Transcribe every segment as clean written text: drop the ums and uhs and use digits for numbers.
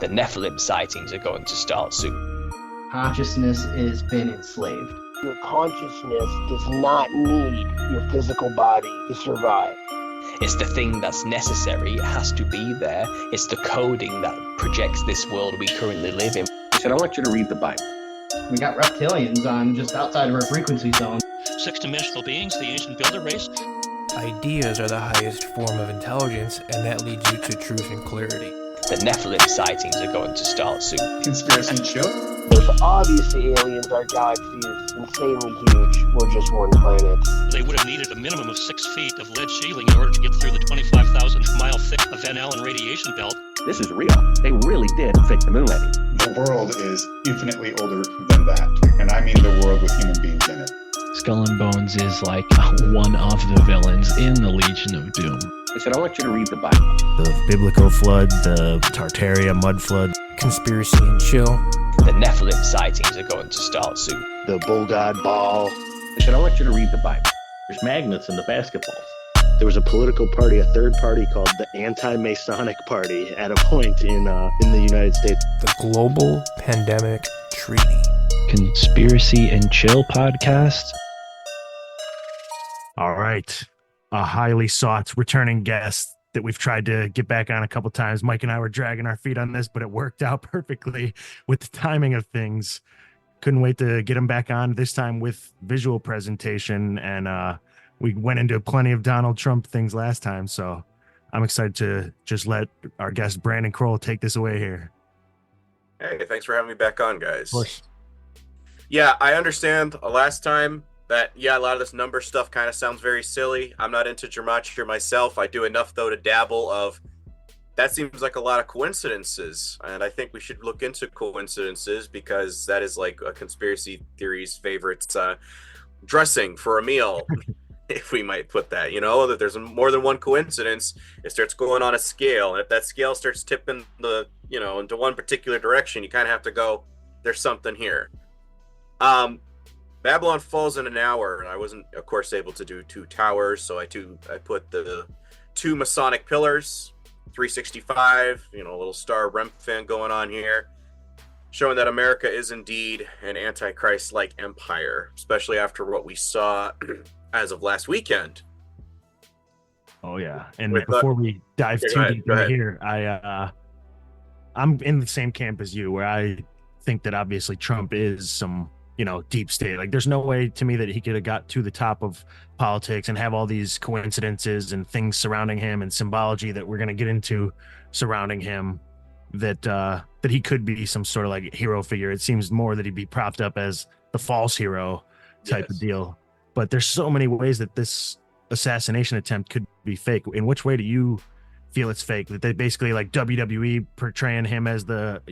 The Nephilim sightings are going to start soon. Consciousness has been enslaved. Your consciousness does not need your physical body to survive. It's the thing that's necessary. It has to be there. It's the coding that projects this world we currently live in. He said, I want you to read the Bible. We got reptilians on just outside of our frequency zone. Six-dimensional beings, the ancient builder race. Ideas are the highest form of intelligence, and that leads you to truth and clarity. The Nephilim sightings are going to start soon. Conspiracy and chill. If obviously aliens, our galaxy is insanely huge. We're just one planet. They would have needed a minimum of 6 feet of lead shielding in order to get through the 25,000-mile thick Van Allen radiation belt. This is real. They really did fake the moon landing. The world is infinitely older than that. And I mean the world with human beings in it. Skull and Bones is like one of the villains in the Legion of Doom. He said, I want you to read the Bible. The biblical flood, the Tartaria mud flood. Conspiracy and chill. The Nephilim sightings are going to start soon. The bull god ball. He said, I want you to read the Bible. There's magnets in the basketballs. There was a political party, a third party called the Anti-Masonic Party at a point in the United States. The Global Pandemic Treaty. Conspiracy and Chill podcast. All right. A highly sought returning guest that we've tried to get back on a couple times. Mike and I were dragging our feet on this, but it worked out perfectly with the timing of things. Couldn't wait to get him back on, this time with visual presentation. And we went into plenty of Donald Trump things last time. So I'm excited to just let our guest Brandon Kroll take this away here. Hey, thanks for having me back on, guys. Of course. Yeah, I understand last time that, a lot of this number stuff kind of sounds very silly. I'm not into gematria myself. I do enough, though, to dabble of, that seems like a lot of coincidences. And I think we should look into coincidences because that is like a conspiracy theory's favorite dressing for a meal, if we might put that, that there's more than one coincidence. It starts going on a scale. And if that scale starts tipping into one particular direction, you kind of have to go, there's something here. Babylon falls in an hour, and I wasn't, of course, able to do 2 towers, so I put the 2 Masonic pillars, 365, a little Star Rem fan going on here, showing that America is indeed an Antichrist-like empire, especially after what we saw as of last weekend. Oh yeah, and before we dive too deep into here, I'm in the same camp as you, where I think that obviously Trump is some deep state. Like, there's no way to me that he could have got to the top of politics and have all these coincidences and things surrounding him and symbology that we're going to get into surrounding him, that he could be some sort of like hero figure. It seems more that he'd be propped up as the false hero type of deal. But there's so many ways that this assassination attempt could be fake. In which way do you feel it's fake? That they basically, like, WWE portraying him as the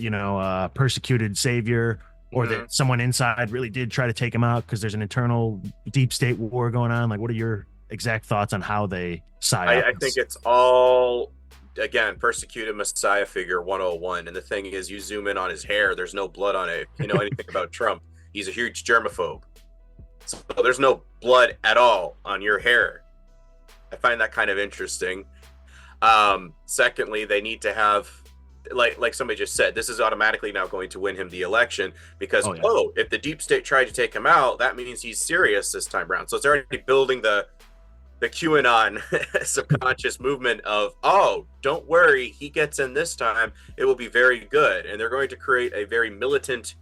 persecuted savior, or that someone inside really did try to take him out because there's an internal deep state war going on? Like, what are your exact thoughts on how they side? I think it's all, again, persecuted Messiah figure 101. And the thing is, you zoom in on his hair, there's no blood on it. You know anything about Trump, he's a huge germaphobe. So there's no blood at all on your hair. I find that kind of interesting. Secondly, they need to have, like somebody just said, this is automatically now going to win him the election because, if the deep state tried to take him out, that means he's serious this time around. So it's already building the QAnon subconscious movement of, don't worry, he gets in this time, it will be very good. And they're going to create a very militant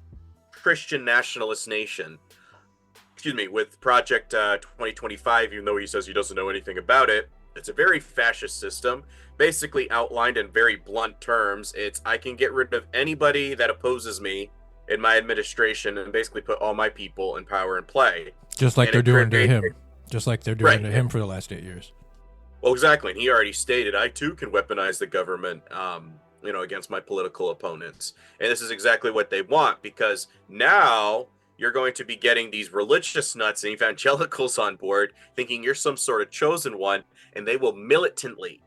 Christian nationalist nation. With Project 2025, even though he says he doesn't know anything about it. It's a very fascist system, basically outlined in very blunt terms. It's, I can get rid of anybody that opposes me in my administration and basically put all my people in power and play. Just like they're doing to him. Just like they're doing to him for the last 8 years. Well, exactly. And he already stated, I too can weaponize the government, against my political opponents. And this is exactly what they want, because now you're going to be getting these religious nuts and evangelicals on board thinking you're some sort of chosen one, and they will militantly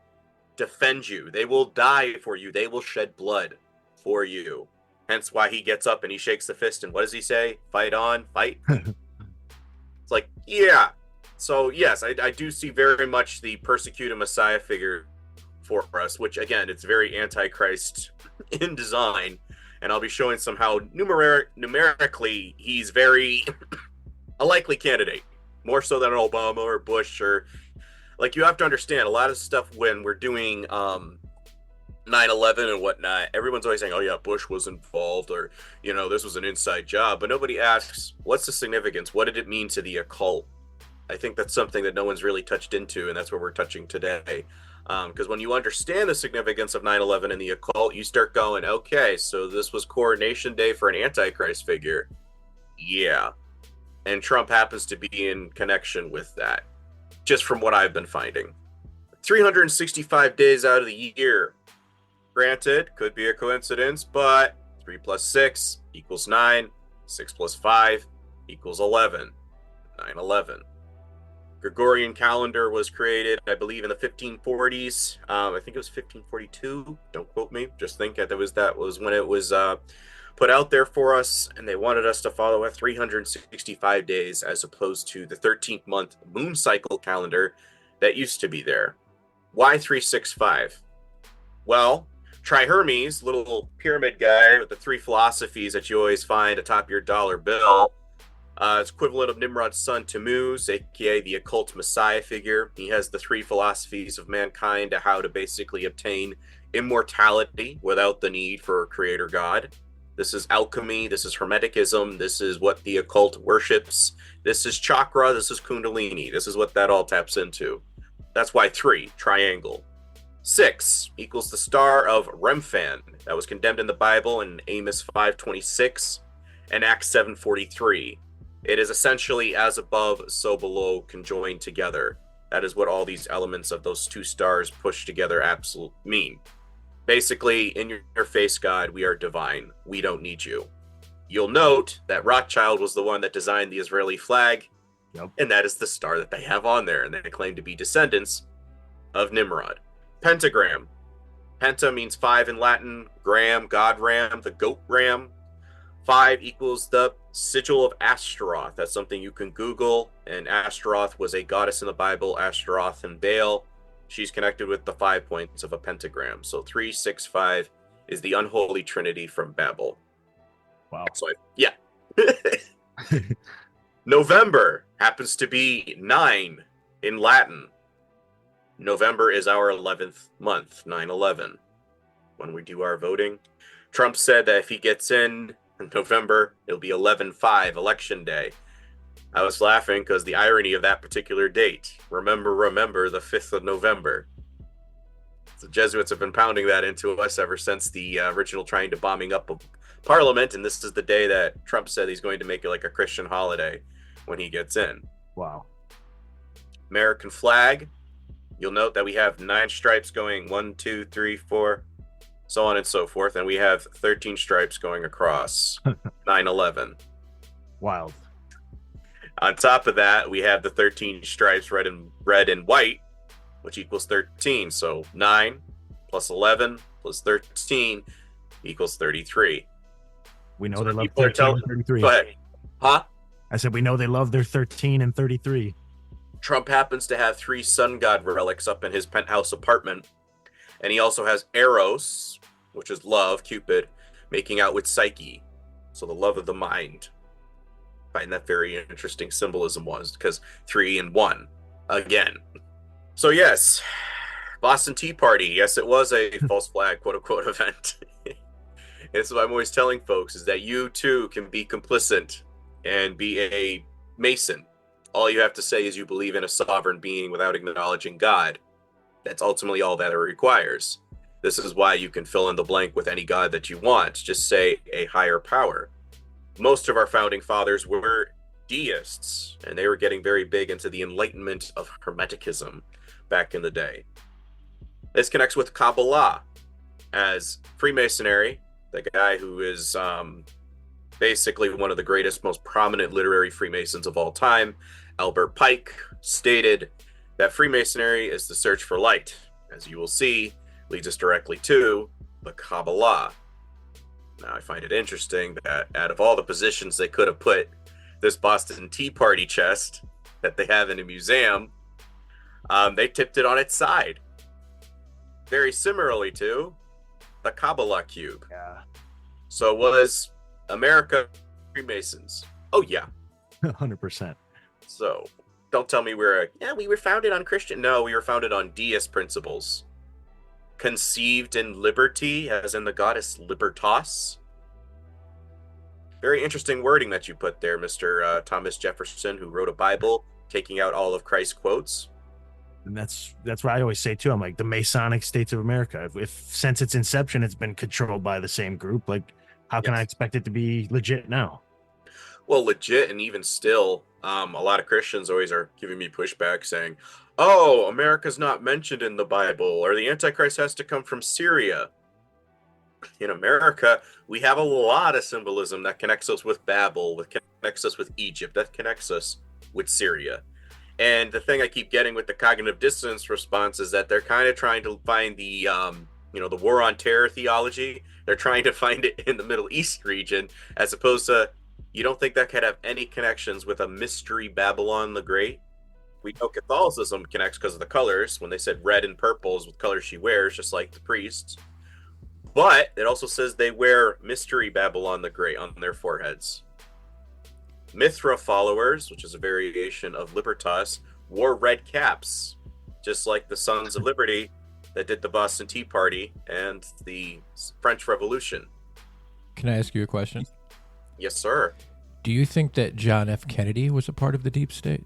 defend you. They will die for you. They will shed blood for you. Hence why he gets up and he shakes the fist, and what does he say? Fight on, fight. It's like, yeah. So yes, I do see very much the persecuted Messiah figure for us, which again, it's very Antichrist in design, and I'll be showing some how numerically he's very a likely candidate, more so than Obama or Bush. Or like, you have to understand a lot of stuff when we're doing 9/11 and whatnot, everyone's always saying, oh yeah, Bush was involved, or this was an inside job, but nobody asks, what's the significance? What did it mean to the occult? I think that's something that no one's really touched into, and that's what we're touching today. Because when you understand the significance of 9/11 and the occult, you start going, okay, so this was coronation day for an Antichrist figure. Yeah. And Trump happens to be in connection with that, just from what I've been finding. 365 days out of the year. Granted, could be a coincidence, but 3 plus 6 equals 9. 6 plus 5 equals 11. 9/11. Gregorian calendar was created, I believe, in the 1540s. I think it was 1542. Don't quote me. Just think that was when it was put out there for us, and they wanted us to follow a 365 days as opposed to the 13th month moon cycle calendar that used to be there. Why 365? Well, try Hermes, little pyramid guy with the 3 philosophies that you always find atop your dollar bill. It's equivalent of Nimrod's son Tammuz, aka the occult messiah figure. He has the 3 philosophies of mankind, how to basically obtain immortality without the need for a creator god. This is alchemy, this is hermeticism, this is what the occult worships, this is chakra, this is kundalini, this is what that all taps into. That's why 3, triangle. 6 equals the star of Remphan that was condemned in the Bible in Amos 5:26 and Acts 7:43. It is essentially as above, so below, conjoined together. That is what all these elements of those 2 stars pushed together absolutely mean. Basically, in your face, God, we are divine. We don't need you. You'll note that Rothschild was the one that designed the Israeli flag, and that is the star that they have on there, and they claim to be descendants of Nimrod. Pentagram. Penta means 5 in Latin. Gram, God ram, the goat ram. 5 equals the sigil of Astaroth. That's something you can Google. And Astaroth was a goddess in the Bible, Astaroth and Baal. She's connected with the 5 points of a pentagram. So 365 is the unholy trinity from Babel. Wow. So, yeah. November happens to be 9 in Latin. November is our 11th month, 9/11. When we do our voting, Trump said that if he gets in November, it'll be 11/5 election day. I was laughing because the irony of that particular date. Remember the 5th of November. The Jesuits have been pounding that into us ever since the original trying to bombing up of Parliament, and this is the day that Trump said he's going to make it like a Christian holiday when he gets in. Wow. American flag. You'll note that we have 9 stripes going 1, 2, 3, 4, so on and so forth, and we have 13 stripes going across 9/11. Wild. On top of that, we have the 13 stripes red and white, which equals 13. So 9 plus 11 plus 13 equals 33. We know So they love people are 13 and telling- 33. But, huh? I said we know they love their 13 and 33. Trump happens to have 3 sun god relics up in his penthouse apartment. And he also has Eros, which is love, Cupid, making out with Psyche. So the love of the mind. I find that very interesting symbolism was because 3 and 1 again. So yes, Boston Tea Party. Yes, it was a false flag, quote unquote, event. It's what I'm always telling folks is that you too can be complicit and be a Mason. All you have to say is you believe in a sovereign being without acknowledging God. That's ultimately all that it requires. This is why you can fill in the blank with any God that you want. Just say a higher power. Most of our founding fathers were deists, and they were getting very big into the enlightenment of Hermeticism back in the day. This connects with Kabbalah, as Freemasonry, the guy who is basically one of the greatest, most prominent literary Freemasons of all time, Albert Pike, stated that Freemasonry is the search for light. As you will see, leads us directly to the Kabbalah. Now, I find it interesting that out of all the positions they could have put this Boston Tea Party chest that they have in a museum, they tipped it on its side. very similarly to the Kabbalah cube. Yeah. So was America Freemasons? Oh yeah, 100%. So don't tell me we were founded on Christian. No, we were founded on deist principles. Conceived in liberty, as in the goddess Libertas. Very interesting wording that you put there, Mr. Thomas Jefferson, who wrote a Bible, taking out all of Christ's quotes. And that's what I always say too. I'm like, the Masonic States of America. If since its inception, it's been controlled by the same group, like how can I expect it to be legit now? Well, legit, and even still, a lot of Christians always are giving me pushback saying, oh, America's not mentioned in the Bible, or the Antichrist has to come from Syria. In America, we have a lot of symbolism that connects us with Babel, that connects us with Egypt, that connects us with Syria. And the thing I keep getting with the cognitive dissonance response is that they're kind of trying to find the, the war on terror theology. They're trying to find it in the Middle East region, as opposed to, you don't think that could have any connections with a mystery Babylon the Great? We know Catholicism connects because of the colors, when they said red and purple is what colors she wears, just like the priests. But it also says they wear mystery Babylon the Great on their foreheads. Mithra followers, which is a variation of Libertas, wore red caps, just like the Sons of Liberty that did the Boston Tea Party and the French Revolution. Can I ask you a question? Yes, sir. Do you think that John F. Kennedy was a part of the deep state?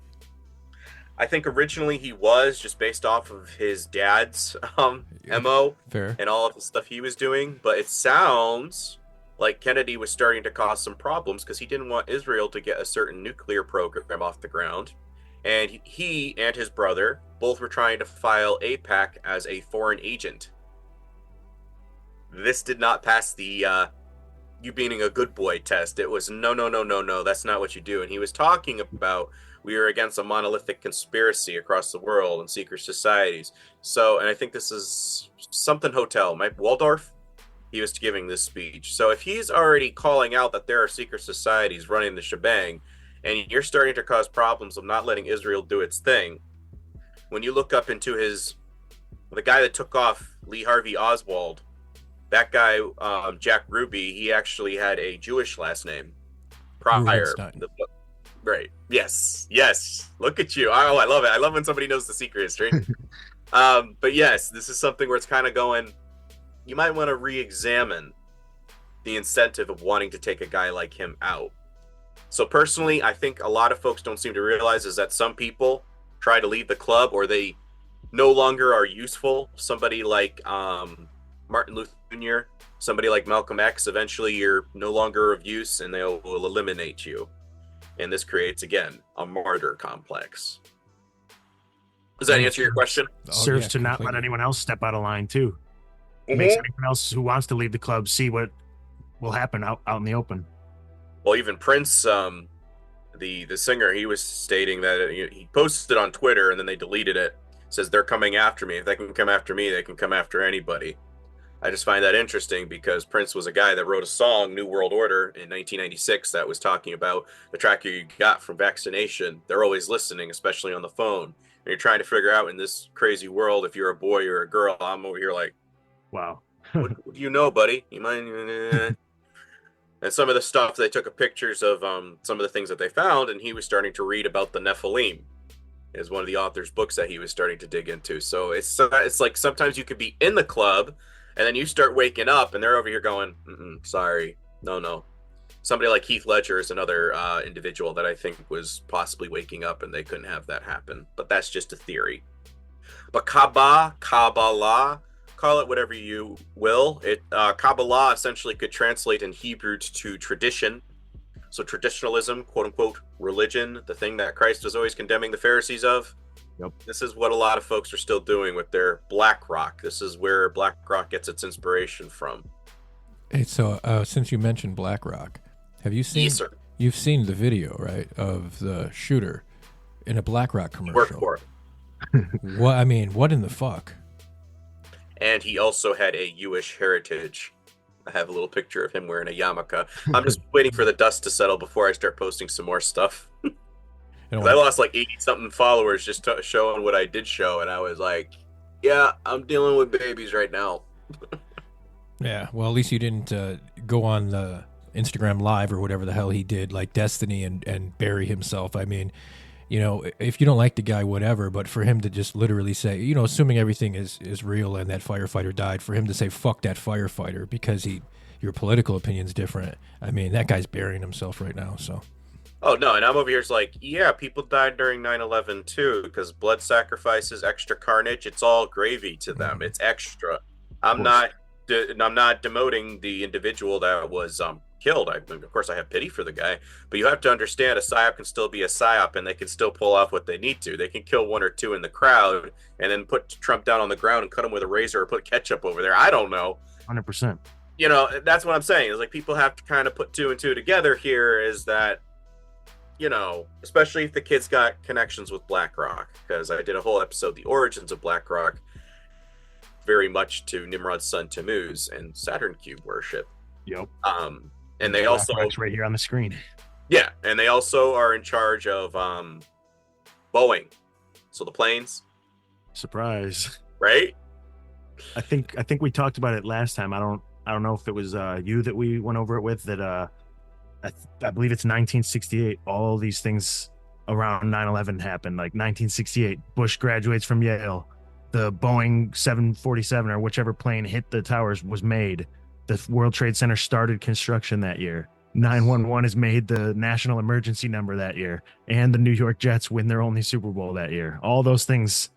I think originally he was, just based off of his dad's MO Fair. And all of the stuff he was doing. But it sounds like Kennedy was starting to cause some problems because he didn't want Israel to get a certain nuclear program off the ground. And he and his brother both were trying to file AIPAC as a foreign agent. This did not pass the you being a good boy test. It was no, that's not what you do. And he was talking about we are against a monolithic conspiracy across the world and secret societies. So, and I think this is something hotel, Mike Waldorf. He was giving this speech. So if he's already calling out that there are secret societies running the shebang, and you're starting to cause problems of not letting Israel do its thing, when you look up into the guy that took off Lee Harvey Oswald, that guy, Jack Ruby, he actually had a Jewish last name prior. Right. Yes. Look at you. Oh, I love it. I love when somebody knows the secret history. But yes, this is something where it's kind of going, you might want to re-examine the incentive of wanting to take a guy like him out. So personally, I think a lot of folks don't seem to realize is that some people try to leave the club or they no longer are useful. Somebody like Martin Luther Jr., somebody like Malcolm X, eventually you're no longer of use and they will eliminate you. And this creates, again, a martyr complex. Does that answer your question? Serves to not let anyone else step out of line, too. It makes anyone else who wants to leave the club see what will happen out in the open. Well, even Prince, the singer, he was stating that he posted it on Twitter and then they deleted it. Says they're coming after me. If they can come after me, they can come after anybody. I just find that interesting because Prince was a guy that wrote a song, New World Order, in 1996 that was talking about the tracker you got from vaccination. They're always listening, especially on the phone. And you're trying to figure out in this crazy world if you're a boy or a girl. I'm over here like, wow. what do you know, buddy? You mind? And some of the stuff, they took pictures of some of the things that they found, and he was starting to read about the Nephilim. Is one of the author's books that he was starting to dig into. So it's like sometimes you could be in the club, and then you start waking up, and they're over here going, sorry, no. Somebody like Heath Ledger is another individual that I think was possibly waking up, and they couldn't have that happen. But that's just a theory. But Kabbalah, call it whatever you will. Kabbalah essentially could translate in Hebrew to tradition. So traditionalism, quote unquote, religion, the thing that Christ was always condemning the Pharisees of. Yep. This is what a lot of folks are still doing with their Black Rock. This is where Black Rock gets its inspiration from. Hey, so since you mentioned Black Rock, have you seen? Yes, sir. You've seen the video, right, of the shooter in a Black Rock commercial? Work for it. What? I mean, what in the fuck? And he also had a Jewish heritage. I have a little picture of him wearing a yarmulke. I'm just waiting for the dust to settle before I start posting some more stuff. I lost like 80-something followers just showing what I did show, and I was like, Yeah, I'm dealing with babies right now. Yeah, well, at least you didn't go on the Instagram Live or whatever the hell he did, like Destiny, and bury himself. I mean, you know, if you don't like the guy, whatever, but for him to just literally say, you know, assuming everything is real and that firefighter died, for him to say, fuck that firefighter because your political opinion's different, I mean, that guy's burying himself right now, so. Oh, no, and I'm over here, it's like, yeah, people died during 9/11 too, because blood sacrifices, extra carnage, it's all gravy to them. It's extra. I'm not demoting the individual that was killed. Of course, I have pity for the guy, but you have to understand a psyop can still be a psyop, and they can still pull off what they need to. They can kill one or two in the crowd, and then put Trump down on the ground and cut him with a razor or put ketchup over there. I don't know. 100%. You know, that's what I'm saying. Is like people have to kind of put two and two together here. Is that, you know, especially if the kid's got connections with BlackRock, because I did a whole episode, The Origins of BlackRock, very much to Nimrod's son Tammuz and Saturn cube worship. Yep. And they also right here on the screen. Yeah, and they also are in charge of Boeing, so the planes. Surprise. Right. I think we talked about it last time. I don't know if it was you that we went over it with. That I believe it's 1968. All these things around 9/11 happened. Like 1968, Bush graduates from Yale. The Boeing 747 or whichever plane hit the towers was made. The World Trade Center started construction that year. 911 is made the national emergency number that year. And the New York Jets win their only Super Bowl that year. All those things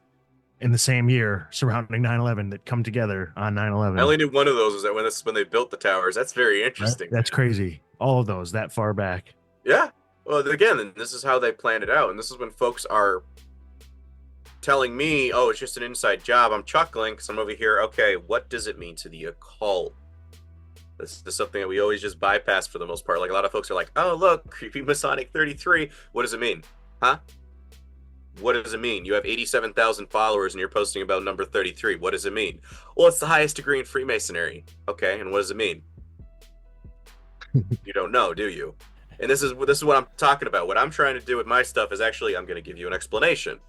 in the same year surrounding 9/11 that come together on 9/11. I only knew one of those was that when they built the towers. That's very interesting. That's crazy. All of those that far back. Yeah. Well, again, this is how they planned it out. And this is when folks are telling me, oh, it's just an inside job. I'm chuckling because I'm over here. Okay, what does it mean to the occult? This is something that we always just bypass for the most part. Like a lot of folks are like, oh, look, creepy Masonic 33. What does it mean? Huh? What does it mean? You have 87,000 followers and you're posting about number 33. What does it mean? Well, it's the highest degree in Freemasonry. Okay, and what does it mean? You don't know, do you? And this is what I'm talking about. What I'm trying to do with my stuff is actually, I'm going to give you an explanation.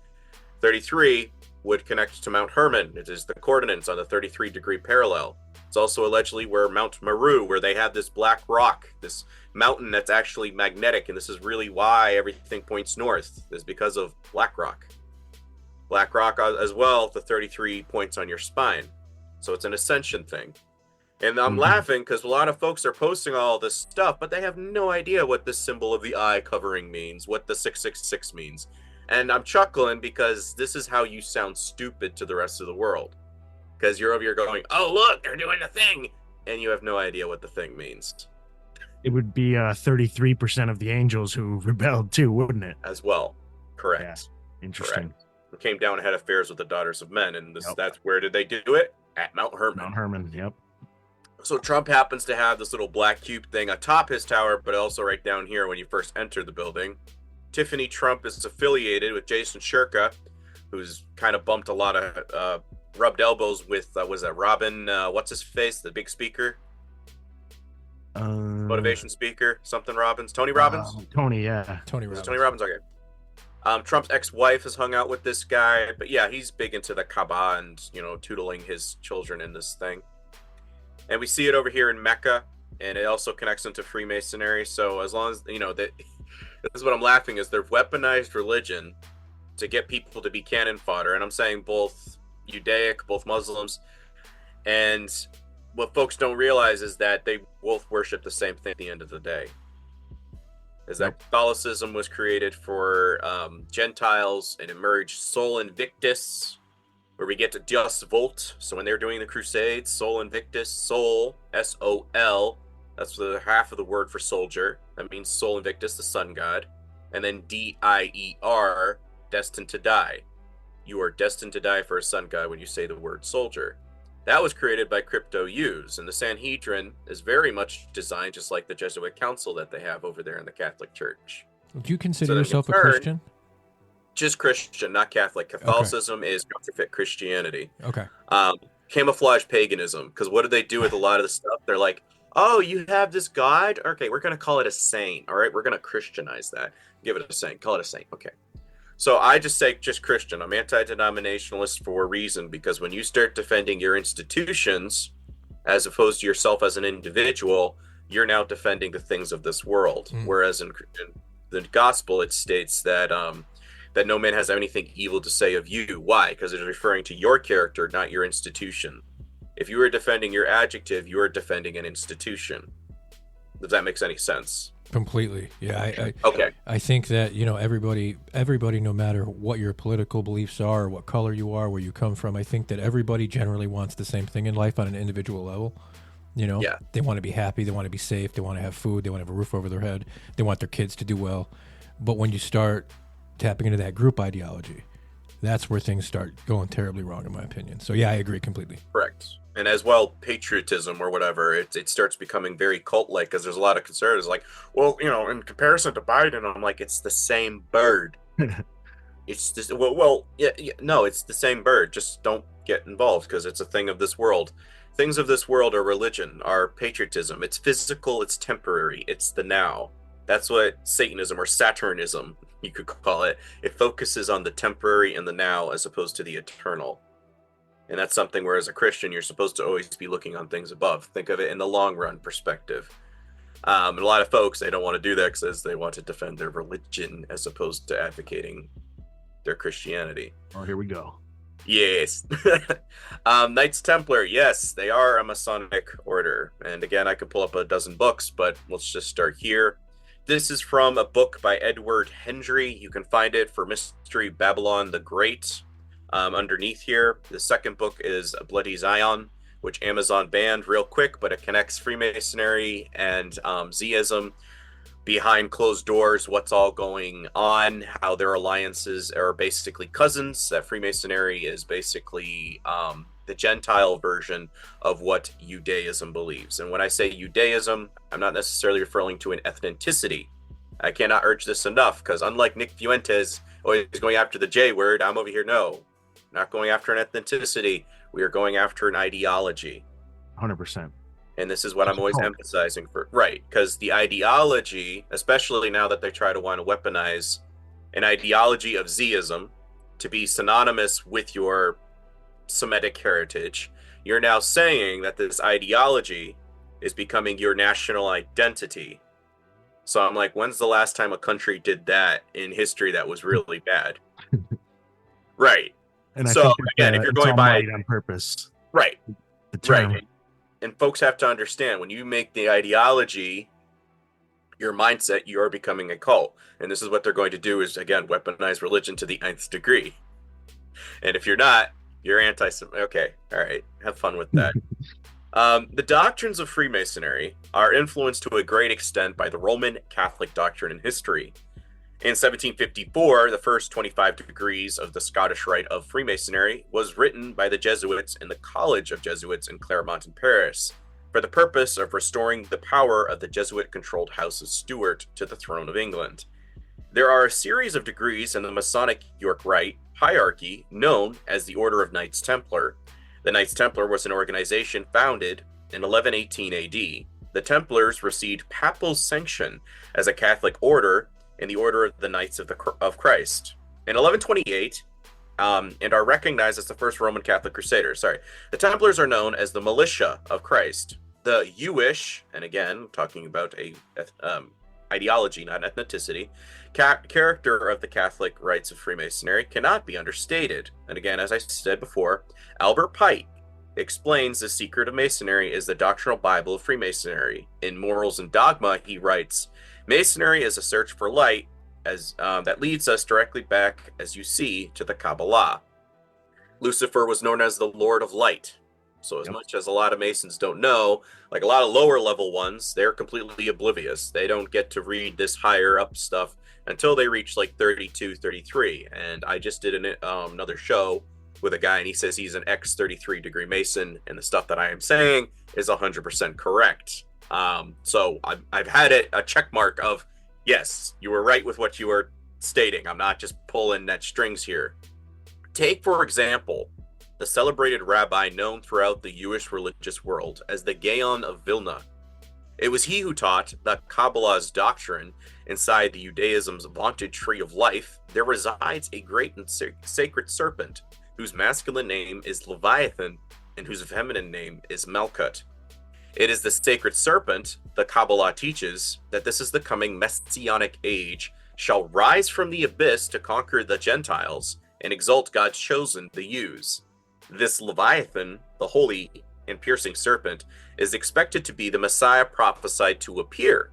33 would connect to Mount Hermon. It is the coordinates on the 33-degree parallel. It's also allegedly where Mount Meru, where they have this black rock, this mountain that's actually magnetic, and this is really why everything points north, is because of black rock. Black rock as well, the 33 points on your spine. So it's an ascension thing. And I'm laughing because a lot of folks are posting all this stuff, but they have no idea what the symbol of the eye covering means, what the 666 means. And I'm chuckling because this is how you sound stupid to the rest of the world. Because you're over here going, oh, look, they're doing a thing. And you have no idea what the thing means. It would be 33% of the angels who rebelled too, wouldn't it? As well. Correct. Yeah. Interesting. Correct. Who came down and had affairs with the daughters of men. And that's where did they do it? At Mount Hermon. Mount Hermon, yep. So Trump happens to have this little black cube thing atop his tower, but also right down here when you first enter the building. Tiffany Trump is affiliated with Jason Shirka, who's kind of bumped a lot of rubbed elbows with was that Robin what's his face, the big speaker, motivation speaker, something Robbins, Tony Robbins. Tony Robbins. Okay. Trump's ex-wife has hung out with this guy, but yeah, he's big into the Kaaba and, you know, tuteling his children in this thing. And we see it over here in Mecca, and it also connects into Freemasonry. So as long as, you know, that this is what I'm laughing is they've weaponized religion to get people to be cannon fodder. And I'm saying both Judaic, both Muslims. And what folks don't realize is that they both worship the same thing at the end of the day. Is that Catholicism was created for Gentiles and emerged Sol Invictus, where we get to Deus Vult. So when they're doing the Crusades, Sol Invictus, Sol, S-O-L, that's the half of the word for soldier. That means Sol Invictus, the sun god. And then D-I-E-R, destined to die. You are destined to die for a sun god when you say the word soldier. That was created by Crypto Use, and the Sanhedrin is very much designed just like the Jesuit council that they have over there in the Catholic Church. Do you consider yourself a Christian? Just Christian, not Catholic. Catholicism is counterfeit Christianity. Okay. Camouflage paganism, because what do they do with a lot of the stuff? They're like, oh, you have this god? Okay, we're going to call it a saint. All right, we're going to Christianize that. Give it a saint. Call it a saint. Okay. So I just say just Christian. I'm anti-denominationalist for a reason, because when you start defending your institutions as opposed to yourself as an individual, you're now defending the things of this world. Whereas in the gospel, it states that that no man has anything evil to say of you. Why? Because it's referring to your character, not your institution. If you are defending your adjective, you are defending an institution. If that makes any sense. Completely. Yeah. Okay. I think that, you know, everybody, no matter what your political beliefs are, what color you are, where you come from, I think that everybody generally wants the same thing in life on an individual level. You know, they want to be happy, they want to be safe, they want to have food, they want to have a roof over their head, they want their kids to do well. But when you start tapping into that group ideology, that's where things start going terribly wrong, in my opinion. So yeah, I agree completely. Correct. And as well, patriotism or whatever, it starts becoming very cult-like, because there's a lot of conservatives like, well, you know, in comparison to Biden, I'm like, it's the same bird. It's just, no, it's the same bird. Just don't get involved, because it's a thing of this world. Things of this world are religion, are patriotism. It's physical, it's temporary, it's the now. That's what Satanism or Saturnism, you could call it. It focuses on the temporary and the now as opposed to the eternal. And that's something where as a Christian, you're supposed to always be looking on things above. Think of it in the long run perspective. And a lot of folks, they don't want to do that because they want to defend their religion as opposed to advocating their Christianity. Oh, here we go. Yes. Knights Templar, yes, they are a Masonic order. And again, I could pull up a dozen books, but let's just start here. This is from a book by Edward Hendry. You can find it for Mystery Babylon the Great. Underneath here, the second book is Bloody Zion, which Amazon banned real quick, but it connects Freemasonry and Zism behind closed doors, what's all going on, how their alliances are basically cousins, that Freemasonry is basically the Gentile version of what Judaism believes. And when I say Judaism, I'm not necessarily referring to an ethnicity. I cannot urge this enough, because unlike Nick Fuentes always going after the J word, I'm over here, no. Not going after an ethnicity. We are going after an ideology. 100%. And this is what I'm always emphasizing for. Right. Because the ideology, especially now that they try to want to weaponize an ideology of Zism to be synonymous with your Semitic heritage, you're now saying that this ideology is becoming your national identity. So I'm like, when's the last time a country did that in history that was really bad? Right. And I so think again, if you're going by on purpose, right, the term. right, and folks have to understand, when you make the ideology your mindset, you are becoming a cult, and this is what they're going to do: is again weaponize religion to the nth degree. And if you're not, you're anti-Semitic. Okay, all right, have fun with that. The doctrines of Freemasonry are influenced to a great extent by the Roman Catholic doctrine and history. In 1754, the first 25 degrees of the Scottish Rite of Freemasonry was written by the Jesuits in the College of Jesuits in Claremont in Paris for the purpose of restoring the power of the Jesuit-controlled House of Stuart to the throne of England. There are a series of degrees in the Masonic York Rite hierarchy known as the Order of Knights Templar. The Knights Templar was an organization founded in 1118 AD. The Templars received papal sanction as a Catholic order in the Order of the Knights of Christ in 1128, and are recognized as the first Roman Catholic Crusaders. The Templars are known as the Militia of Christ. The Jewish, and again, talking about a ideology, not ethnicity, character of the Catholic rites of Freemasonry cannot be understated. And again, as I said before, Albert Pike explains the secret of Masonry is the doctrinal Bible of Freemasonry. In Morals and Dogma, he writes, Masonry is a search for light as that leads us directly back, as you see, to the Kabbalah. Lucifer was known as the Lord of Light. So as much as a lot of Masons don't know, like a lot of lower level ones, they're completely oblivious. They don't get to read this higher up stuff until they reach like 32, 33. And I just did another show with a guy, and he says he's an ex-33 degree Mason, and the stuff that I am saying is 100% correct. So I've had a check mark of, yes, you were right with what you were stating. I'm not just pulling at strings here. Take, for example, the celebrated rabbi known throughout the Jewish religious world as the Gaon of Vilna. It was he who taught that Kabbalah's doctrine. Inside the Judaism's vaunted tree of life, there resides a great and sacred serpent, whose masculine name is Leviathan and whose feminine name is Melkut. It is the sacred serpent, the Kabbalah teaches, that this is the coming messianic age, shall rise from the abyss to conquer the Gentiles and exalt God's chosen, the Jews. This Leviathan, the holy and piercing serpent, is expected to be the Messiah prophesied to appear,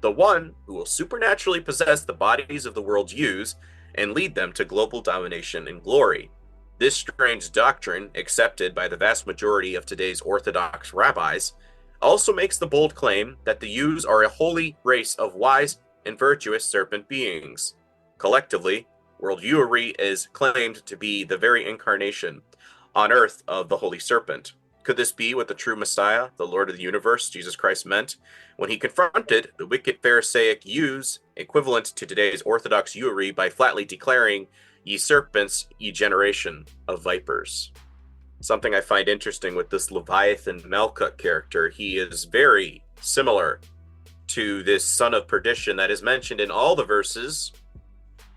the one who will supernaturally possess the bodies of the world's Jews and lead them to global domination and glory. This strange doctrine, accepted by the vast majority of today's Orthodox rabbis, also makes the bold claim that the Jews are a holy race of wise and virtuous serpent beings. Collectively, world Jewry is claimed to be the very incarnation on earth of the Holy Serpent. Could this be what the true Messiah, the Lord of the universe, Jesus Christ, meant when he confronted the wicked Pharisaic Jews, equivalent to today's Orthodox Jewry, by flatly declaring, "Ye serpents, ye generation of vipers"? Something I find interesting with this Leviathan Melkut character, he is very similar to this son of perdition that is mentioned in all the verses,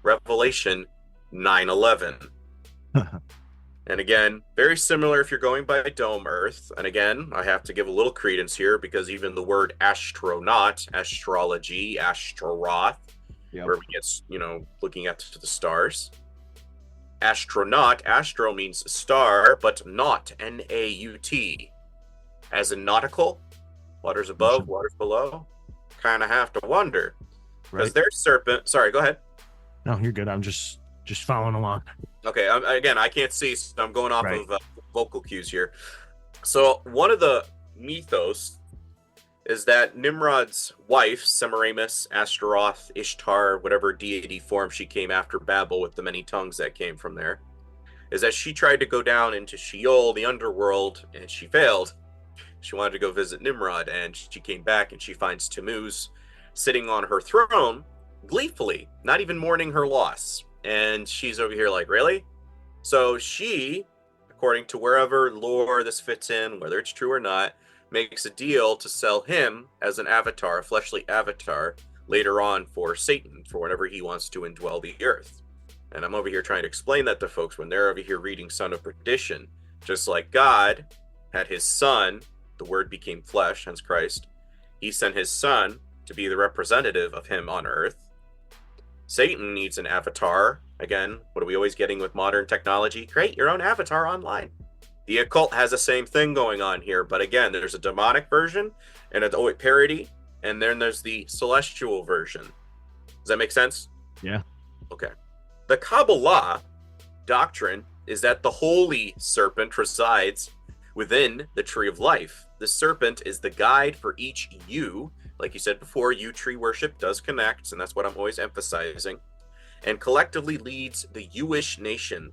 Revelation 9:11. And again, very similar if you're going by Dome Earth. And again, I have to give a little credence here because even the word astronaut, astrology, Ashtaroth, where we get, looking at the stars. Astronaut, astro means star, but not, N-A-U-T. As in nautical, waters above, waters below. Kind of have to wonder. Because their serpent, sorry, go ahead. No, you're good. I'm just following along. Okay, again, I can't see, so I'm going off of vocal cues here. So one of the mythos is that Nimrod's wife, Semiramis, Astaroth, Ishtar, whatever deity form she came after Babel with the many tongues that came from there, is that she tried to go down into Sheol, the underworld, and she failed. She wanted to go visit Nimrod, and she came back and she finds Tammuz sitting on her throne, gleefully, not even mourning her loss. And she's over here like, really? So she, according to wherever lore this fits in, whether it's true or not, makes a deal to sell him as an avatar, a fleshly avatar, later on for Satan, for whenever he wants to indwell the earth. And I'm over here trying to explain that to folks when they're over here reading Son of Perdition. Just like God had his son, the word became flesh, hence Christ. He sent his son to be the representative of him on earth. Satan needs an avatar. Again, what are we always getting with modern technology? Create your own avatar online. The occult has the same thing going on here, but again, there's a demonic version and a parody, and then there's the celestial version. Does that make sense? Yeah. Okay. The Kabbalah doctrine is that the holy serpent resides within the tree of life. The serpent is the guide for each you. Like you said before, you tree worship does connect, and that's what I'm always emphasizing, and collectively leads the Jewish nation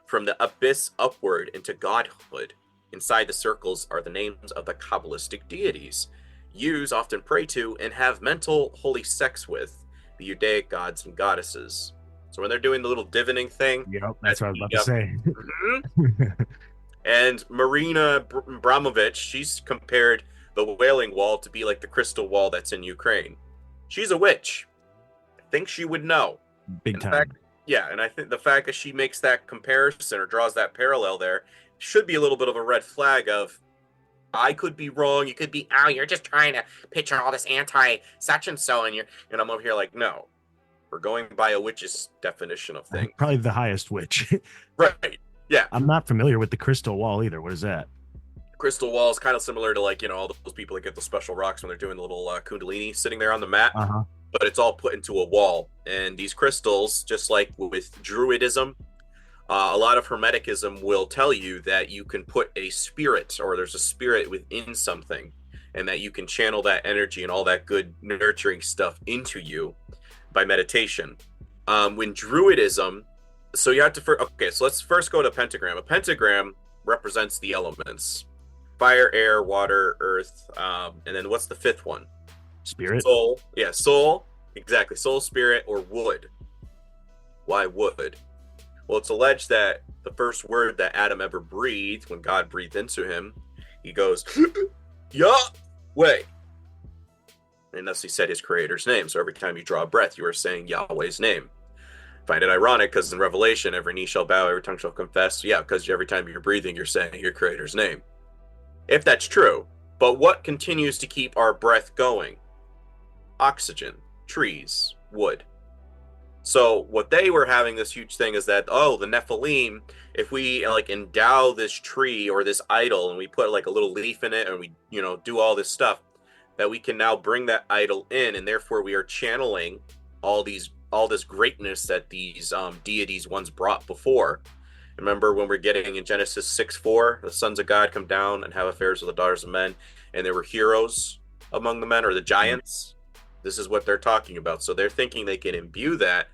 from the abyss upward into godhood. Inside the circles are the names of the Kabbalistic deities. Jews often pray to and have mental holy sex with the Judaic gods and goddesses. So when they're doing the little divining thing, that's what I was about to say. And Marina Abramovich, she's compared the Wailing Wall to be like the crystal wall that's in Ukraine. She's a witch. I think she would know. Big time. Fact, yeah, and I think the fact that she makes that comparison or draws that parallel there should be a little bit of a red flag of, I could be wrong, you could be, you're just trying to picture all this anti-such and so, and I'm over here like, no. We're going by a witch's definition of things. Probably the highest witch. Right, yeah. I'm not familiar with the crystal wall either. What is that? Crystal wall is kind of similar to all those people that get the special rocks when they're doing the little kundalini sitting there on the mat. But it's all put into a wall. And these crystals, just like with Druidism, a lot of Hermeticism will tell you that you can put a spirit, or there's a spirit within something, and that you can channel that energy and all that good nurturing stuff into you by meditation. When Druidism, so you have to, so let's first go to pentagram. A pentagram represents the elements: fire, air, water, earth, and then what's the fifth one? Spirit. Soul. Yeah, soul. Exactly. Soul, spirit, or wood. Why wood? Well, it's alleged that the first word that Adam ever breathed, when God breathed into him, he goes, Yahweh. unless he said his creator's name. So every time you draw a breath, you are saying Yahweh's name. Find it ironic because in Revelation, every knee shall bow, every tongue shall confess. Yeah, because every time you're breathing, you're saying your creator's name. If that's true, but what continues to keep our breath going? Oxygen, trees, wood. So what they were having this huge thing is that, oh, the Nephilim, if we like endow this tree or this idol and we put like a little leaf in it and we, do all this stuff, that we can now bring that idol in, and therefore we are channeling all this greatness that these deities once brought before. Remember when we're getting in Genesis 6:4, the sons of God come down and have affairs with the daughters of men, and there were heroes among the men, or the giants. This is what they're talking about. So they're thinking they can imbue that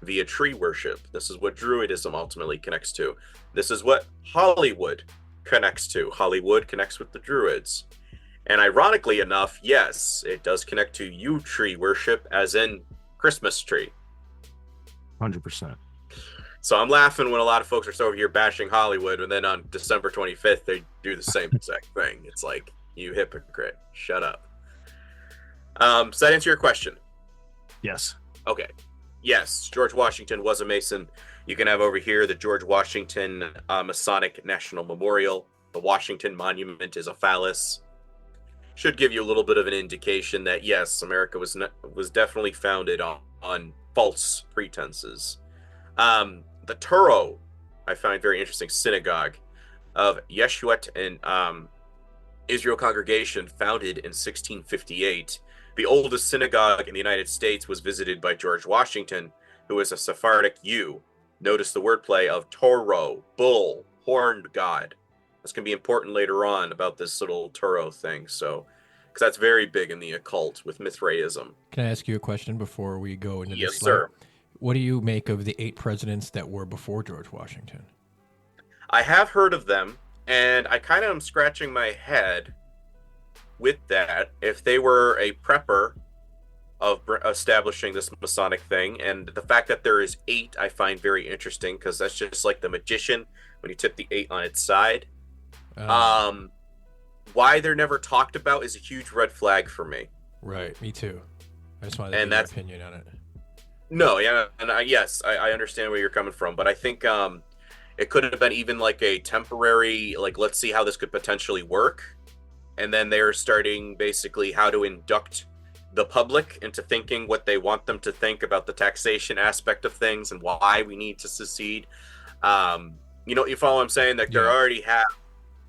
via tree worship. This is what Druidism ultimately connects to. This is what Hollywood connects to. Hollywood connects with the Druids. And ironically enough, yes, it does connect to yew tree worship, as in Christmas tree. 100%. So I'm laughing when a lot of folks are over here bashing Hollywood, and then on December 25th, they do the same exact thing. It's like, you hypocrite, shut up. Does that answer your question? Yes. Okay. Yes, George Washington was a Mason. You can have over here the George Washington Masonic National Memorial. The Washington Monument is a phallus. Should give you a little bit of an indication that, yes, America was definitely founded on false pretenses. The Turo, I find very interesting, synagogue of Yeshuat and Israel congregation, founded in 1658. The oldest synagogue in the United States was visited by George Washington, who is a Sephardic Jew. Notice the wordplay of Toro, bull, horned god. This can be important later on about this little Turo thing, so because that's very big in the occult with Mithraism. Can I ask you a question before we go into Yes, this? sir. What do you make of the 8 presidents that were before George Washington? I have heard of them, and I kind of am scratching my head with that. If they were a prepper of establishing this Masonic thing, and the fact that there is 8, I find very interesting, because that's just like the magician when you tip the 8 on its side. Why they're never talked about is a huge red flag for me. Right, me too. I just wanted to get your opinion on it. No, yeah, and yes, I understand where you're coming from, but I think it could have been even like a temporary, like, let's see how this could potentially work, and then they're starting basically how to induct the public into thinking what they want them to think about the taxation aspect of things and why we need to secede. You follow what I'm saying? That they already have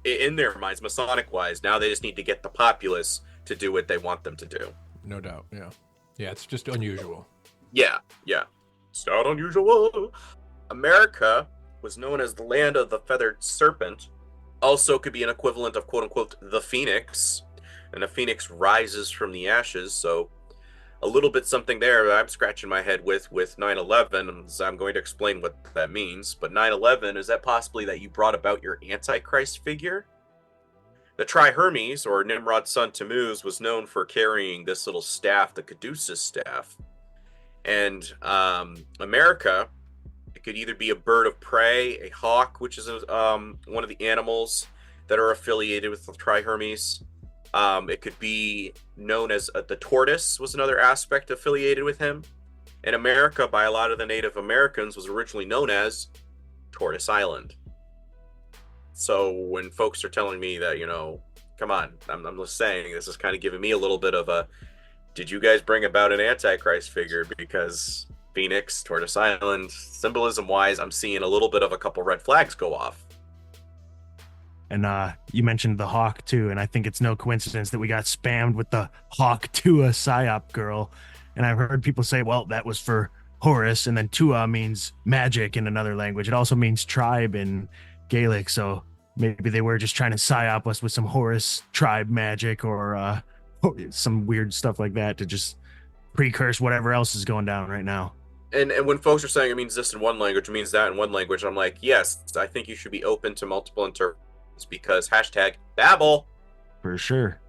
in their minds, Masonic wise, now they just need to get the populace to do what they want them to do. No doubt, yeah. Yeah, it's just unusual. Yeah. It's not unusual. America was known as the land of the feathered serpent. Also could be an equivalent of quote-unquote the phoenix. And a phoenix rises from the ashes, so a little bit something there I'm scratching my head with 9/11, and I'm going to explain what that means. But 9/11, is that possibly that you brought about your Antichrist figure? The Tri-Hermes, or Nimrod's son Tammuz, was known for carrying this little staff, the Caduceus staff. And America, it could either be a bird of prey, a hawk, which is one of the animals that are affiliated with the Tri-Hermes. It could be known as the tortoise was another aspect affiliated with him. And America, by a lot of the Native Americans, was originally known as Tortoise Island. So when folks are telling me that, come on, I'm just saying, this is kind of giving me a little bit of a, did you guys bring about an Antichrist figure? Because Phoenix, Tortoise Island, symbolism-wise, I'm seeing a little bit of a couple red flags go off. And you mentioned the hawk too, and I think it's no coincidence that we got spammed with the hawk Tua psyop girl. And I've heard people say, well, that was for Horus, and then Tua means magic in another language. It also means tribe in Gaelic, so maybe they were just trying to psyop us with some Horus tribe magic or some weird stuff like that to just precurse whatever else is going down right now. And when folks are saying it means this in one language, it means that in one language, I'm like, yes, I think you should be open to multiple interpretations, because #Babel. For sure.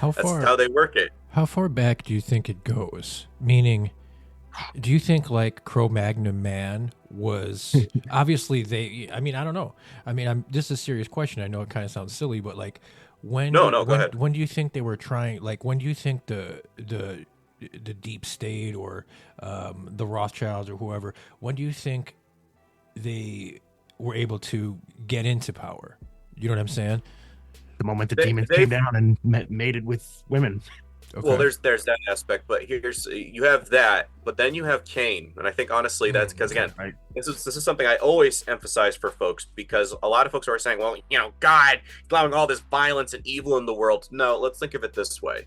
That's how they work it. How far back do you think it goes? Meaning, do you think like Cro-Magnon man was obviously I don't know. This is a serious question. I know it kind of sounds silly, but like, When Go when, ahead. when do you think they were trying? Like, when do you think the deep state or the Rothschilds or whoever? When do you think they were able to get into power? You know what I'm saying? The moment the demons came down and mated with women. Okay. Well, there's that aspect, but you have that, but then you have Cain, and I think honestly that's because again, right. this is something I always emphasize for folks, because a lot of folks are saying, well, God is allowing all this violence and evil in the world. No, let's think of it this way: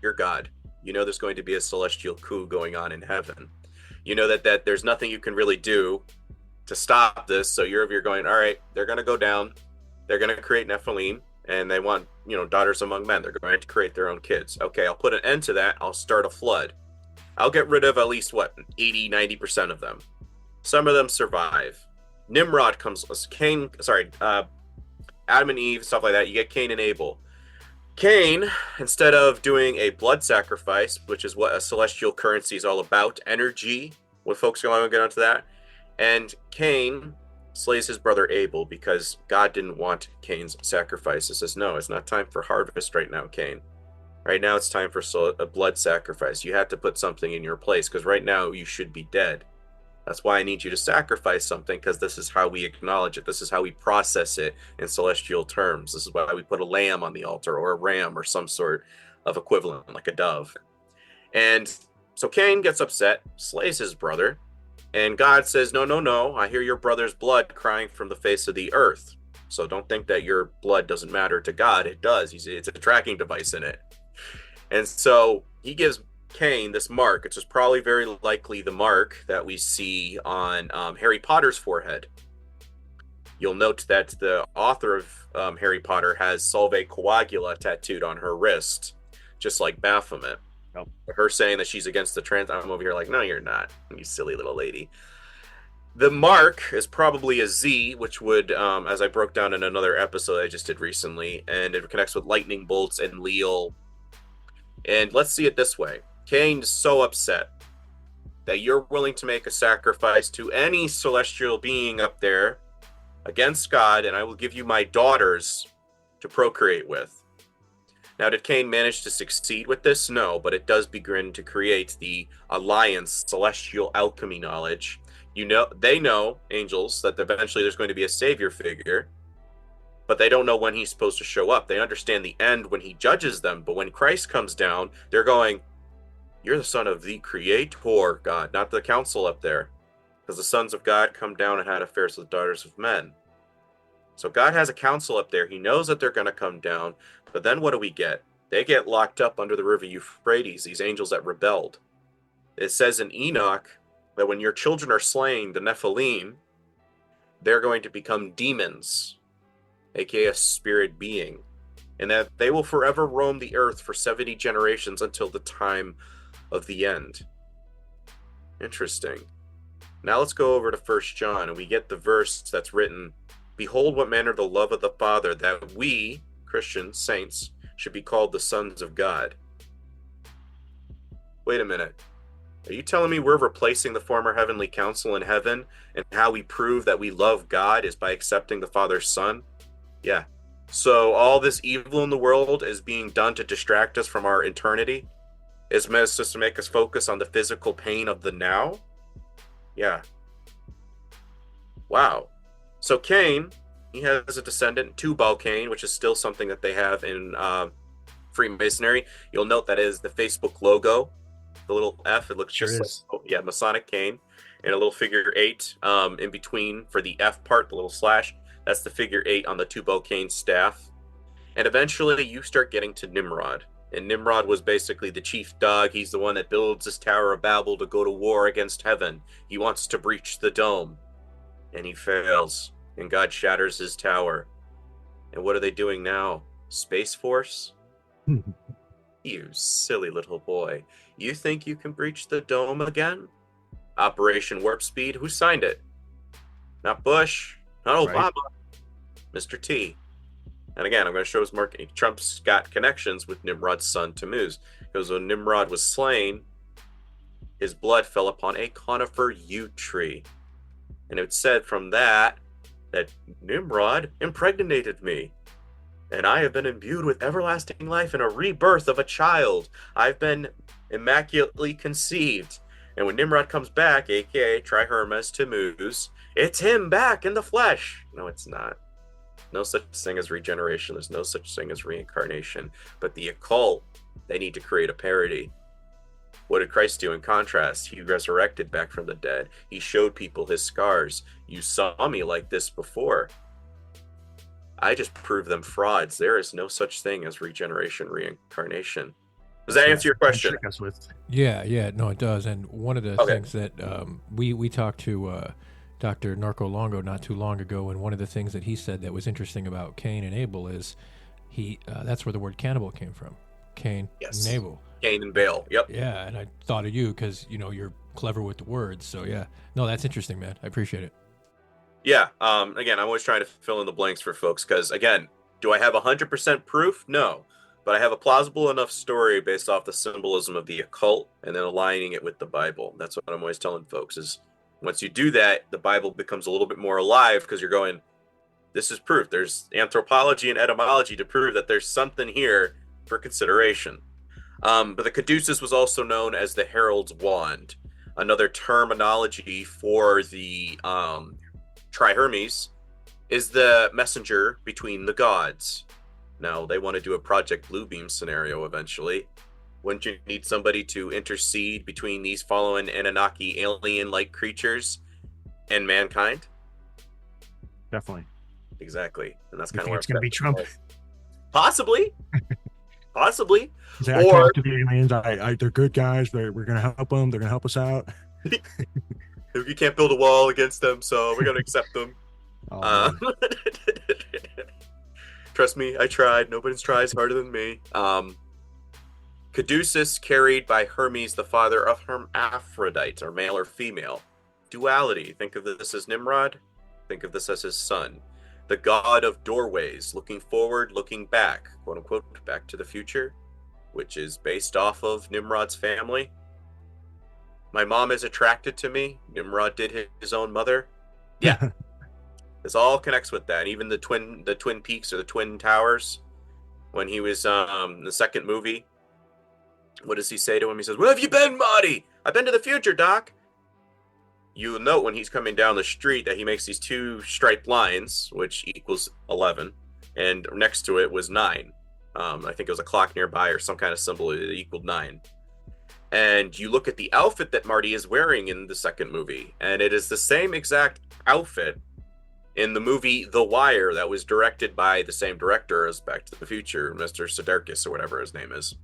you're God. You know there's going to be a celestial coup going on in heaven. You know that there's nothing you can really do to stop this. So you're going, all right, they're going to go down. They're going to create Nephilim. And they want, daughters among men. They're going to create their own kids. Okay, I'll put an end to that. I'll start a flood. I'll get rid of at least, 80, 90% of them. Some of them survive. Nimrod comes, Adam and Eve, stuff like that. You get Cain and Abel. Cain, instead of doing a blood sacrifice, which is what a celestial currency is all about, energy, what folks are going to get onto that. And Cain slays his brother Abel because God didn't want Cain's sacrifice. He says, no, it's not time for harvest right now, Cain. Right now it's time for a blood sacrifice. You have to put something in your place because right now you should be dead. That's why I need you to sacrifice something, because this is how we acknowledge it. This is how we process it in celestial terms. This is why we put a lamb on the altar, or a ram, or some sort of equivalent, like a dove. And so Cain gets upset, slays his brother. And God says, no, I hear your brother's blood crying from the face of the earth. So don't think that your blood doesn't matter to God. It does. It's a tracking device in it. And so he gives Cain this mark, which is probably very likely the mark that we see on Harry Potter's forehead. You'll note that the author of Harry Potter has Solve Coagula tattooed on her wrist, just like Baphomet. Her saying that she's against the trans, I'm over here like, no, you're not, you silly little lady. The mark is probably a Z, which would, as I broke down in another episode I just did recently, and it connects with lightning bolts and Leal. And let's see it this way. Cain's so upset that you're willing to make a sacrifice to any celestial being up there against God, and I will give you my daughters to procreate with. Now, did Cain manage to succeed with this? No, but it does begin to create the alliance, celestial alchemy knowledge. They know, angels, that eventually there's going to be a savior figure, but they don't know when he's supposed to show up. They understand the end when he judges them, but when Christ comes down, they're going, you're the son of the creator, God, not the council up there, because the sons of God come down and had affairs with daughters of men. So God has a council up there. He knows that they're going to come down. But then what do we get? They get locked up under the river Euphrates, these angels that rebelled. It says in Enoch that when your children are slain, the Nephilim, they're going to become demons, aka a spirit being. And that they will forever roam the earth for 70 generations until the time of the end. Interesting. Now let's go over to 1 John, and we get the verse that's written, behold what manner the love of the Father, that we, Christian saints, should be called the sons of God. Wait a minute. Are you telling me we're replacing the former heavenly council in heaven, and how we prove that we love God is by accepting the Father's Son? Yeah. So all this evil in the world is being done to distract us from our eternity? Is meant just to make us focus on the physical pain of the now? Yeah. Wow. So Cain, he has a descendant, Tubal Cain, which is still something that they have in Freemasonry. You'll note that is the Facebook logo, the little F. It looks just like, Masonic Cain, and a little figure 8 in between for the F part, the little slash. That's the figure 8 on the Tubal Cain staff. And eventually you start getting to Nimrod. And Nimrod was basically the chief dog. He's the one that builds this Tower of Babel to go to war against heaven. He wants to breach the dome. And he fails, and God shatters his tower. And what are they doing now? Space Force? You silly little boy. You think you can breach the dome again? Operation Warp Speed? Who signed it? Not Bush, not Obama, right. Mr. T. And again, I'm going to show his mark. Trump's got connections with Nimrod's son Tammuz, because when Nimrod was slain, his blood fell upon a conifer yew tree. And it said from that Nimrod impregnated me. And I have been imbued with everlasting life and a rebirth of a child. I've been immaculately conceived. And when Nimrod comes back, aka Trihermes Tammuz, it's him back in the flesh. No, it's not. No such thing as regeneration. There's no such thing as reincarnation. But the occult, they need to create a parody. What did Christ do in contrast? He resurrected back from the dead. He showed people his scars. You saw me like this before. I just proved them frauds. There is no such thing as regeneration, reincarnation. Does that answer your question? Yeah, no, it does. And one of the things that we talked to Dr. Narco Longo not too long ago, and one of the things that he said that was interesting about Cain and Abel is that's where the word cannibal came from. Cain and Abel. Cain and Bale. Yep. Yeah, and I thought of you because you're clever with the words. So yeah, no, that's interesting, man. I appreciate it. Yeah. Again, I'm always trying to fill in the blanks for folks because, again, do I have 100% proof? No. But I have a plausible enough story based off the symbolism of the occult and then aligning it with the Bible. That's what I'm always telling folks is once you do that, the Bible becomes a little bit more alive because you're going, this is proof. There's anthropology and etymology to prove that there's something here for consideration. But the caduceus was also known as the herald's wand, another terminology for the Trihermes is the messenger between the gods. Now, they want to do a Project Bluebeam scenario eventually. Wouldn't you need somebody to intercede between these fallen Anunnaki alien-like creatures and mankind? Definitely. Exactly. And that's You kind of think where it's going to be Trump? Possibly. Possibly. I talked to the aliens. They're good guys. We're going to help them. They're going to help us out. You can't build a wall against them, so we're going to accept them. Trust me, I tried. Nobody's tried as harder than me. Caduceus carried by Hermes, the father of hermaphrodites, or male or female. Duality. Think of this as Nimrod. Think of this as his son. The god of doorways, looking forward, looking back, quote unquote, back to the future, which is based off of Nimrod's family. My mom is attracted to me. Nimrod did his own mother. Yeah. This all connects with that. Even the Twin Peaks or the Twin Towers, when he was in the second movie, what does he say to him? He says, "Where have you been, Marty? I've been to the future, Doc." You'll note when he's coming down the street that he makes these two striped lines, which equals 11, and next to it was 9. I think it was a clock nearby or some kind of symbol that equaled 9. And you look at the outfit that Marty is wearing in the second movie, and it is the same exact outfit in the movie The Wire that was directed by the same director as Back to the Future, Mr. Sudeikis or whatever his name is.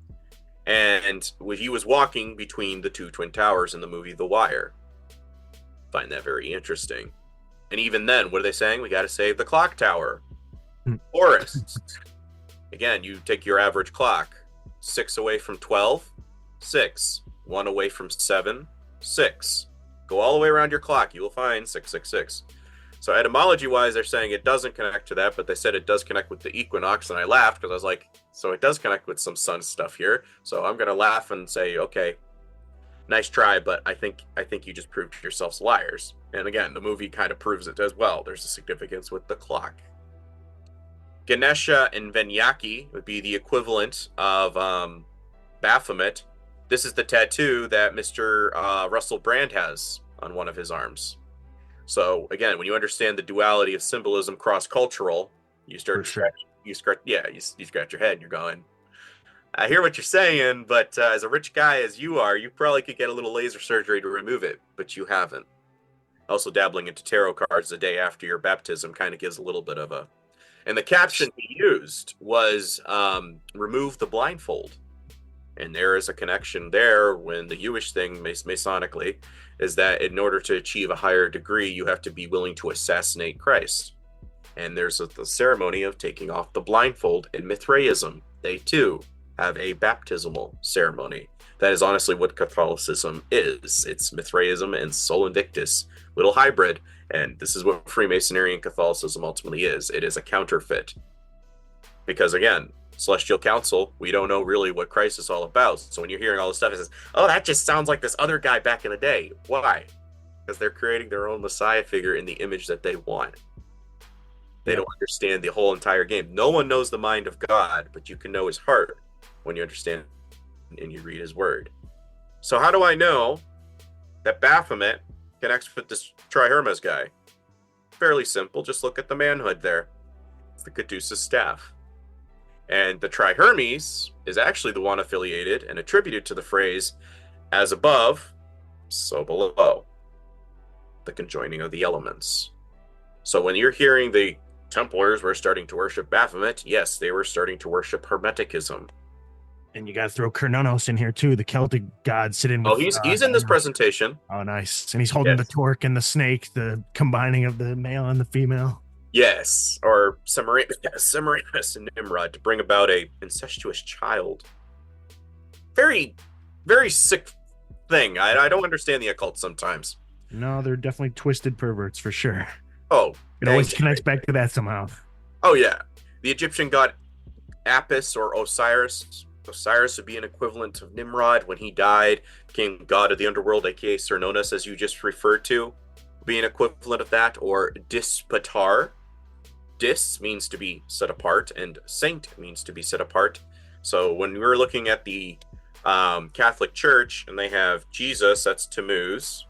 And he was walking between the two Twin Towers in the movie The Wire. Find that very interesting. And even then, what are they saying? We got to save the clock tower. Horus. Again, you take your average clock. 6 away from 12, 6. 1 away from 7, 6. Go all the way around your clock. You will find 666. So etymology-wise, they're saying it doesn't connect to that, but they said it does connect with the equinox, and I laughed because I was like, so it does connect with some sun stuff here. So I'm going to laugh and say, okay, nice try, but I think you just proved yourselves liars. And again, the movie kind of proves it as well. There's a significance with the clock. Ganesha and Venyaki would be the equivalent of Baphomet. This is the tattoo that Mr. Russell Brand has on one of his arms. So again, when you understand the duality of symbolism cross-cultural, you scratch your head and you're going, I hear what you're saying, but as a rich guy as you are, you probably could get a little laser surgery to remove it, but you haven't. Also dabbling into tarot cards the day after your baptism kind of gives a little bit of a... And the caption he used was remove the blindfold. And there is a connection there when the Jewish thing, Masonically, is that in order to achieve a higher degree, you have to be willing to assassinate Christ. And there's the ceremony of taking off the blindfold in Mithraism. They too have a baptismal ceremony. That is honestly what Catholicism is. It's Mithraism and Sol Invictus, little hybrid. And this is what Freemasonry and Catholicism ultimately is. It is a counterfeit. Because again, Celestial Council, we don't know really what Christ is all about. So when you're hearing all this stuff, it says, oh, that just sounds like this other guy back in the day. Why? Because they're creating their own Messiah figure in the image that they want. They don't understand the whole entire game. No one knows the mind of God, but you can know his heart when you understand and you read his word. So how do I know that Baphomet connects with this Trihermes guy? Fairly simple. Just look at the manhood there. It's the Caduceus staff. And the Trihermes is actually the one affiliated and attributed to the phrase, as above, so below. The conjoining of the elements. So when you're hearing the Templars were starting to worship Baphomet, yes, they were starting to worship Hermeticism. And you got to throw Cernunnos in here too, the Celtic god sitting. Oh, he's in this presentation. Oh, nice. And he's holding the torque and the snake, the combining of the male and the female. Yes, or Semiramis and Nimrod to bring about a incestuous child. Very, very sick thing. I don't understand the occult sometimes. No, they're definitely twisted perverts for sure. Oh, it always connects back to that somehow. Oh yeah, the Egyptian god Apis or Osiris. Osiris would be an equivalent of Nimrod. When he died, became god of the underworld, aka Cernunnos, as you just referred to, be an equivalent of that. Or Dispatar. Dis means to be set apart, and saint means to be set apart. So when we're looking at the Catholic Church, and they have Jesus, that's Tammuz.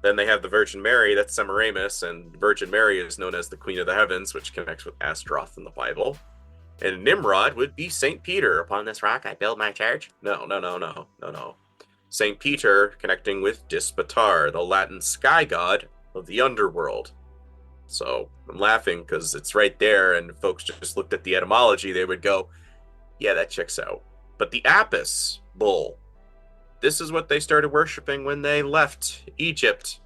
Then they have the Virgin Mary, that's Semiramis, and Virgin Mary is known as the Queen of the Heavens, which connects with Astaroth in the Bible. And Nimrod would be St. Peter. Upon this rock I build my church. No. St. Peter connecting with Dispatar, the Latin sky god of the underworld. So I'm laughing because it's right there, and if folks just looked at the etymology, they would go, yeah, that checks out. But the Apis bull, this is what they started worshiping when they left Egypt.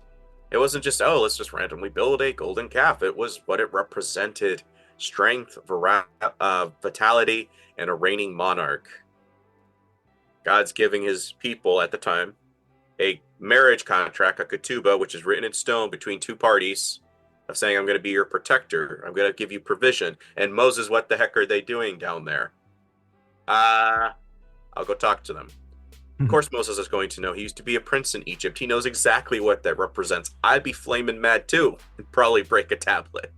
It wasn't just, oh, let's just randomly build a golden calf. It was what it represented: strength, vitality, and a reigning monarch. God's giving his people at the time a marriage contract, a ketubah, which is written in stone between two parties, of saying, I'm going to be your protector. I'm going to give you provision. And Moses, what the heck are they doing down there? I'll go talk to them. Of course, Moses is going to know. He used to be a prince in Egypt. He knows exactly what that represents. I'd be flaming mad too, and probably break a tablet.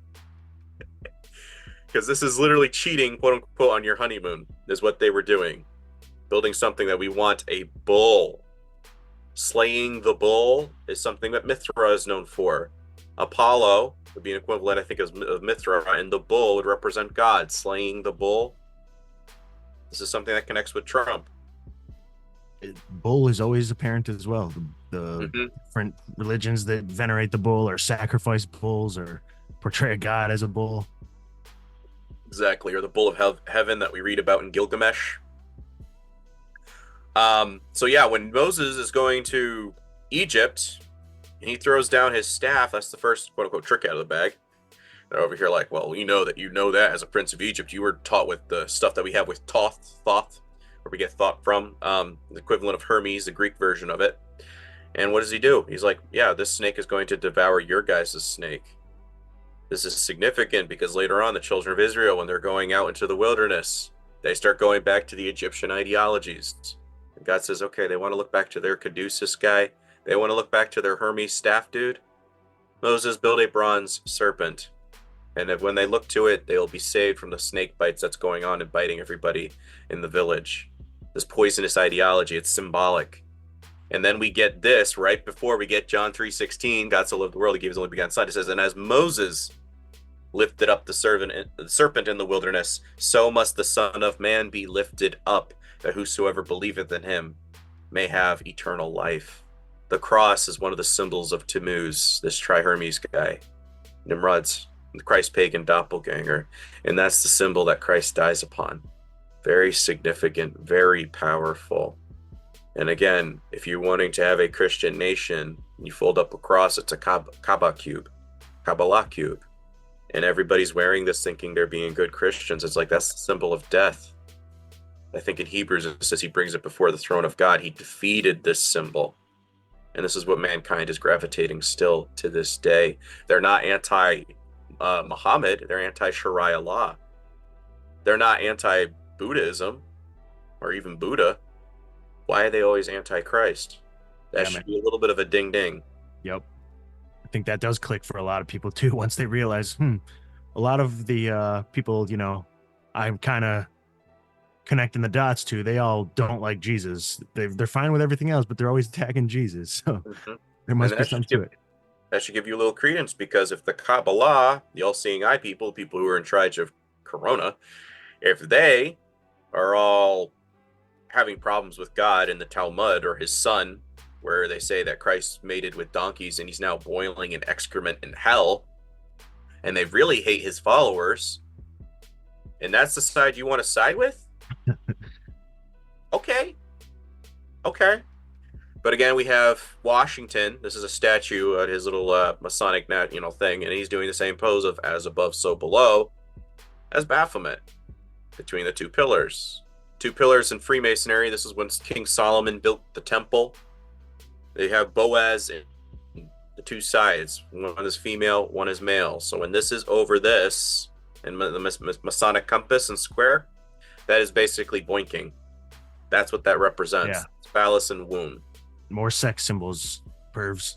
Because this is literally cheating, quote unquote, on your honeymoon, is what they were doing. Building something that we want a bull. Slaying the bull is something that Mithra is known for. Apollo would be an equivalent, I think, of Mithra, and the bull would represent God. Slaying the bull. This is something that connects with Trump. Bull is always apparent as well. The different religions that venerate the bull or sacrifice bulls or portray a god as a bull. Exactly, or the bull of heaven that we read about in Gilgamesh. So yeah, when Moses is going to Egypt and he throws down his staff, that's the first quote-unquote trick out of the bag. They're over here like, well, you know that as a prince of Egypt, you were taught with the stuff that we have with Thoth, where we get thought from, the equivalent of Hermes, the Greek version of it. And what does he do? He's like, yeah, this snake is going to devour your guys' snake. This is significant because later on, the children of Israel, when they're going out into the wilderness, they start going back to the Egyptian ideologies. And God says, okay, they want to look back to their Caduceus guy. They want to look back to their Hermes staff dude. Moses, build a bronze serpent. And if, when they look to it, they'll be saved from the snake bites that's going on and biting everybody in the village. This poisonous ideology, it's symbolic. And then we get this right before we get John 3:16. God so loved the world, he gave his only begotten son. It says, and as Moses lifted up the serpent in the wilderness, so must the Son of Man be lifted up, that whosoever believeth in him may have eternal life. The cross is one of the symbols of Tammuz, this Trihermes guy, Nimrod's the Christ pagan doppelganger, and that's the symbol that Christ dies upon. Very significant, very powerful. And again, if you're wanting to have a Christian nation, you fold up a cross, it's a Kabbalah cube. And everybody's wearing this thinking they're being good Christians. It's like, that's the symbol of death. I think in Hebrews it says he brings it before the throne of God. He defeated this symbol. And this is what mankind is gravitating still to this day. They're not anti-Muhammad, they're anti-Sharia law. They're not anti-Buddhism or even Buddha. Why are they always anti-Christ? That should be a little bit of a ding-ding. Yep. I think that does click for a lot of people too once they realize, a lot of the people, you know, I'm kind of connecting the dots to, they all don't like Jesus. They're fine with everything else, but they're always attacking Jesus. So there must be something to it. That should give you a little credence, because if the Kabbalah, the all-seeing eye people who are in charge of Corona, if they are all having problems with God in the Talmud or his son, where they say that Christ mated with donkeys and he's now boiling in excrement in hell, and they really hate his followers, and that's the side you want to side with? Okay. But again, we have Washington. This is a statue at his little Masonic thing, and he's doing the same pose of as above, so below, as Baphomet between the two pillars. Two pillars in Freemasonry. This is when King Solomon built the temple. They have Boaz in the two sides. One is female, one is male. So when this is over this, in the Masonic compass and square, that is basically boinking. That's what that represents. Yeah. It's phallus and womb. More sex symbols, pervs.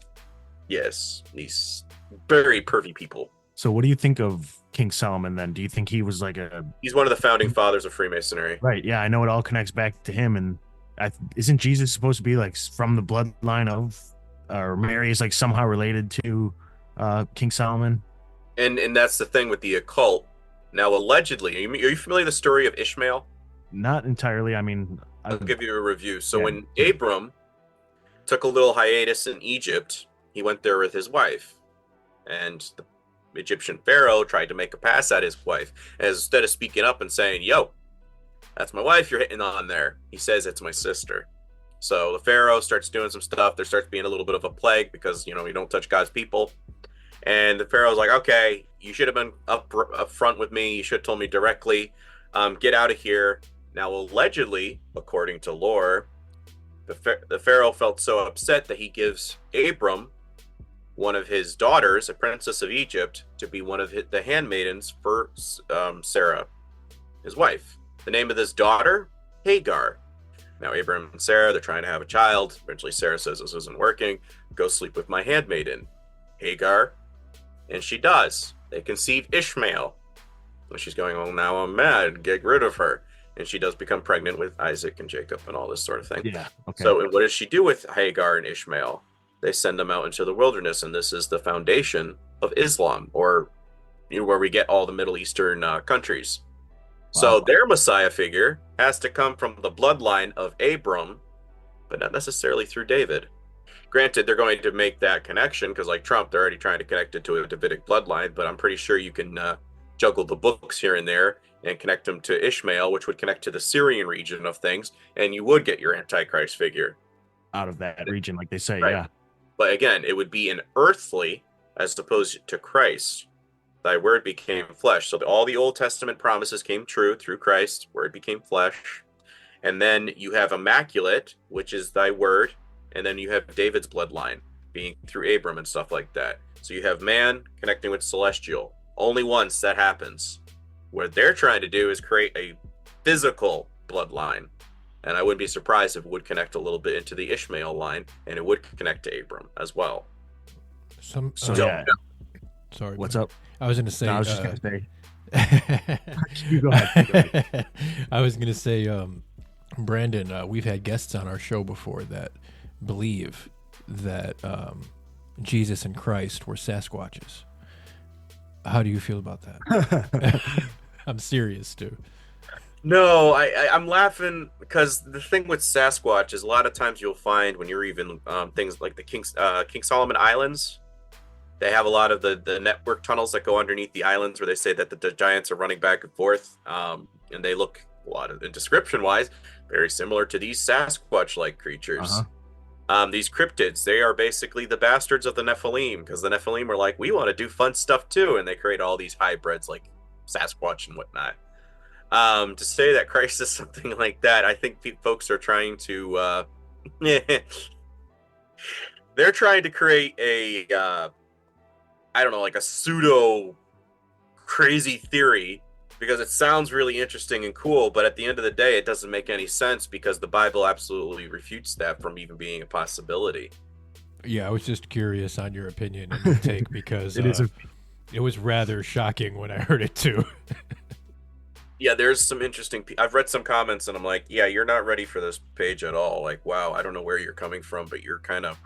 Yes, these very pervy people. So what do you think of King Solomon then? Do you think he was like He's one of the founding fathers of Freemasonry. Right, yeah, I know it all connects back to him. And isn't Jesus supposed to be like from the bloodline of, or Mary is like somehow related to King Solomon? And that's the thing with the occult. Now, allegedly, are you familiar with the story of Ishmael? Not entirely. I mean, I'll give you a review. So when Abram took a little hiatus in Egypt, he went there with his wife, and the Egyptian pharaoh tried to make a pass at his wife. And instead of speaking up and saying, "Yo, that's my wife you're hitting on there," he says, "It's my sister." So the pharaoh starts doing some stuff. There starts being a little bit of a plague because, you don't touch God's people. And the pharaoh's like, "Okay, you should have been up front with me. You should have told me directly. Get out of here." Now, allegedly, according to lore, the pharaoh felt so upset that he gives Abram one of his daughters, a princess of Egypt, to be one of the handmaidens for Sarah, his wife. The name of this daughter, Hagar. Now, Abram and Sarah, they're trying to have a child. Eventually, Sarah says, "This isn't working. Go sleep with my handmaiden, Hagar." And she does. They conceive Ishmael. And she's going, "Oh, now I'm mad. Get rid of her." And she does become pregnant with Isaac and Jacob and all this sort of thing. Yeah. Okay. So, and what does she do with Hagar and Ishmael? They send them out into the wilderness, and this is the foundation of Islam, or where we get all the Middle Eastern countries. Wow. So their Messiah figure has to come from the bloodline of Abram, but not necessarily through David. Granted, they're going to make that connection because, like Trump, they're already trying to connect it to a Davidic bloodline, but I'm pretty sure you can juggle the books here and there and connect them to Ishmael, which would connect to the Syrian region of things, and you would get your Antichrist figure out of that region, like they say. Right. Yeah. But again, it would be an earthly as opposed to Christ. Thy word became flesh. So all the Old Testament promises came true through Christ. Word became flesh. And then you have immaculate, which is thy word. And then you have David's bloodline being through Abram and stuff like that. So you have man connecting with celestial. Only once that happens. What they're trying to do is create a physical bloodline. And I wouldn't be surprised if it would connect a little bit into the Ishmael line, and it would connect to Abram as well. Yeah. Sorry. What's up? I was going to say. No, I was just going to say. You go ahead. I was going to say, Brandon, we've had guests on our show before that believe that Jesus and Christ were Sasquatches. How do you feel about that? I'm serious, too. No, I'm laughing because the thing with Sasquatch is a lot of times you'll find when you're even things like the King Solomon Islands, they have a lot of the network tunnels that go underneath the islands where they say that the giants are running back and forth, and they look a lot of, description wise, very similar to these Sasquatch-like creatures. These cryptids, they are basically the bastards of the Nephilim, because the Nephilim are like, we want to do fun stuff too, and they create all these hybrids like Sasquatch and whatnot. To say that Christ is something like that, I think folks are trying to they're trying to create a I don't know, like a pseudo crazy theory, because it sounds really interesting and cool, but at the end of the day it doesn't make any sense because the Bible absolutely refutes that from even being a possibility. Yeah, I was just curious on your opinion and your take because It was rather shocking when I heard it too. Yeah, there's some interesting. I've read some comments and I'm like, yeah, you're not ready for this page at all. Like, wow, I don't know where you're coming from, but you're kind of.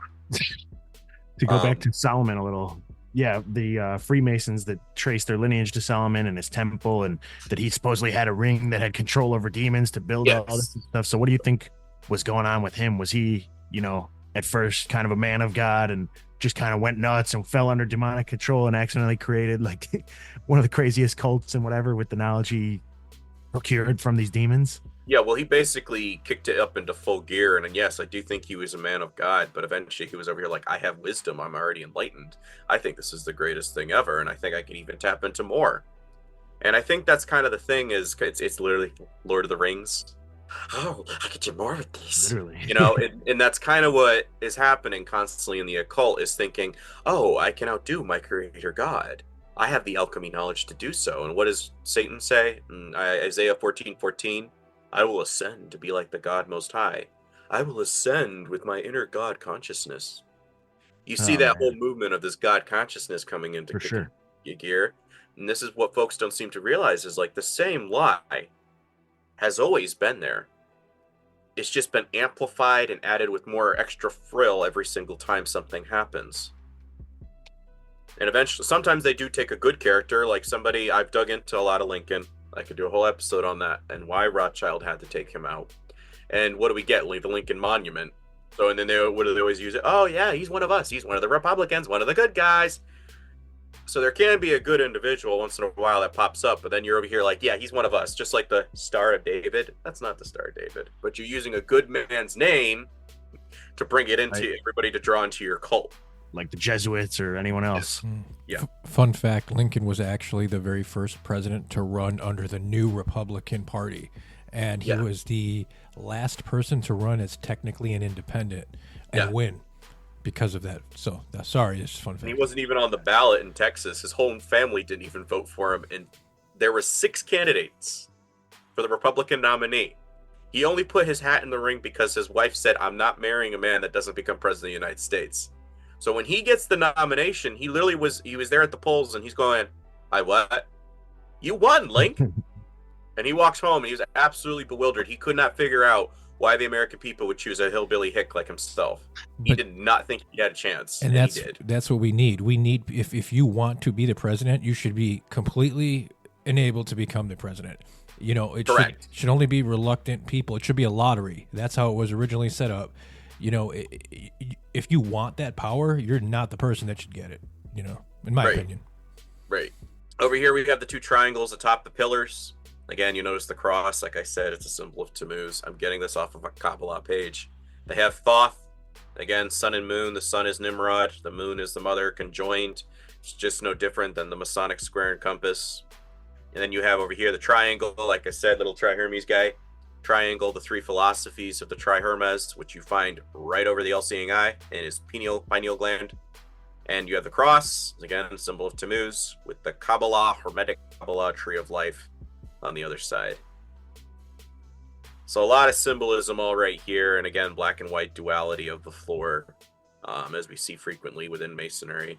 To go back to Solomon a little, yeah, the Freemasons that trace their lineage to Solomon and his temple, and that he supposedly had a ring that had control over demons to build all this stuff. So, what do you think was going on with him? Was he, at first kind of a man of God and just kind of went nuts and fell under demonic control and accidentally created like one of the craziest cults and whatever with the knowledge he procured from these demons? Yeah, well, he basically kicked it up into full gear. And yes, I do think he was a man of God, but eventually he was over here like, I have wisdom. I'm already enlightened. I think this is the greatest thing ever. And I think I can even tap into more. And I think that's kind of the thing is it's literally Lord of the Rings. Oh, I could do more with this. Literally. And that's kind of what is happening constantly in the occult is thinking, oh, I can outdo my creator God. I have the alchemy knowledge to do so. And what does Satan say? Isaiah 14:14. I will ascend to be like the God Most High. I will ascend with my inner God consciousness. You see that whole movement of this God consciousness coming into gear. And this is what folks don't seem to realize is like the same lie has always been there. It's just been amplified and added with more extra frill every single time something happens. And eventually, sometimes they do take a good character, like somebody I've dug into a lot of Lincoln. I could do a whole episode on that and why Rothschild had to take him out. And what do we get? The Lincoln Monument. So, and then what do they always use it? Oh, yeah, he's one of us. He's one of the Republicans, one of the good guys. So there can be a good individual once in a while that pops up, but then you're over here like, yeah, he's one of us, just like the Star of David. That's not the Star of David, but you're using a good man's name to bring it into everybody to draw into your cult. Like the Jesuits or anyone else. Yeah. Fun fact, Lincoln was actually the very first president to run under the new Republican Party. And he was the last person to run as technically an independent and win because of that. So, sorry, it's fun fact. And he wasn't even on the ballot in Texas. His whole family didn't even vote for him. And there were 6 candidates for the Republican nominee. He only put his hat in the ring because his wife said, I'm not marrying a man that doesn't become president of the United States. So when he gets the nomination, he literally was there at the polls and he's going, I what? You won, Link. And he walks home and he was absolutely bewildered. He could not figure out why the American people would choose a hillbilly hick like himself. He did not think he had a chance. And that's what we need. We need, if you want to be the president, you should be completely enabled to become the president. It should only be reluctant people. It should be a lottery. That's how it was originally set up. If you want that power, you're not the person that should get it, in my opinion. Right. Over here, we have the 2 triangles atop the pillars. Again, you notice the cross. Like I said, it's a symbol of Tammuz. I'm getting this off of a Kabbalah page. They have Thoth. Again, sun and moon. The sun is Nimrod. The moon is the mother conjoined. It's just no different than the Masonic square and compass. And then you have over here the triangle. Like I said, little Tri-Hermes guy. Triangle, the 3 philosophies of the Tri-Hermes, which you find right over the all-seeing eye in his pineal gland. And you have the cross, again, symbol of Tammuz, with the Kabbalah, Hermetic Kabbalah, tree of life on the other side. So a lot of symbolism all right here. And again, black and white duality of the floor, as we see frequently within Masonry.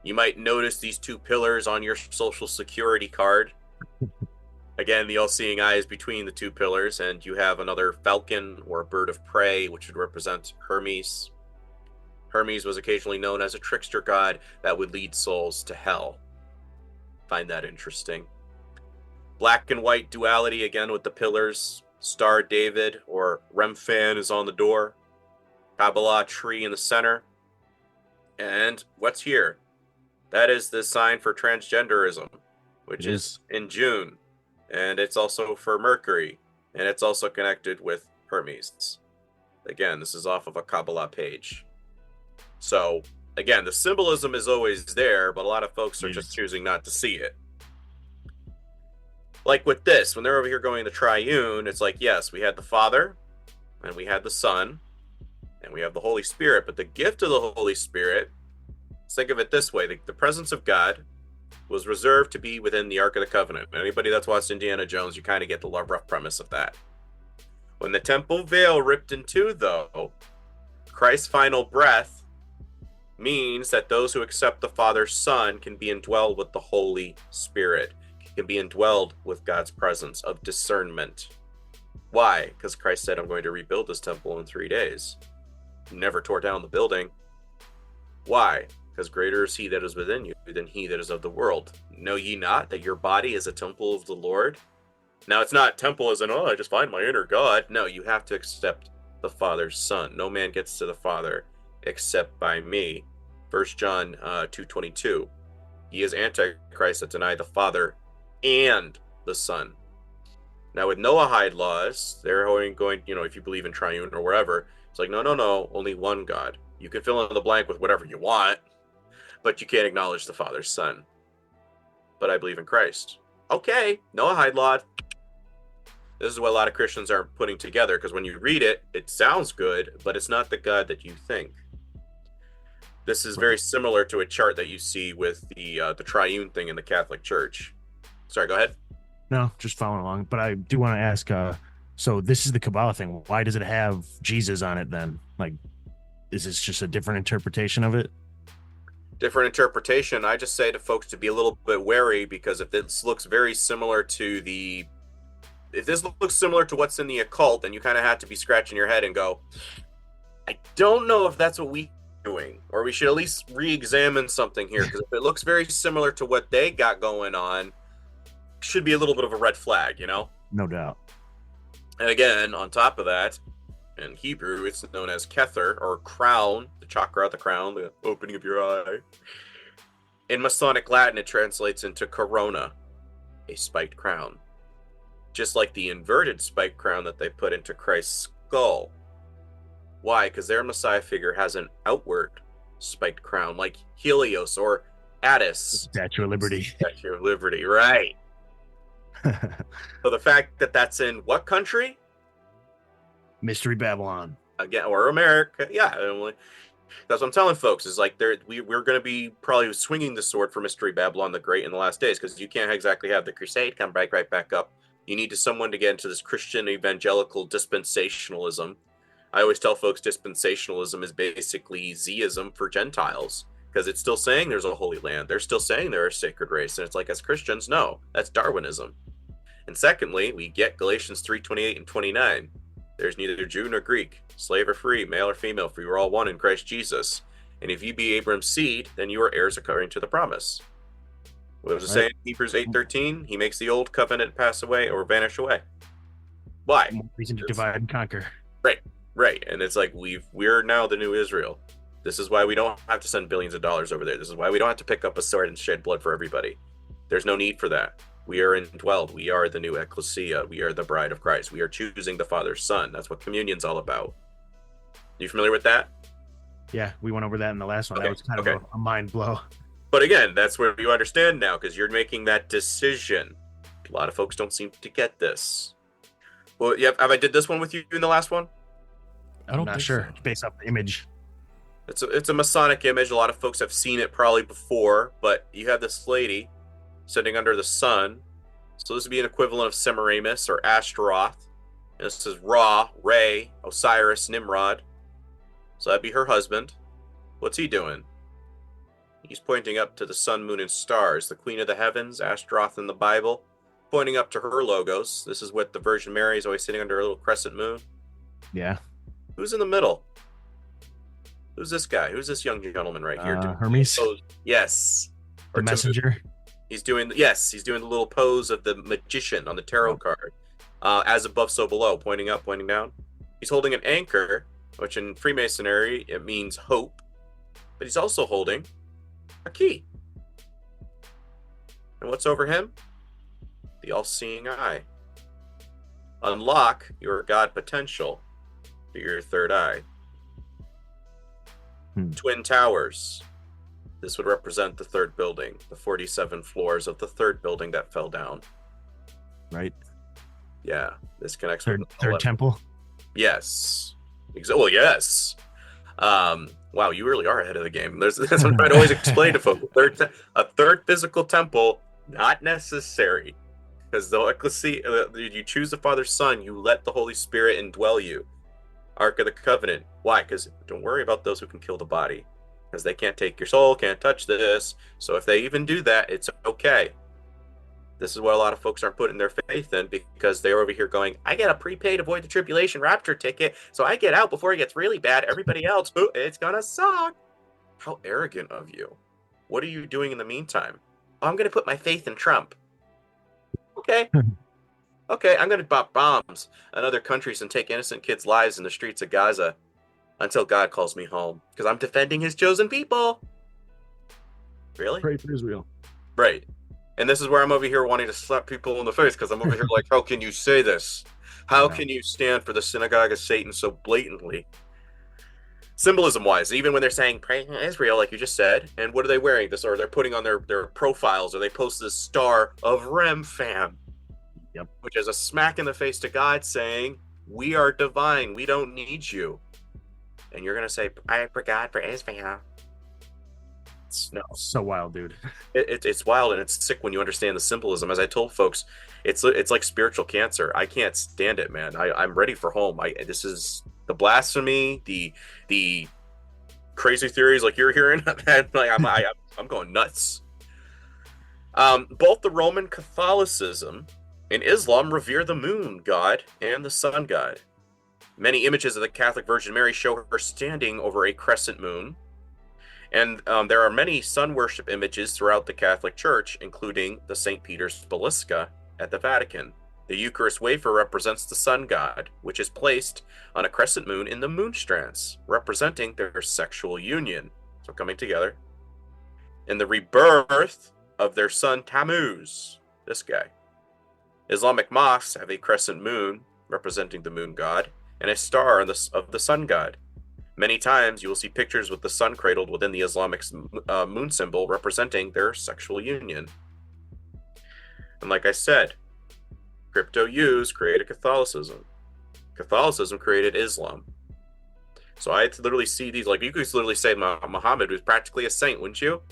You might notice these 2 pillars on your social security card. Again, the all-seeing eye is between the 2 pillars, and you have another falcon or a bird of prey, which would represent Hermes. Hermes was occasionally known as a trickster god that would lead souls to hell. Find that interesting. Black and white duality, again, with the pillars. Star David or Remphan is on the door. Kabbalah tree in the center. And what's here? That is the sign for transgenderism, which is in June. And it's also for Mercury, and it's also connected with Hermes. Again, this is off of a Kabbalah page. So, again, the symbolism is always there, but a lot of folks are just choosing not to see it. Like with this, when they're over here going the triune, it's like, yes, we had the Father, and we had the Son, and we have the Holy Spirit, but the gift of the Holy Spirit, think of it this way, the presence of God was reserved to be within the Ark of the Covenant. Anybody that's watched Indiana Jones, you kind of get the rough premise of that. When the temple veil ripped in 2, though, Christ's final breath means that those who accept the Father's Son can be indwelled with the Holy Spirit, can be indwelled with God's presence of discernment. Why? Because Christ said, I'm going to rebuild this temple in 3 days. He never tore down the building. Why? Because greater is he that is within you than he that is of the world. Know ye not that your body is a temple of the Lord? Now, it's not temple as in, oh, I just find my inner God. No, you have to accept the Father's Son. No man gets to the Father except by me. 1 John 2:22. He is Antichrist that deny the Father and the Son. Now, with Noahide laws, they're going, if you believe in triune or wherever, it's like, no, only one God. You can fill in the blank with whatever you want, but you can't acknowledge the Father's Son. But I believe in Christ. Okay, Noahide law. This is what a lot of Christians are putting together, because when you read it, it sounds good, but it's not the God that you think. This is very similar to a chart that you see with the triune thing in the Catholic Church. Sorry, go ahead. No, just following along. But I do want to ask, so this is the Kabbalah thing. Why does it have Jesus on it then? Like, is this just a different interpretation of it? Different interpretation. I just say to folks to be a little bit wary, because if this looks very similar to what's in the occult, then you kind of have to be scratching your head and go, I don't know if that's what we're doing, or we should at least re-examine something here, because if it looks very similar to what they got going on, should be a little bit of a red flag, No doubt. And again, on top of that, in Hebrew, it's known as kether, or crown, the chakra, the crown, the opening of your eye. In Masonic Latin, it translates into corona, a spiked crown. Just like the inverted spiked crown that they put into Christ's skull. Why? Because their Messiah figure has an outward spiked crown, like Helios or Attis. Statue of Liberty. Statue of Liberty, right. So the fact that that's in what country? Mystery Babylon. Again, or America. Yeah. That's what I'm telling folks, is like we're going to be probably swinging the sword for Mystery Babylon the Great in the last days, because you can't exactly have the crusade come right back up. You need someone to get into this Christian evangelical dispensationalism. I always tell folks dispensationalism is basically Zism for Gentiles, because it's still saying there's a holy land. They're still saying they're a sacred race. And it's like, as Christians, no, that's Darwinism. And secondly, we get Galatians 3:28 and 29. There's neither Jew nor Greek, slave or free, male or female, for you are all one in Christ Jesus. And if you be Abraham's seed, then you are heirs according to the promise. What does it say in Hebrews 8:13? He makes the old covenant pass away or vanish away. Why? More reason to divide and conquer. Right. And it's like, we're now the new Israel. This is why we don't have to send billions of dollars over there. This is why we don't have to pick up a sword and shed blood for everybody. There's no need for that. We are indwelled. We are the new ecclesia. We are the bride of Christ. We are choosing the Father's Son. That's what communion's all about. You familiar with that? Yeah, we went over that in the last one. Okay, That was kind of a mind blow. But again, that's where you understand now, because you're making that decision. A lot of folks don't seem to get this. Well, have I did this one with you in the last one? I'm not sure. It's based off the image. It's a Masonic image. A lot of folks have seen it probably before, but you have this lady sitting under the sun. So this would be an equivalent of Semiramis or Ashtaroth. And this is Ra, Re, Osiris, Nimrod. So that'd be her husband. What's he doing? He's pointing up to the sun, moon, and stars, the queen of the heavens, Ashtaroth in the Bible, pointing up to her logos. This is what the Virgin Mary is always sitting under a little crescent moon. Yeah. Who's in the middle? Who's this guy? Who's this young gentleman right here? Hermes? Yes. The messenger? He's doing the little pose of the magician on the tarot card. As above, so below, pointing up, pointing down. He's holding an anchor, which in Freemasonry, it means hope. But he's also holding a key. And what's over him? The all-seeing eye. Unlock your God potential through your third eye. Twin towers. This would represent the third building, the 47 floors of the third building that fell down. Right. Yeah, this connects third with the third temple. Yes. Well, yes. Wow, you really are ahead of the game. That's what I'm trying to always explain to folks. A third physical temple, not necessary. Because the ecclesia, you choose the Father's Son, you let the Holy Spirit indwell you. Ark of the Covenant. Why? Because don't worry about those who can kill the body. because they can't take your soul, can't touch this. So if they even do that, it's okay. This is what a lot of folks aren't putting their faith in, because they're over here going, I get a prepaid avoid the tribulation rapture ticket, so I get out before it gets really bad. Everybody else, it's gonna suck. How arrogant of you. What are you doing in the meantime? Oh, I'm gonna put my faith in Trump. Okay. Okay, I'm gonna pop bombs in other countries and take innocent kids' lives in the streets of Gaza until God calls me home, because I'm defending his chosen people. Really? Pray for Israel. Right. And this is where I'm over here wanting to slap people in the face, because I'm over here like, how can you say this? How can you stand for the synagogue of Satan so blatantly? Symbolism-wise, even when they're saying pray for Israel, like you just said, and what are they wearing? This, or they're putting on their profiles, or they post this star of Rem-Fam. Yep. Which is a smack in the face to God saying, we are divine, we don't need you. And you're going to say, pray for God for Israel. No. So wild, dude. It's wild, and it's sick when you understand the symbolism. As I told folks, it's like spiritual cancer. I can't stand it, man. I'm ready for home. This is the blasphemy, the crazy theories like you're hearing. I'm going nuts. Both the Roman Catholicism and Islam revere the moon god and the sun god. Many images of the Catholic Virgin Mary show her standing over a crescent moon. And there are many sun worship images throughout the Catholic Church, including the St. Peter's Basilica at the Vatican. The Eucharist wafer represents the sun god, which is placed on a crescent moon in the moon strands, representing their sexual union. So coming together. And the rebirth of their son Tammuz, this guy. Islamic mosques have a crescent moon, representing the moon god, and a star of the sun god. Many times you will see pictures with the sun cradled within the Islamic moon symbol, representing their sexual union. And like I said, crypto-Jews created Catholicism. Catholicism created Islam. So I literally see these, like, you could literally say Muhammad was practically a saint, wouldn't you?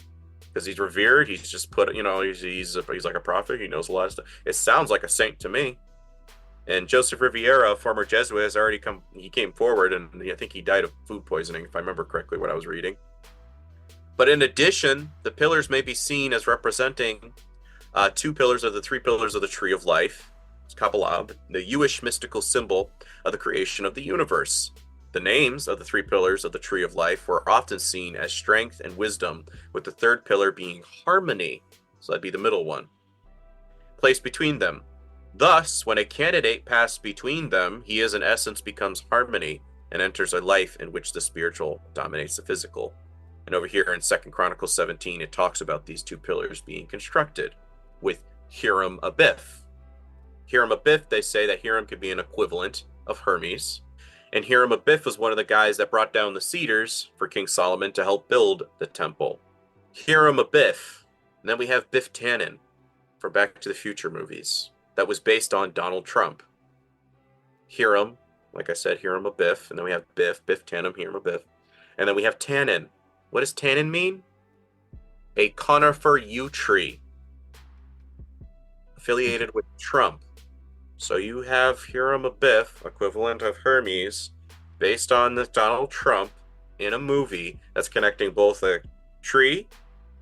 Because he's revered, he's just put, he's like a prophet, he knows a lot of stuff. It sounds like a saint to me. And Joseph Riviera, a former Jesuit, has already came forward, and I think he died of food poisoning, if I remember correctly what I was reading. But in addition, the pillars may be seen as representing 2 pillars of the 3 pillars of the Tree of Life, Kabbalah, the Jewish mystical symbol of the creation of the universe. The names of the 3 pillars of the Tree of Life were often seen as strength and wisdom, with the 3rd pillar being harmony, so that'd be the middle one, placed between them. Thus, when a candidate passes between them, he in essence becomes harmony and enters a life in which the spiritual dominates the physical. And over here in 2 Chronicles 17, it talks about these 2 pillars being constructed with Hiram Abiff. Hiram Abiff, they say that Hiram could be an equivalent of Hermes. And Hiram Abiff was one of the guys that brought down the cedars for King Solomon to help build the temple. Hiram Abiff. And then we have Biff Tannen for Back to the Future movies. That was based on Donald Trump. Hiram, like I said, Hiram Abiff. And then we have Biff Tannen, Hiram Abiff. And then we have Tannen. What does Tannen mean? A conifer yew tree. Affiliated with Trump. So you have Hiram Abiff, equivalent of Hermes, based on the Donald Trump in a movie that's connecting both a tree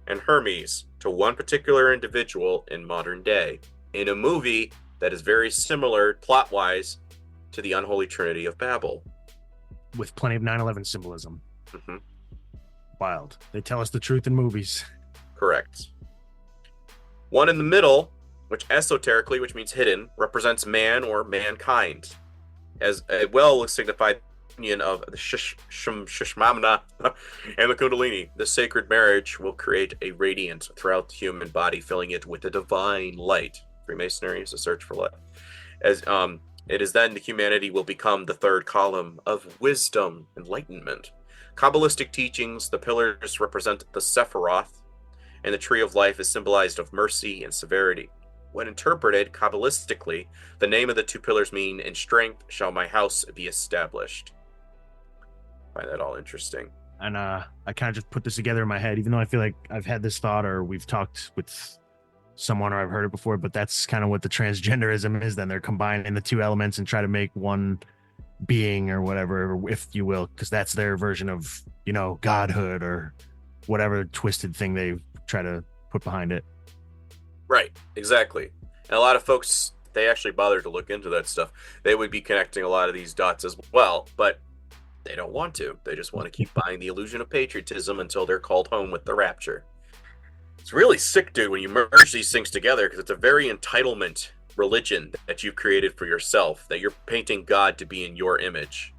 and Hermes to one particular individual in modern day. In a movie that is very similar plot-wise to the Unholy Trinity of Babel. With plenty of 9/11 symbolism. Mm-hmm. Wild. They tell us the truth in movies. Correct. One in the middle, which esoterically, which means hidden, represents man or mankind, as well as signified union of the Shishmamna and the Kundalini. The sacred marriage will create a radiance throughout the human body, filling it with a divine light. Freemasonry is a search for light. As it is then the humanity will become the 3rd column of wisdom, enlightenment. Kabbalistic teachings, the pillars represent the Sephiroth, and the Tree of Life is symbolized of mercy and severity. When interpreted Kabbalistically, the name of the 2 pillars mean, in strength shall my house be established. I find that all interesting. And I kind of just put this together in my head, even though I feel like I've had this thought or we've talked with someone or I've heard it before, but that's kind of what the transgenderism is. Then they're combining the 2 elements and try to make one being or whatever, if you will, because that's their version of, godhood or whatever twisted thing they try to put behind it. Right, exactly. And a lot of folks, they actually bother to look into that stuff. They would be connecting a lot of these dots as well, but they don't want to. They just want to keep buying the illusion of patriotism until they're called home with the rapture. It's really sick, dude, when you merge these things together, because it's a very entitlement religion that you've created for yourself, that you're painting God to be in your image.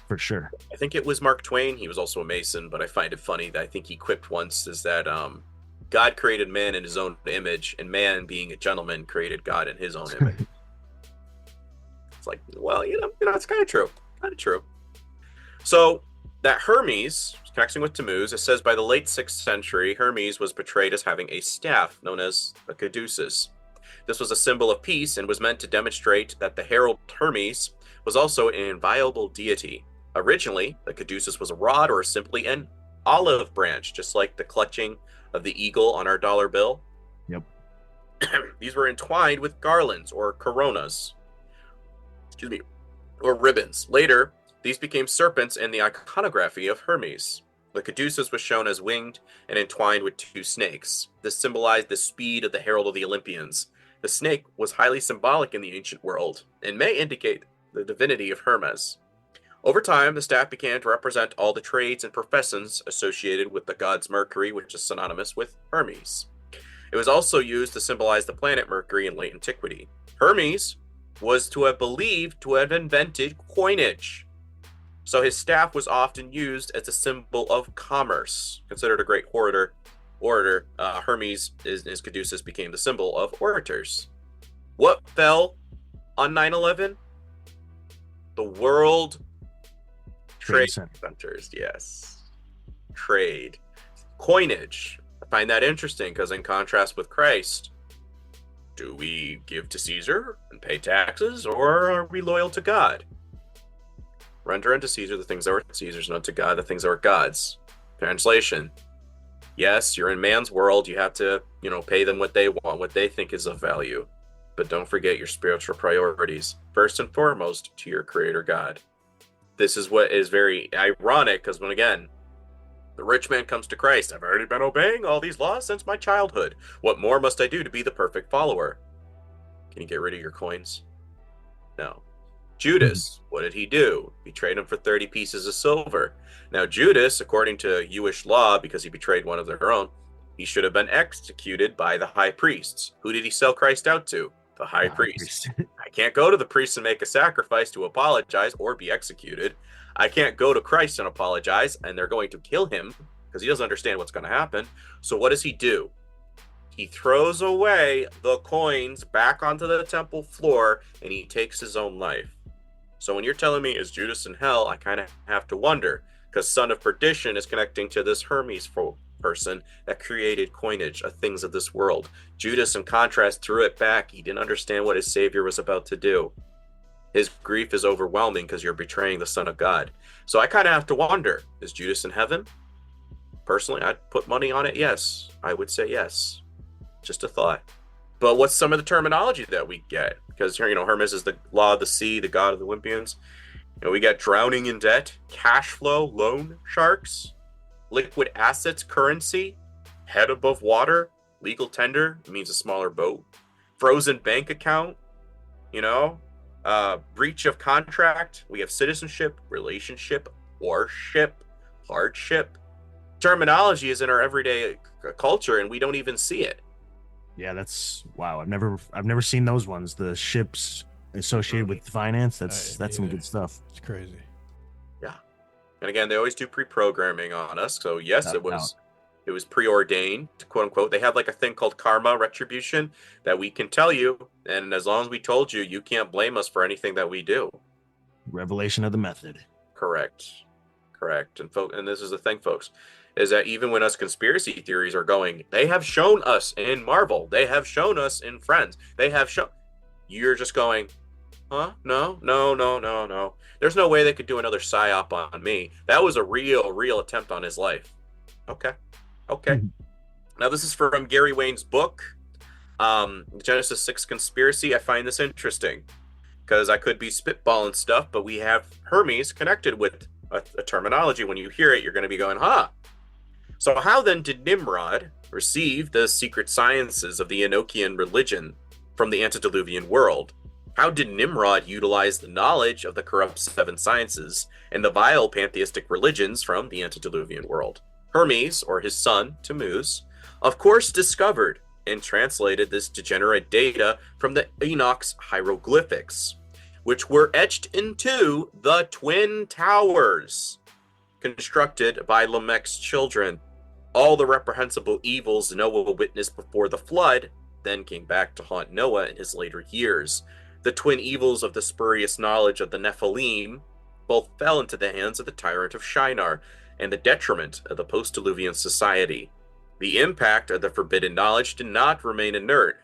For sure. I think it was Mark Twain. He was also a Mason, but I find it funny that I think he quipped once is that God created man in his own image, and man, being a gentleman, created God in his own image. It's like, well, it's kind of true. Kind of true. So that Hermes, connecting with Tammuz, it says by the late 6th century, Hermes was portrayed as having a staff known as a caduceus. This was a symbol of peace and was meant to demonstrate that the herald Hermes was also an inviolable deity. Originally, the caduceus was a rod or simply an olive branch, just like the clutching of the eagle on our dollar bill. Yep. These were entwined with garlands or coronas, or ribbons. Later, these became serpents in the iconography of Hermes. The caduceus was shown as winged and entwined with 2 snakes. This symbolized the speed of the herald of the Olympians. The snake was highly symbolic in the ancient world and may indicate the divinity of Hermes. Over time, the staff began to represent all the trades and professions associated with the gods Mercury, which is synonymous with Hermes. It was also used to symbolize the planet Mercury in late antiquity. Hermes was to have believed to have invented coinage. So his staff was often used as a symbol of commerce. Considered a great orator, Hermes, his caduceus, became the symbol of orators. What fell on 9/11? The World Trade Centers, yes. Trade. Coinage. I find that interesting because in contrast with Christ, do we give to Caesar and pay taxes, or are we loyal to God? Render unto Caesar the things that were Caesar's, and unto God the things that were God's. Translation. Yes, you're in man's world. You have to, pay them what they want, what they think is of value. But don't forget your spiritual priorities. First and foremost, to your creator God. This is what is very ironic, because when, again, the rich man comes to Christ, I've already been obeying all these laws since my childhood. What more must I do to be the perfect follower? Can you get rid of your coins? No. Judas, what did he do? Betrayed him for 30 pieces of silver. Now, Judas, according to Jewish law, because he betrayed one of their own, he should have been executed by the high priests. Who did he sell Christ out to? The high priest. I can't go to the priest and make a sacrifice to apologize or be executed. I can't go to Christ and apologize, and they're going to kill him because he doesn't understand what's going to happen. So what does he do? He throws away the coins back onto the temple floor, and he takes his own life. So when you're telling me, is Judas in hell, I kind of have to wonder, because son of perdition is connecting to this Hermes person that created coinage of things of this world. Judas, in contrast, threw it back. He didn't understand what his savior was about to do. His grief is overwhelming because you're betraying the Son of God. So I kind of have to wonder, is Judas in heaven? Personally, I'd put money on it. Yes, I would say yes. Just a thought. But what's some of the terminology that we get? Because Hermes is the law of the sea, the god of the Olympians. We got drowning in debt, cash flow, loan sharks, liquid assets, currency, head above water, legal tender, means a smaller boat, frozen bank account, breach of contract. We have citizenship, relationship, worship, hardship. Terminology is in our everyday culture, and we don't even see it. Yeah, that's wow. I've never seen those ones. The ships associated with finance. That's some good stuff. It's crazy. Yeah, and again, they always do pre-programming on us. So yes, it was preordained, quote unquote. They have like a thing called karma, retribution, that we can tell you, and as long as we told you, you can't blame us for anything that we do. Revelation of the method. Correct. And this is the thing, folks, is that even when us conspiracy theories are going, they have shown us in Marvel, they have shown us in Friends, they have shown, you're just going, huh? No. There's no way they could do another psyop on me. That was a real attempt on his life. Okay. Now this is from Gary Wayne's book, Genesis 6 Conspiracy. I find this interesting because I could be spitballing stuff, but we have Hermes connected with a terminology. When you hear it, you're going to be going, huh? So how then did Nimrod receive the secret sciences of the Enochian religion from the antediluvian world? How did Nimrod utilize the knowledge of the corrupt seven sciences and the vile pantheistic religions from the antediluvian world? Hermes, or his son, Tammuz, of course discovered and translated this degenerate data from the Enoch's hieroglyphics, which were etched into the Twin Towers, constructed by Lamech's children. All the reprehensible evils Noah witnessed before the flood then came back to haunt Noah in his later years. The twin evils of the spurious knowledge of the Nephilim both fell into the hands of the tyrant of Shinar and the detriment of the post-diluvian society. The impact of the forbidden knowledge did not remain inert.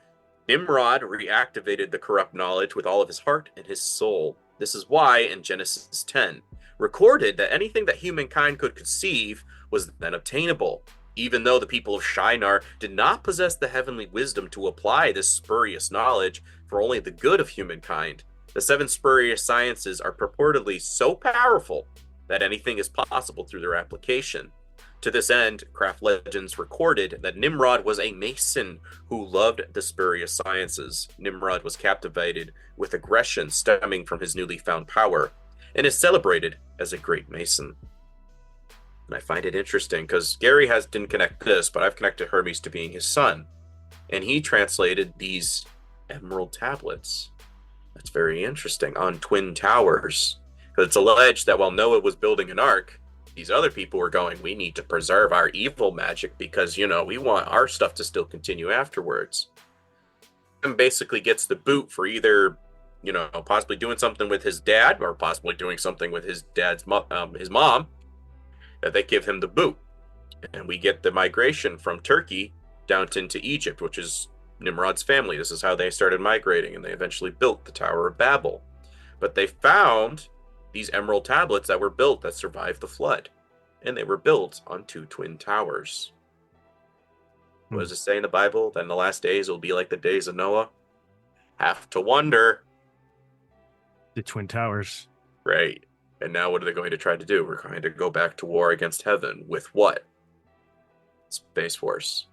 Nimrod reactivated the corrupt knowledge with all of his heart and his soul. This is why, in Genesis 10, recorded that anything that humankind could conceive was then obtainable, even though the people of Shinar did not possess the heavenly wisdom to apply this spurious knowledge for only the good of humankind. The seven spurious sciences are purportedly so powerful that anything is possible through their application. To this end, craft legends recorded that Nimrod was a mason who loved the spurious sciences. Nimrod was captivated with aggression stemming from his newly found power and is celebrated as a great mason. And I find it interesting because Gary didn't connect this, but I've connected Hermes to being his son. And he translated these emerald tablets. That's very interesting, on Twin Towers. Because it's alleged that while Noah was building an ark, these other people were going, we need to preserve our evil magic because, we want our stuff to still continue afterwards. And basically gets the boot for either, possibly doing something with his dad or possibly doing something with his his mom, that they give him the boot. And we get the migration from Turkey down into Egypt, which is Nimrod's family. This is how they started migrating, and they eventually built the Tower of Babel. But they found these emerald tablets that were built that survived the flood, and they were built on two twin towers. What does it say in the Bible? That in the last days will be like the days of Noah? Have to wonder. The Twin Towers. Right. And now what are they going to try to do? We're going to go back to war against heaven with what? Space Force.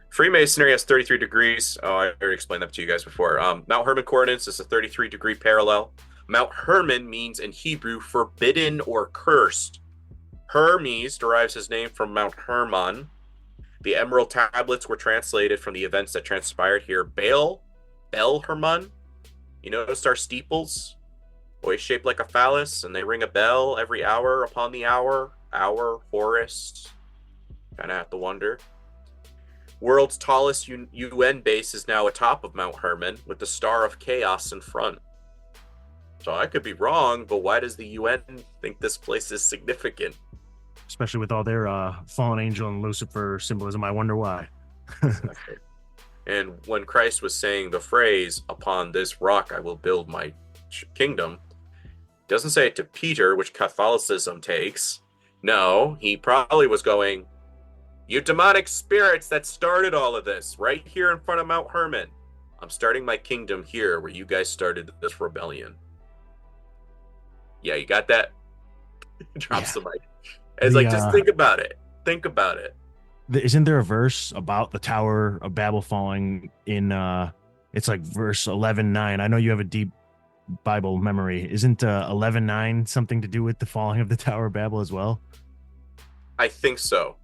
Freemasonry has 33 degrees. Oh, I already explained that to you guys before. Mount Hermon coordinates is a 33-degree parallel. Mount Hermon means in Hebrew forbidden or cursed. Hermes derives his name from Mount Hermon. The emerald tablets were translated from the events that transpired here. Bel Hermon. You notice our steeples? Always shaped like a phallus, and they ring a bell every hour upon the hour. Horus. Kind of have to wonder. World's tallest UN base is now atop of Mount Hermon with the Star of Chaos in front. So I could be wrong, but why does the UN think this place is significant? Especially with all their fallen angel and Lucifer symbolism, I wonder why. Exactly. And when Christ was saying the phrase, upon this rock I will build my kingdom, he doesn't say it to Peter, which Catholicism takes. No, he probably was going, you demonic spirits that started all of this, right here in front of Mount Hermon. I'm starting my kingdom here where you guys started this rebellion. Yeah, you got that? Drops the mic. It's just think about it. Think about it. Isn't there a verse about the Tower of Babel falling in, it's like verse 11:9. I know you have a deep Bible memory. Isn't 11:9 something to do with the falling of the Tower of Babel as well? I think so.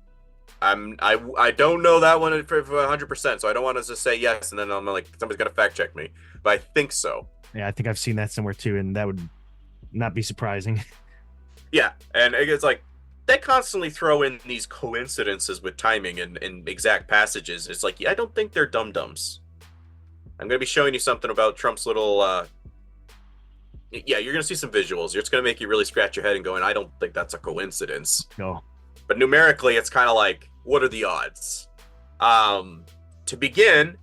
I don't know that one for 100%, so I don't want to just say yes, and then I'm like, somebody's got to fact check me. But I think so. Yeah, I think I've seen that somewhere too, and that would not be surprising. Yeah, and it's like, they constantly throw in these coincidences with timing and exact passages. It's like, I don't think they're dum-dums. I'm going to be showing you something about Trump's little... you're going to see some visuals. It's going to make you really scratch your head and going, I don't think that's a coincidence. No. But numerically, it's kind of like, what are the odds? To begin,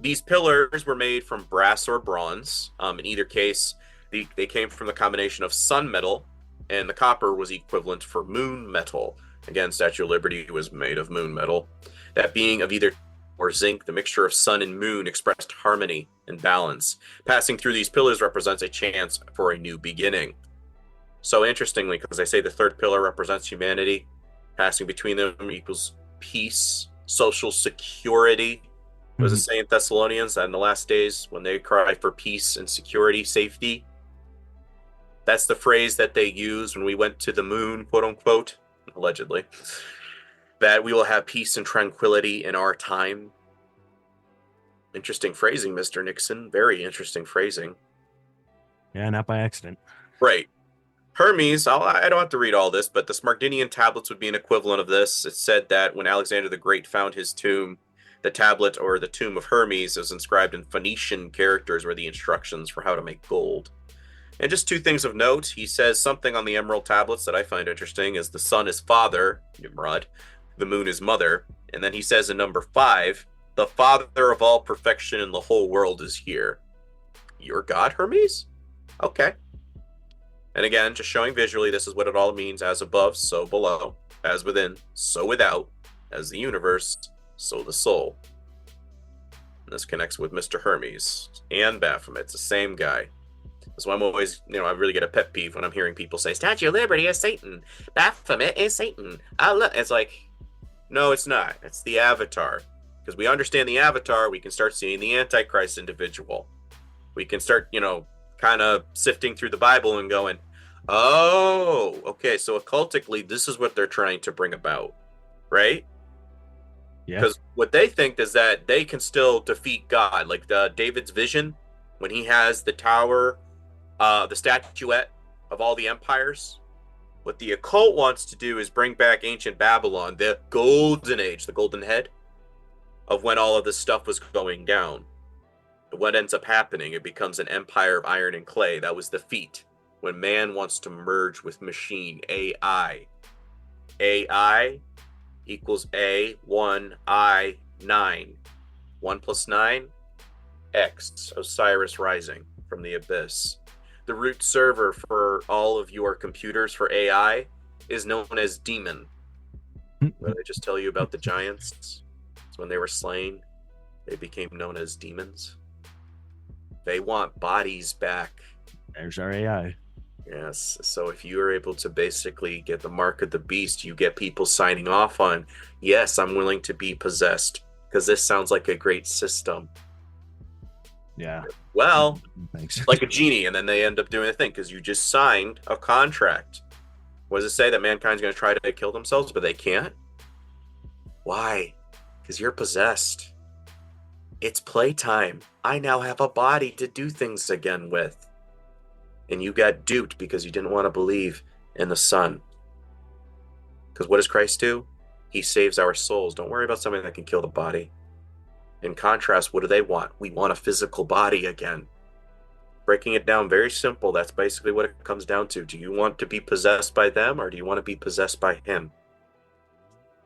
these pillars were made from brass or bronze. In either case, they came from the combination of sun metal, and the copper was equivalent for moon metal. Again, Statue of Liberty was made of moon metal. That being of either or zinc, the mixture of sun and moon expressed harmony and balance. Passing through these pillars represents a chance for a new beginning. So interestingly, because I say the third pillar represents humanity, Passing between them equals peace, social security. What does it say in Thessalonians that in the last days when they cry for peace and security, safety? That's the phrase that they used when we went to the moon, quote unquote, allegedly. That we will have peace and tranquility in our time. Interesting phrasing, Mr. Nixon. Very interesting phrasing. Yeah, not by accident. Right. Hermes, I don't have to read all this, but the Smardinian tablets would be an equivalent of this. It said that when Alexander the Great found his tomb, the tablet or the tomb of Hermes is inscribed in Phoenician characters were the instructions for how to make gold. And just two things of note, he says something on the emerald tablets that I find interesting is the sun is father, Nimrod, the moon is mother, and then he says in number 5, the father of all perfection in the whole world is here. Your God, Hermes? Okay. And again, just showing visually, this is what it all means, as above, so below, as within, so without, as the universe, so the soul. And this connects with Mr. Hermes and Baphomet. It's the same guy. That's why I'm always, I really get a pet peeve when I'm hearing people say, Statue of Liberty is Satan. Baphomet is Satan. It's like, no, it's not. It's the avatar. Because we understand the avatar, we can start seeing the Antichrist individual. We can start, kind of sifting through the Bible and going, oh, okay, so occultically, this is what they're trying to bring about, right? Yeah. Because what they think is that they can still defeat God. Like David's vision, when he has the tower, the statuette of all the empires, what the occult wants to do is bring back ancient Babylon, the golden age, the golden head of when all of this stuff was going down. But what ends up happening, it becomes an empire of iron and clay. That was the feat. When man wants to merge with machine, AI. AI equals A1 I 9. 1 plus 9, X, Osiris rising from the abyss. The root server for all of your computers for AI is known as demon. What did I just tell you about the giants? So when they were slain, they became known as demons. They want bodies back. There's our AI. Yes. So if you are able to basically get the mark of the beast, you get people signing off on, yes, I'm willing to be possessed because this sounds like a great system. Yeah. Well, thanks. Like a genie, and then they end up doing a thing because you just signed a contract. What does it say? That mankind's going to try to kill themselves, but they can't? Why? Because you're possessed. It's playtime. I now have a body to do things again with. And you got duped because you didn't want to believe in the Son. Because what does Christ do? He saves our souls. Don't worry about something that can kill the body. In contrast, what do they want? We want a physical body again. Breaking it down very simple, that's basically what it comes down to. Do you want to be possessed by them, or do you want to be possessed by him?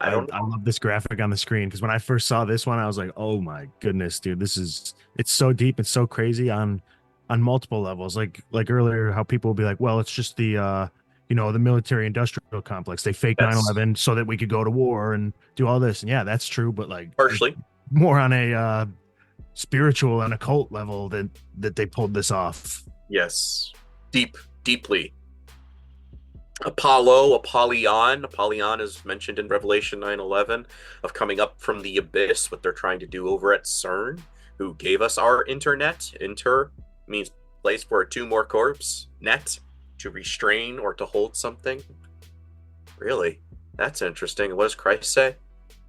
I love this graphic on the screen, because when I first saw this one, I was like, oh my goodness, dude, it's so deep, it's so crazy on multiple levels. Like earlier, how people will be like, well, it's just the the military industrial complex. They faked 9/11 so that we could go to war and do all this. And yeah, that's true, but like partially more on a spiritual and occult level that they pulled this off. Yes, deeply. Apollyon is mentioned in Revelation 9:11 of coming up from the abyss, what they're trying to do over at CERN, who gave us our internet. Inter means place for a two more corpse, net to restrain or to hold something. Really? That's interesting. What does Christ say?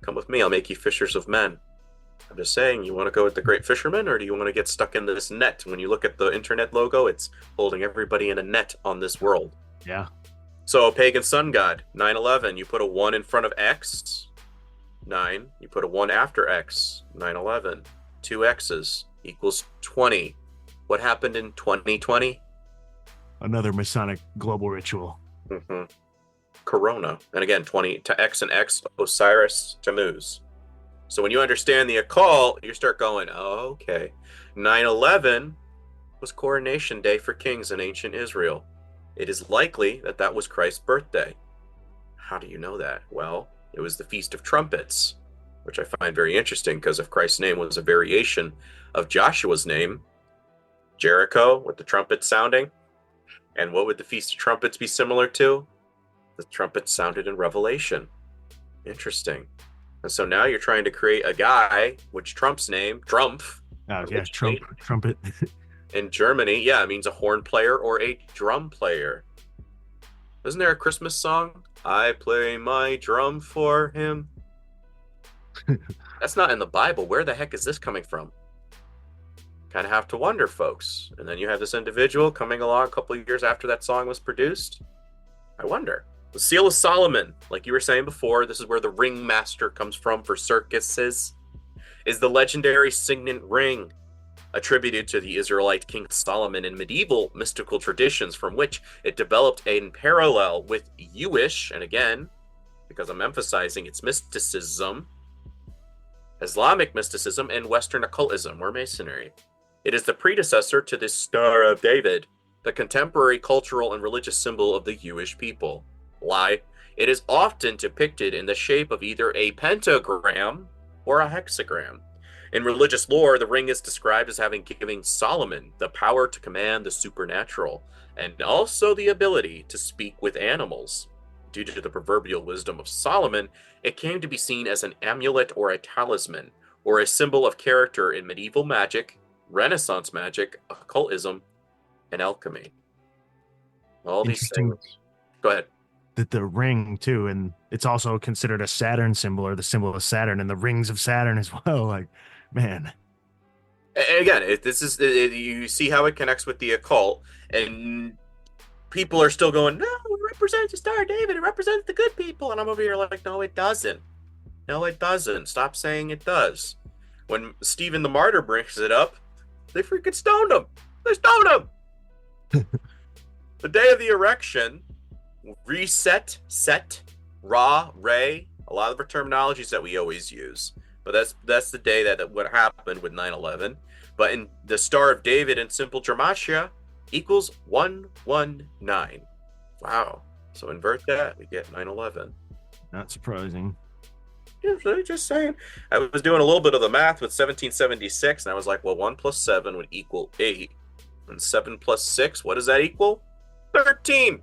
Come with me, I'll make you fishers of men. I'm just saying, you want to go with the great fisherman, or do you want to get stuck in this net? When you look at the internet logo, it's holding everybody in a net on this world. Yeah. So a pagan sun god, 9/11, you put a 1 in front of X, 9. You put a 1 after X, 9/11. 2 X's equals 20. What happened in 2020? Another Masonic global ritual. Mm-hmm. Corona. And again, 20 to X and X, Osiris, Tammuz. So when you understand the occult, you start going, oh, okay. 9/11 was coronation day for kings in ancient Israel. It is likely that that was Christ's birthday. How do you know that? Well, it was the Feast of Trumpets, which I find very interesting because if Christ's name was a variation of Joshua's name, Jericho with the trumpets sounding, and what would the Feast of Trumpets be similar to? The trumpets sounded in Revelation. Interesting. And so now you're trying to create a guy, which Trump's name, Trump. Oh, yeah, trumpet. In Germany, yeah, it means a horn player or a drum player. Isn't there a Christmas song? I play my drum for him. That's not in the Bible. Where the heck is this coming from? Kind of have to wonder, folks. And then you have this individual coming along a couple of years after that song was produced. I wonder. The Seal of Solomon, like you were saying before, this is where the ringmaster comes from for circuses, is the legendary signet ring, attributed to the Israelite King Solomon in medieval mystical traditions, from which it developed in parallel with Jewish, and again, because I'm emphasizing its mysticism, Islamic mysticism, and Western occultism or Masonry. It is the predecessor to the Star of David, the contemporary cultural and religious symbol of the Jewish people. Why? It is often depicted in the shape of either a pentagram or a hexagram. In religious lore, the ring is described as having given Solomon the power to command the supernatural, and also the ability to speak with animals. Due to the proverbial wisdom of Solomon, it came to be seen as an amulet or a talisman, or a symbol of character in medieval magic, Renaissance magic, occultism, and alchemy. All these things. Go ahead. The ring too, and it's also considered a Saturn symbol, or the symbol of Saturn, and the rings of Saturn as well. Like, man. Again, you see how it connects with the occult, and people are still going, no, it represents the Star of David, it represents the good people, and I'm over here like, no, it doesn't. No, it doesn't. Stop saying it does. When Stephen the Martyr brings it up, they freaking stoned him. They stoned him. The day of the erection, reset, set, Ra, Ray, a lot of the terminologies that we always use. But that's the day that what happened with 9/11. But in the Star of David in simple Dramatia equals 119. Wow. So invert that, we get 9/11. Not surprising. Yeah, just saying. I was doing a little bit of the math with 1776, and I was like, well, 1 plus 7 would equal 8. And 7 plus 6, what does that equal? 13.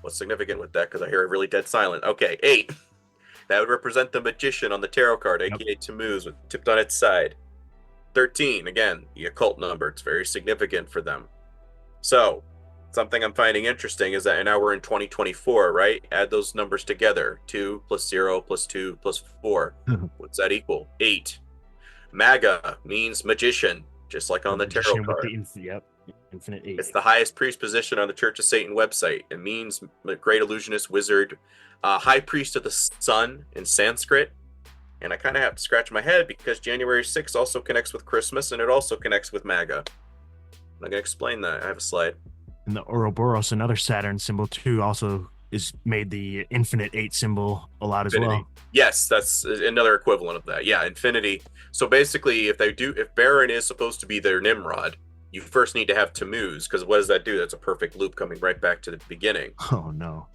What's significant with that? Because I hear a really dead silent. Okay, 8. That would represent the magician on the tarot card, aka Tammuz, with tipped on its side. 13, again, the occult number. It's very significant for them. So, something I'm finding interesting is that now we're in 2024, right? Add those numbers together. 2 plus 0 plus 2 plus 4. What's that equal? 8. MAGA means magician, just like on the tarot card. Infinite 8. It's the highest priest position on the Church of Satan website. It means great illusionist, wizard, high priest of the sun in Sanskrit. And I kind of have to scratch my head because January 6th also connects with Christmas, and it also connects with MAGA. I'm going to explain that. I have a slide. And the Ouroboros, another Saturn symbol too, also is made the infinite 8 symbol a lot Infinity. As well. Yes, that's another equivalent of that. Yeah, infinity. So basically, if Baron is supposed to be their Nimrod, you first need to have Tammuz, because what does that do? That's a perfect loop coming right back to the beginning. Oh no.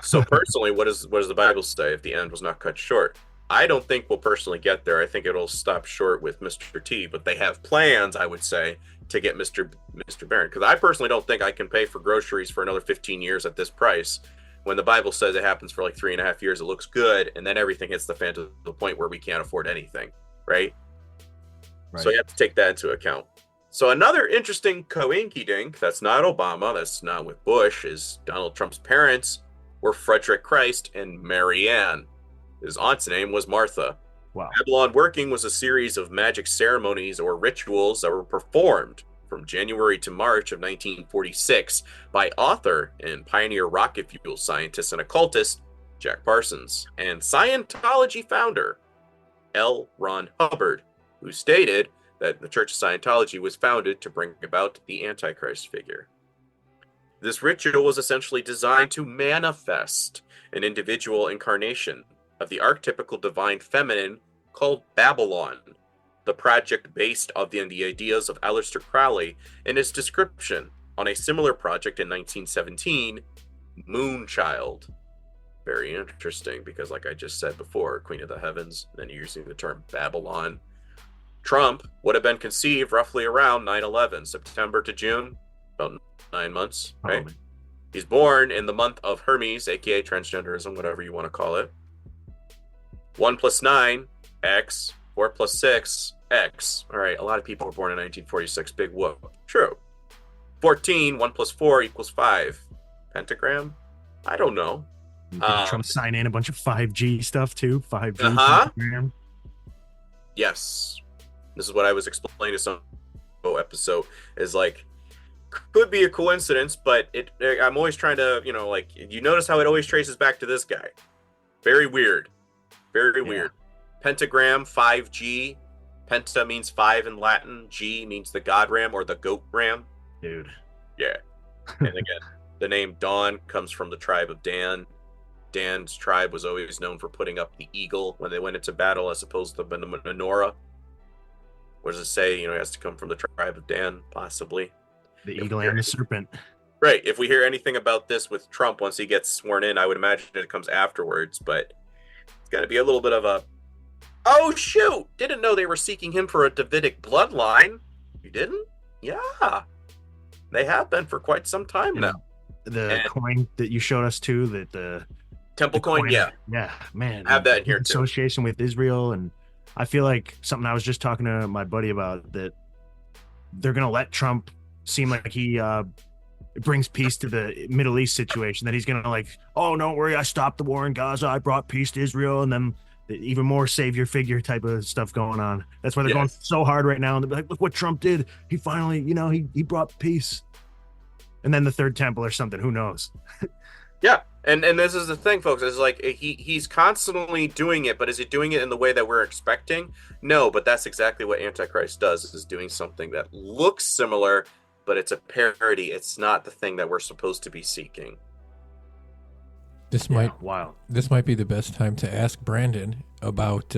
So personally, what does the Bible say if the end was not cut short? I don't think we'll personally get there. I think it'll stop short with Mr. T, but they have plans, I would say, to get Mr. Baron. Because I personally don't think I can pay for groceries for another 15 years at this price. When the Bible says it happens for like 3.5 years, it looks good, and then everything hits the fan to the point where we can't afford anything, right? So you have to take that into account. So another interesting coinky-dink, that's not Obama, that's not with Bush, is Donald Trump's parents were Frederick Christ and Mary Ann. His aunt's name was Martha. Wow. Babylon Working was a series of magic ceremonies or rituals that were performed from January to March of 1946 by author and pioneer rocket fuel scientist and occultist Jack Parsons and Scientology founder L. Ron Hubbard, who stated that the Church of Scientology was founded to bring about the Antichrist figure. This ritual was essentially designed to manifest an individual incarnation of the archetypical divine feminine called Babylon, the project based on the ideas of Aleister Crowley and his description on a similar project in 1917, Moonchild. Very interesting because, like I just said before, Queen of the Heavens, then you're using the term Babylon. Trump would have been conceived roughly around 9/11, September to June, about 9 months, right? He's born in the month of Hermes, aka transgenderism, whatever you want to call it. 1 plus 9, X. 4 plus 6, X. All right, a lot of people were born in 1946. Big whoop. True. 14, 1 plus 4 equals 5. Pentagram? I don't know. Trump sign in a bunch of 5G stuff too. 5G. Pentagram. Yes. This is what I was explaining to some episode. Is like, could be a coincidence, but I'm always trying to, you notice how it always traces back to this guy. Very weird. Very weird. Pentagram, 5G. Penta means 5 in Latin. G means the god ram or the goat ram. Dude. Yeah. And again, the name Dawn comes from the tribe of Dan. Dan's tribe was always known for putting up the eagle when they went into battle as opposed to the menorah. What does it say? It has to come from the tribe of Dan, possibly. The eagle and the serpent. Right. If we hear anything about this with Trump once he gets sworn in, I would imagine it comes afterwards, but it's got to be a little bit of a, oh, shoot! Didn't know they were seeking him for a Davidic bloodline. You didn't? Yeah. They have been for quite some time now. The coin that you showed us too, that the Temple coin, yeah. Yeah, man. I have that in here too. Association with Israel, and I feel like something I was just talking to my buddy about, that they're going to let Trump seem like he brings peace to the Middle East situation, that he's going to like, oh, don't worry, I stopped the war in Gaza, I brought peace to Israel, and then even more savior figure type of stuff going on. That's why they're going so hard right now, and they're like, look what Trump did. He finally, he brought peace. And then the third temple or something, who knows? Yeah. And this is the thing, folks. It's like he's constantly doing it, but is he doing it in the way that we're expecting? No, but that's exactly what Antichrist does, is doing something that looks similar, but it's a parody. It's not the thing that we're supposed to be seeking. This might be the best time to ask Brandon about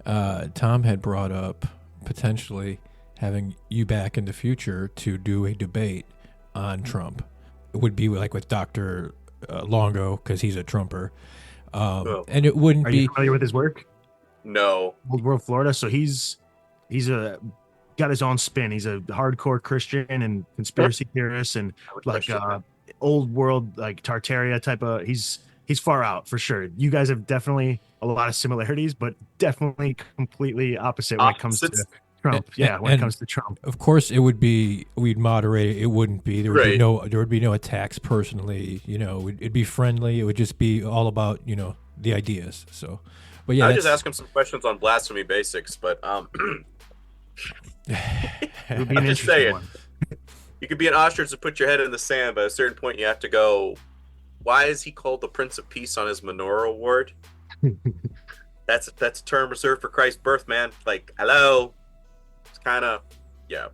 Tom had brought up potentially having you back in the future to do a debate on Trump. It would be like with Dr. Longo, because he's a Trumper. And it wouldn't be... Are you familiar with his work? No. Old World Florida. So he's got his own spin. He's a hardcore Christian and conspiracy theorist, and like old world, like Tartaria type of... He's far out for sure. You guys have definitely a lot of similarities, but definitely completely opposite when it comes to Trump. When it comes to Trump. Of course it would be, we'd moderate it. It wouldn't be, there would be no attacks personally, it'd be friendly. It would just be all about, the ideas. So, but yeah, I just ask him some questions on blasphemy basics, but it would be I'm just saying, you could be an ostrich and put your head in the sand, but at a certain point you have to go, why is he called the Prince of Peace on his menorah award? That's a term reserved for Christ's birth, man. Like, hello. It's kind of, yeah.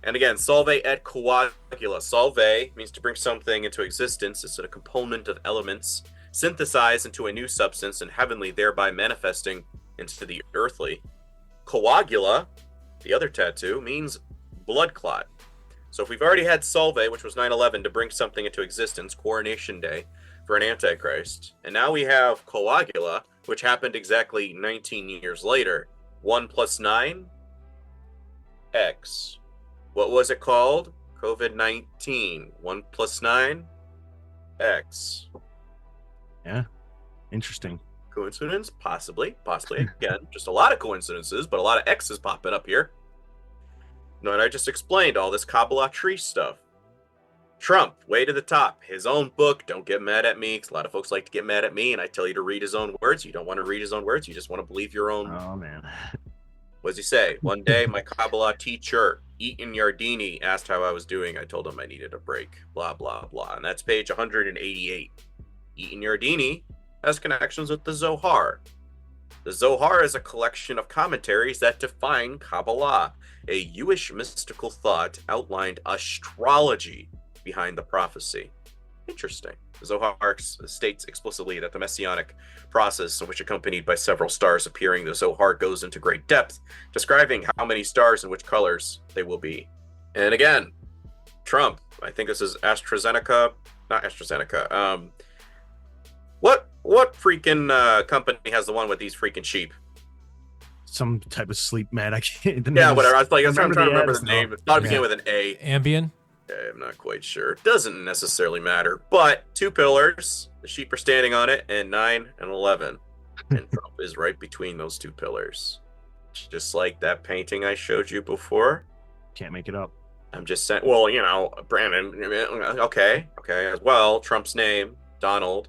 And again, solve et coagula. Solve means to bring something into existence. It's a component of elements synthesized into a new substance and heavenly, thereby manifesting into the earthly. Coagula, the other tattoo, means blood clot. So if we've already had solve, which was 9/11, to bring something into existence, coronation day for an Antichrist, and now we have coagula, which happened exactly 19 years later. 1 plus 9, X. What was it called? COVID-19. 1 plus 9, X. Yeah, interesting. Coincidence? Possibly. Again, just a lot of coincidences, but a lot of X's popping up here. No, and I just explained all this Kabbalah tree stuff. Trump, way to the top. His own book. Don't get mad at me, because a lot of folks like to get mad at me, and I tell you to read his own words. You don't want to read his own words. You just want to believe your own. Oh, man. What does he say? One day, my Kabbalah teacher, Eaton Yardini, asked how I was doing. I told him I needed a break. Blah, blah, blah. And that's page 188. Eaton Yardini has connections with the Zohar. The Zohar is a collection of commentaries that define Kabbalah, a Jewish mystical thought outlined astrology behind the prophecy. Interesting. The Zohar states explicitly that the messianic process, which accompanied by several stars appearing, the Zohar goes into great depth, describing how many stars and which colors they will be. And again, Trump, I think this is AstraZeneca, not AstraZeneca. What freaking company has the one with these freaking sheep? Some type of sleep med. I can't. Whatever. I'm trying to remember the name. It's not beginning with an A. Ambien? I'm not quite sure. Doesn't necessarily matter. But 2 pillars. The sheep are standing on it, and 9 and 11. And Trump is right between those two pillars. Just like that painting I showed you before. Can't make it up. I'm just saying, well, you know, Brandon, okay, as well, Trump's name, Donald,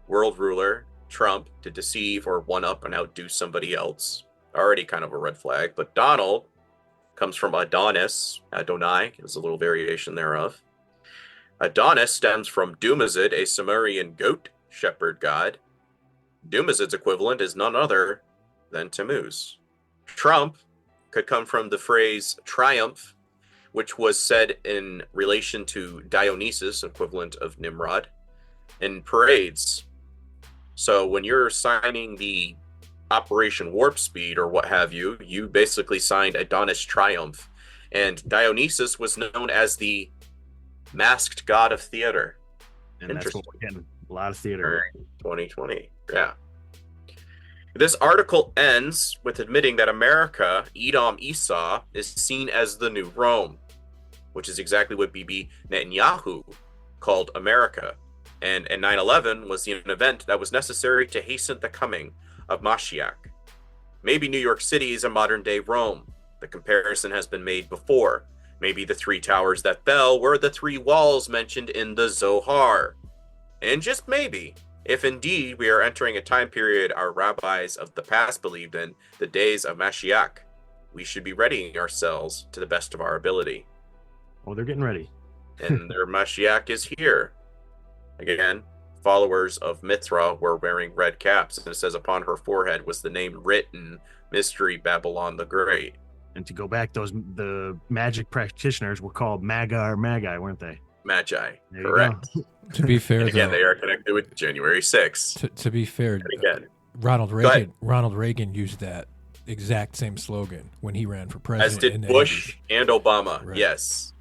world ruler, Trump, to deceive or one-up and outdo somebody else. Already kind of a red flag, but Donald comes from Adonis, Adonai, is a little variation thereof. Adonis stems from Dumazid, a Sumerian goat shepherd god. Dumazid's equivalent is none other than Tammuz. Trump could come from the phrase triumph, which was said in relation to Dionysus, equivalent of Nimrod, in parades. So when you're signing the Operation Warp Speed or what have you, you basically signed Adonis Triumph. And Dionysus was known as the masked god of theater. And that's what we're getting. A lot of theater. 2020. Yeah. This article ends with admitting that America, Edom Esau, is seen as the new Rome, which is exactly what Bibi Netanyahu called America. And 9/11 was an event that was necessary to hasten the coming of Mashiach. Maybe New York City is a modern-day Rome. The comparison has been made before. Maybe the three towers that fell were the three walls mentioned in the Zohar. And just maybe, if indeed we are entering a time period our rabbis of the past believed in, the days of Mashiach, we should be readying ourselves to the best of our ability. Oh, they're getting ready. And their Mashiach is here. Again, followers of Mithra were wearing red caps, and it says upon her forehead was the name written, Mystery Babylon the Great. And to go back, the magic practitioners were called Magi or Magi, weren't they? Magi, correct. To be fair, and again, though, they are connected with January 6th. To be fair, again, Ronald Reagan used that exact same slogan when he ran for president. As did Bush and Obama, right. Yes.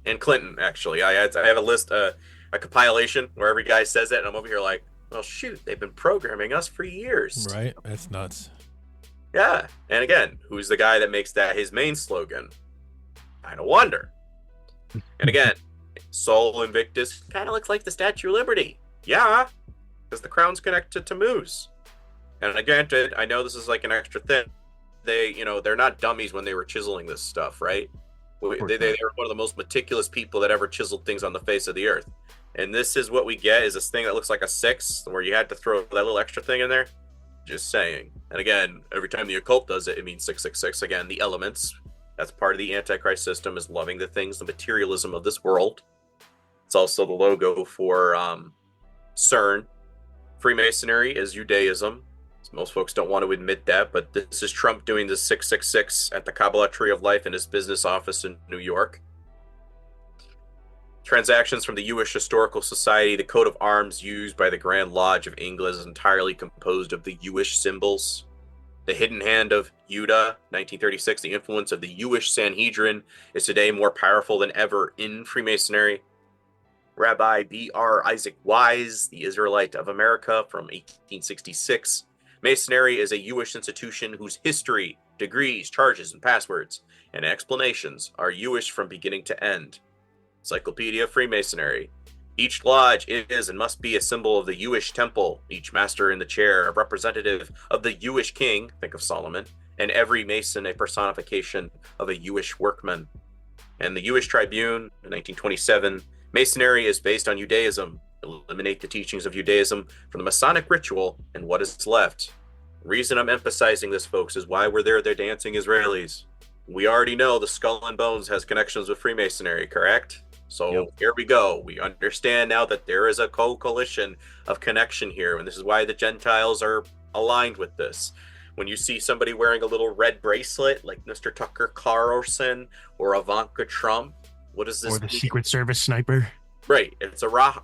And Clinton, actually. I have a list, a compilation where every guy says it, and I'm over here like, well, shoot, they've been programming us for years. Right? That's nuts. Yeah. And again, who's the guy that makes that his main slogan? Kind of wonder. And again, Sol Invictus kind of looks like the Statue of Liberty. Yeah, because the crown's connected to Tammuz. And granted, I know this is like an extra thing. They're not dummies when they were chiseling this stuff, right? They were one of the most meticulous people that ever chiseled things on the face of the earth. And this is what we get, is this thing that looks like a 6, where you had to throw that little extra thing in there. Just saying. And again, every time the occult does it, it means 666. Again, the elements. That's part of the Antichrist system, is loving the things, the materialism of this world. It's also the logo for CERN. Freemasonry is Judaism. Most folks don't want to admit that, but this is Trump doing the 666 at the Kabbalah Tree of Life in his business office in New York. Transactions from the Jewish Historical Society. The coat of arms used by the Grand Lodge of England is entirely composed of the Jewish symbols. The hidden hand of Judah, 1936. The influence of the Jewish Sanhedrin is today more powerful than ever in Freemasonry. Rabbi B.R. Isaac Wise, the Israelite of America from 1866. Masonry is a Jewish institution whose history, degrees, charges, and passwords, and explanations are Jewish from beginning to end. Encyclopedia of Freemasonry. Each lodge is and must be a symbol of the Jewish temple, each master in the chair a representative of the Jewish king, think of Solomon, and every Mason a personification of a Jewish workman. And the Jewish Tribune, in 1927, Masonry is based on Judaism. Eliminate the teachings of Judaism from the Masonic ritual, and what is left. The reason I'm emphasizing this, folks, is why we're there. They're dancing Israelis. We already know the Skull and Bones has connections with Freemasonry, correct? So Here we go. We understand now that there is a coalition of connection here, and this is why the Gentiles are aligned with this. When you see somebody wearing a little red bracelet, like Mr. Tucker Carlson or Ivanka Trump, what is this? Or the Secret Service sniper. Right. It's a Rama,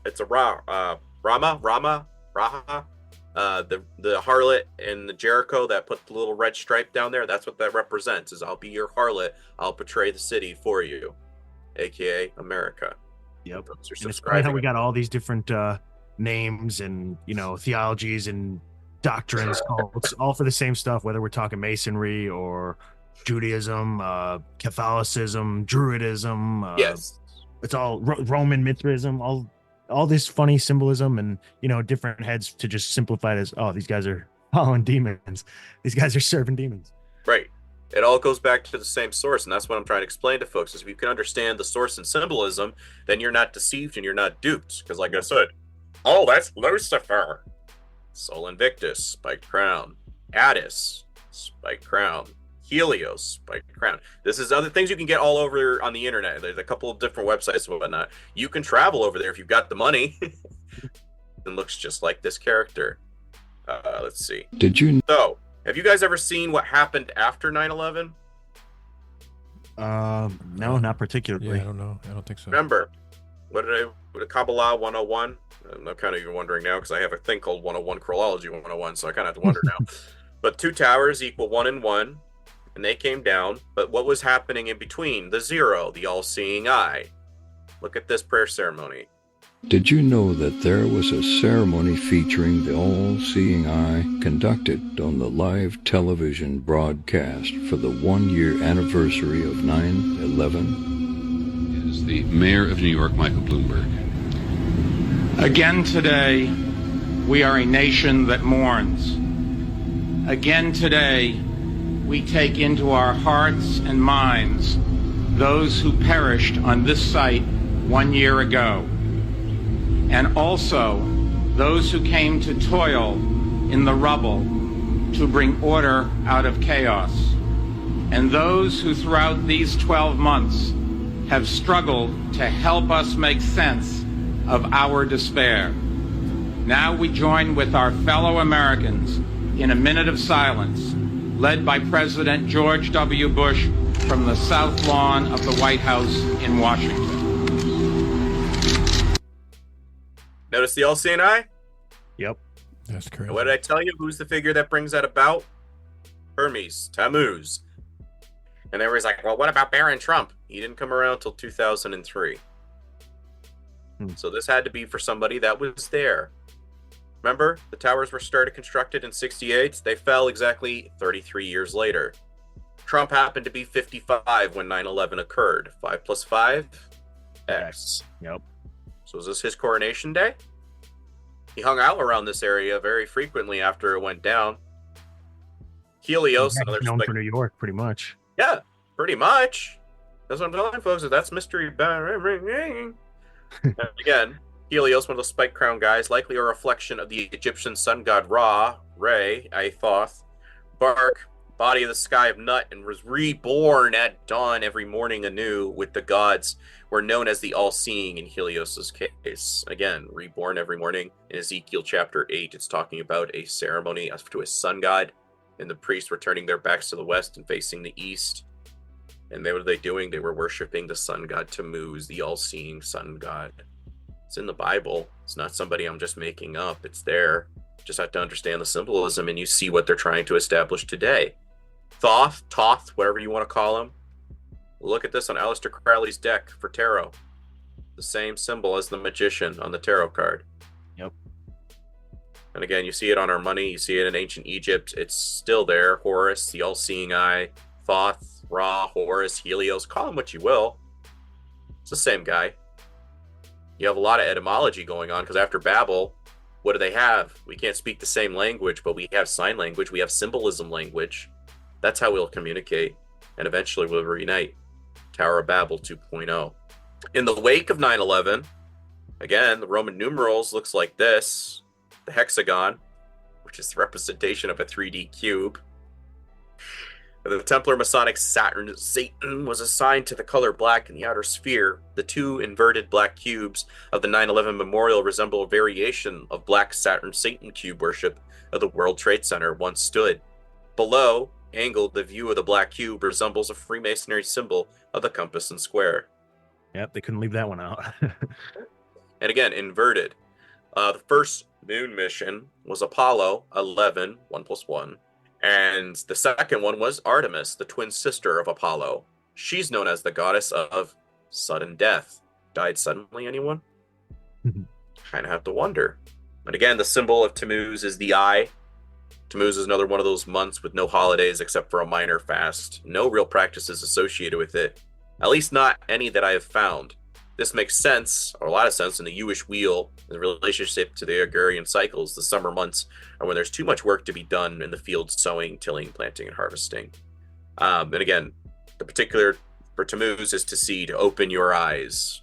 Raha. The harlot in the Jericho that put the little red stripe down there, that's what that represents, is I'll be your harlot. I'll portray the city for you, aka America. Yep. And it's funny how we got all these different names and, theologies and doctrines, cults, all for the same stuff, whether we're talking Masonry or Judaism, Catholicism, Druidism. Yes. It's all Roman Mithraism, all this funny symbolism and, different heads to just simplify it as, oh, these guys are following demons. These guys are serving demons. Right. It all goes back to the same source, and that's what I'm trying to explain to folks, is if you can understand the source and symbolism, then you're not deceived and you're not duped. Because like I said, oh, that's Lucifer. Sol Invictus, spiked crown. Attis, spiked crown. Helios, spiked crown. This is other things you can get all over on the internet. There's a couple of different websites and whatnot. You can travel over there if you've got the money. It looks just like this character. Let's see. So, have you guys ever seen what happened after 9/11? No, not particularly. Yeah, I don't know. I don't think so. Remember, what Kabbalah 101? I'm kind of even wondering now because I have a thing called 101 Krollology 101, so I kind of have to wonder now. But 2 towers equal 1 and 1, and they came down. But what was happening in between? The 0, the all-seeing eye. Look at this prayer ceremony. Did you know that there was a ceremony featuring the all-seeing eye conducted on the live television broadcast for the 1-year anniversary of 9/11? Is the mayor of New York, Michael Bloomberg. Again today, we are a nation that mourns. Again today, we take into our hearts and minds those who perished on this site 1 year ago, and also those who came to toil in the rubble to bring order out of chaos, and those who throughout these 12 months have struggled to help us make sense of our despair. Now we join with our fellow Americans in a minute of silence, led by President George W. Bush from the South Lawn of the White House in Washington. Notice the all-seeing eye? Yep. That's correct. What did I tell you? Who's the figure that brings that about? Hermes, Tammuz. And everybody's like, well, what about Barron Trump? He didn't come around until 2003. So this had to be for somebody that was there. Remember, the towers were constructed in 68. They fell exactly 33 years later. Trump happened to be 55 when 9/11 occurred. 5 plus 5? X. Yep. So is this his coronation day? He hung out around this area very frequently after it went down. Helios, another known for New York, pretty much. Yeah, pretty much. That's what I'm telling folks. That's mystery. And again, Helios, one of those spike crown guys, likely a reflection of the Egyptian sun god Ra, Re, Thoth, bark, body of the sky of Nut, and was reborn at dawn every morning anew with the gods, were known as the all-seeing in Helios's case. Again, reborn every morning. In Ezekiel chapter 8, it's talking about a ceremony to a sun god, and the priests were turning their backs to the west and facing the east. And what were they doing? They were worshiping the sun god Tammuz, the all-seeing sun god. It's in the Bible. It's not somebody I'm just making up. It's there. Just have to understand the symbolism, and you see what they're trying to establish today. Thoth, whatever you want to call him. Look at this on Aleister Crowley's deck for tarot. The same symbol as the magician on the tarot card. Yep. And again, you see it on our money. You see it in ancient Egypt. It's still there. Horus, the all-seeing eye. Thoth, Ra, Horus, Helios. Call him what you will. It's the same guy. You have a lot of etymology going on because after Babel, what do they have? We can't speak the same language, but we have sign language. We have symbolism language. That's how we'll communicate. And eventually we'll reunite. Tower of Babel 2.0. In the wake of 9/11, again, the Roman numerals looks like this. The hexagon, which is the representation of a 3D cube. The Templar Masonic Saturn, Satan, was assigned to the color black in the outer sphere. The 2 inverted black cubes of the 9/11 memorial resemble a variation of black Saturn Satan cube worship of the World Trade Center once stood. Below, angled, the view of the black cube resembles a Freemasonry symbol of the compass and square. Yep, they couldn't leave that one out. And again, inverted. The first moon mission was Apollo 11, 1 plus 1. And the second one was Artemis, the twin sister of Apollo. She's known as the goddess of sudden death. Died suddenly, anyone? Kind of have to wonder. And again, the symbol of Tammuz is the eye. Tammuz is another one of those months with no holidays except for a minor fast. No real practices associated with it. At least not any that I have found. This makes sense, or a lot of sense, in the Jewish wheel, the relationship to the agrarian cycles. The summer months are when there's too much work to be done in the field, sowing, tilling, planting, and harvesting. And again, the particular for Tammuz is to see, to open your eyes.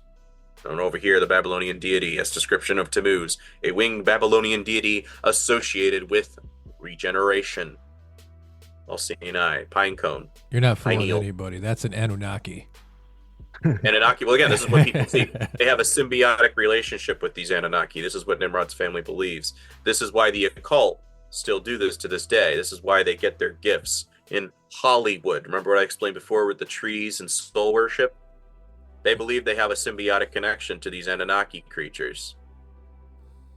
And over here, the Babylonian deity, as description of Tammuz, a winged Babylonian deity associated with regeneration. All-seeing eye, pine cone. You're not fooling pineal. anybody. That's an Anunnaki. Anunnaki. Well, again, this is what people see. They have a symbiotic relationship with these Anunnaki. This is what Nimrod's family believes. This is why the occult still do this to this day. This is why they get their gifts in Hollywood. Remember what I explained before with the trees and soul worship? They believe they have a symbiotic connection to these Anunnaki creatures.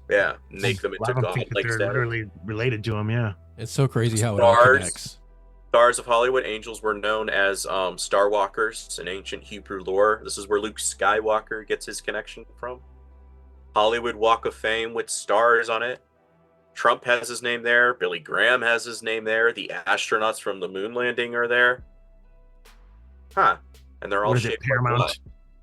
Yeah, make them into god-like they're literally related to them. Yeah, it's so crazy how it all connects. Stars of Hollywood, angels were known as star walkers in ancient Hebrew lore. This is where Luke Skywalker gets his connection from. Hollywood Walk of Fame with stars on it. Trump has his name there. Billy Graham has his name there. The astronauts from the moon landing are there. Huh. And they're all shaped Paramount like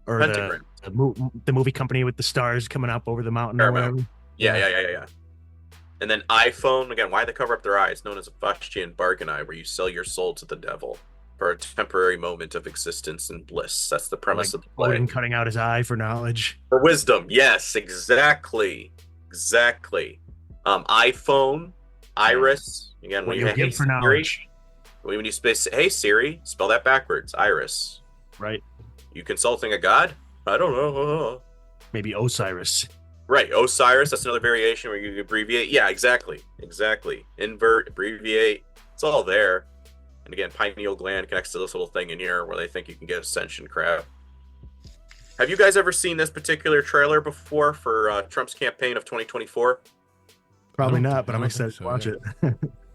or the movie company with the stars coming up over the mountain Paramount. or whatever. Yeah. And then iPhone, again, why they cover up their eyes, known as a Faustian bargain eye, where you sell your soul to the devil for a temporary moment of existence and bliss. That's the premise of the play. Odin cutting out his eye for knowledge. For wisdom, yes, exactly. iPhone, Iris, again, when you give for knowledge. When you say, hey Siri, spell that backwards, Iris. Right. You consulting a god? I don't know. Maybe Osiris. Right, Osiris, that's another variation where you abbreviate. Yeah, exactly. Invert, abbreviate, it's all there. And again, pineal gland connects to this little thing in here where they think you can get ascension crap. Have you guys ever seen this particular trailer before for Trump's campaign of 2024? Probably not, but I'm excited to watch it.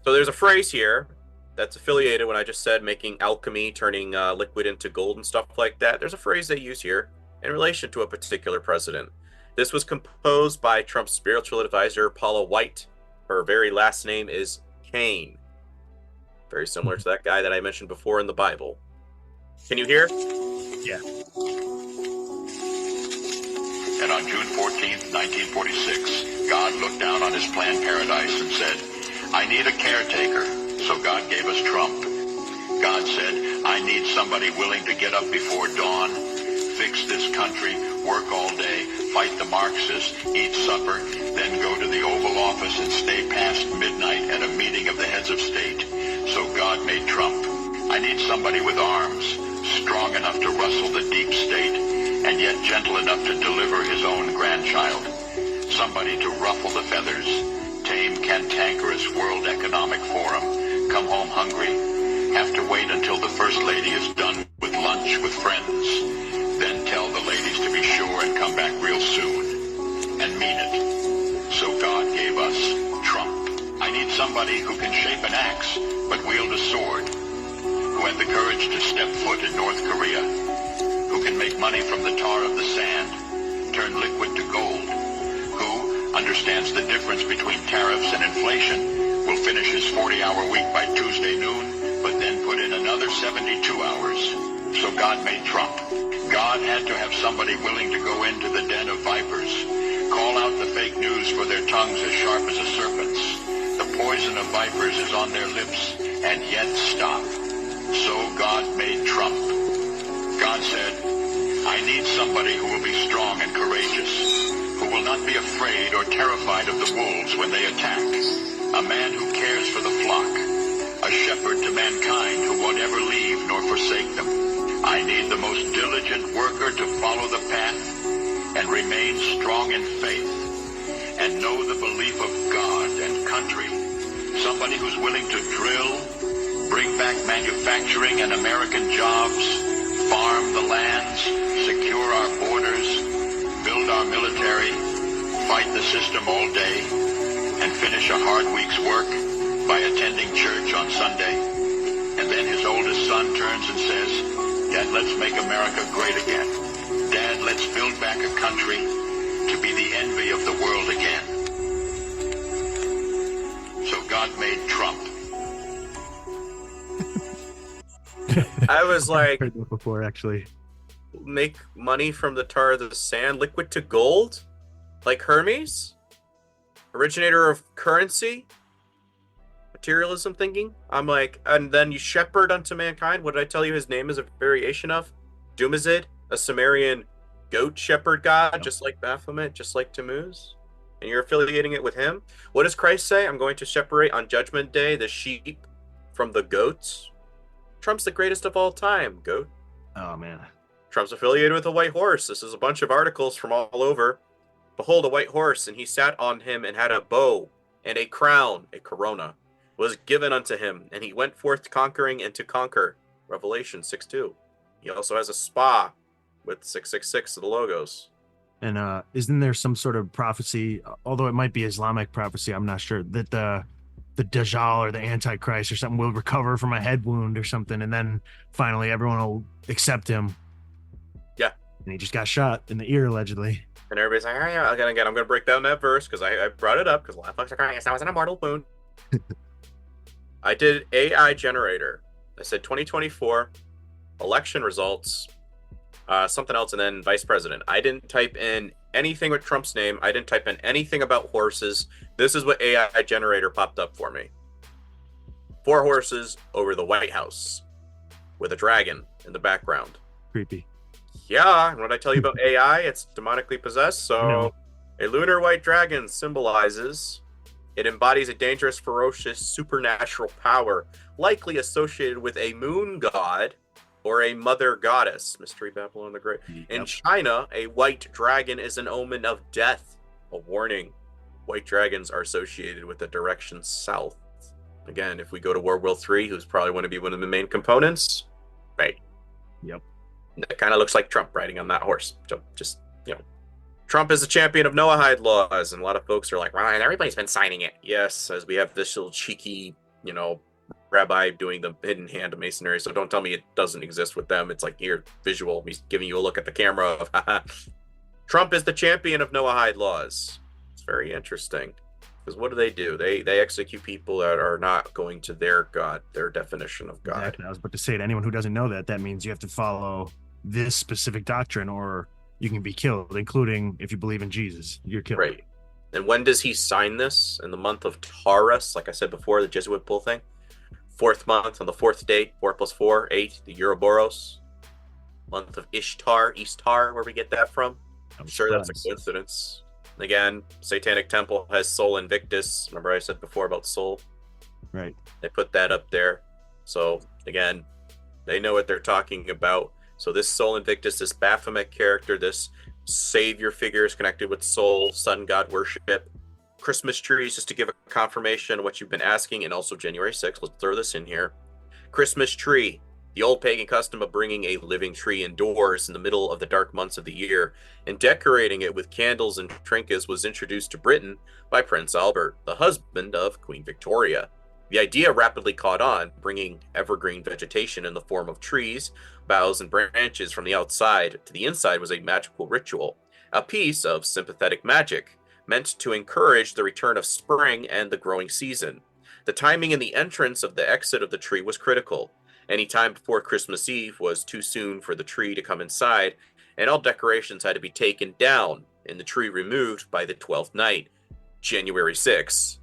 So there's a phrase here that's affiliated when I just said making alchemy, turning liquid into gold and stuff like that. There's a phrase they use here in relation to a particular president. This was composed by Trump's spiritual advisor, Paula White. Her very last name is Cain. Very similar to that guy that I mentioned before in the Bible. Can you hear? Yeah. And on June 14th, 1946, God looked down on his planned paradise and said, I need a caretaker. So God gave us Trump. God said, I need somebody willing to get up before dawn, fix this country, work all day, fight the Marxists, eat supper, then go to the Oval Office and stay past midnight at a meeting of the heads of state. So God made Trump. I need somebody with arms, strong enough to rustle the deep state, and yet gentle enough to deliver his own grandchild. Somebody to ruffle the feathers, tame cantankerous World Economic Forum, come home hungry, have to wait until the First Lady is done with lunch with friends, then tell the ladies to be sure and come back real soon, and mean it. So God gave us Trump. I need somebody who can shape an axe, but wield a sword, who had the courage to step foot in North Korea, who can make money from the tar of the sand, turn liquid to gold, who understands the difference between tariffs and inflation, will finish his 40-hour week by Tuesday noon, but then put in another 72 hours. So God made Trump. God had to have somebody willing to go into the den of vipers, call out the fake news for their tongues as sharp as a serpent's. The poison of vipers is on their lips, and yet stop. So God made Trump. God said, I need somebody who will be strong and courageous, who will not be afraid or terrified of the wolves when they attack, a man who cares for the flock, a shepherd to mankind who won't ever leave nor forsake them. I need the most diligent worker to follow the path and remain strong in faith and know the belief of God and country, somebody who's willing to drill, bring back manufacturing and American jobs, farm the lands, secure our borders, build our military, fight the system all day, and finish a hard week's work by attending church on Sunday. And then his oldest son turns and says, Dad, let's make America great again. Dad, let's build back a country to be the envy of the world again. So God made Trump. I was like, I've heard that before, actually. make money from the tar of the sand, liquid to gold, like Hermes, originator of currency, materialism thinking. I'm like, and then you shepherd unto mankind. What did I tell you? His name is a variation of Dumazid, a Sumerian goat shepherd god, just like Baphomet, just like Tammuz. And you're affiliating it with him. What does Christ say? I'm going to separate on Judgment Day the sheep from the goats. Trump's the greatest of all time, goat. Oh, man. Trump's affiliated with a white horse. This is a bunch of articles from all over. Behold, a white horse, and he sat on him and had a bow and a crown, a corona, was given unto him, and he went forth conquering and to conquer. Revelation 6:2. He also has a spa with 666 of the logos. And isn't there some sort of prophecy, although it might be Islamic prophecy, I'm not sure, that the Dajjal or the Antichrist or something will recover from a head wound or something, and then finally everyone will accept him. Yeah. And he just got shot in the ear, allegedly. And everybody's like, oh, yeah, again, I'm going to break down that verse because I brought it up because a lot of folks are crying, that was an immortal wound. I did AI generator. I said 2024 election results, something else, and then vice president. I didn't type in anything with Trump's name. I didn't type in anything about horses. This is what AI generator popped up for me. 4 horses over the White House with a dragon in the background. Creepy. Yeah, and what I tell you about AI, it's demonically possessed. So a lunar white dragon symbolizes, it embodies a dangerous, ferocious, supernatural power, likely associated with a moon god or a mother goddess. Mystery Babylon the Great. Yep. In China, a white dragon is an omen of death. A warning. White dragons are associated with the direction south. Again, if we go to World War III, who's probably going to be one of the main components, right? Yep. That kind of looks like Trump riding on that horse. So just, Trump is a champion of Noahide laws, and a lot of folks are like, well, everybody's been signing it. Yes, as we have this little cheeky, rabbi doing the hidden hand of masonry, so don't tell me it doesn't exist with them. It's like, here, visual, he's giving you a look at the camera of, Trump is the champion of Noahide laws. It's very interesting, because what do? They execute people that are not going to their God, their definition of God. Exactly. I was about to say, to anyone who doesn't know that means you have to follow this specific doctrine or you can be killed, including if you believe in Jesus, you're killed. Right. And when does he sign this? In the month of Taurus, like I said before, the Jesuit bull thing. 4th month, on the 4th date, 4 + 4, 8, the Ouroboros. Month of Ishtar, where we get that from. I'm sure that's a coincidence. Again, Satanic Temple has Sol Invictus. Remember I said before about Sol? Right. They put that up there. So, again, they know what they're talking about. So this Sol Invictus, this Baphomet character, this savior figure is connected with Sol, sun god worship. Christmas trees, just to give a confirmation of what you've been asking, and also January 6th. Let's throw this in here. Christmas tree. The old pagan custom of bringing a living tree indoors in the middle of the dark months of the year and decorating it with candles and trinkets was introduced to Britain by Prince Albert, the husband of Queen Victoria. The idea rapidly caught on, bringing evergreen vegetation in the form of trees, boughs, and branches from the outside to the inside was a magical ritual, a piece of sympathetic magic, meant to encourage the return of spring and the growing season. The timing and the entrance of the exit of the tree was critical. Any time before Christmas Eve was too soon for the tree to come inside, and all decorations had to be taken down and the tree removed by the 12th night, January 6th.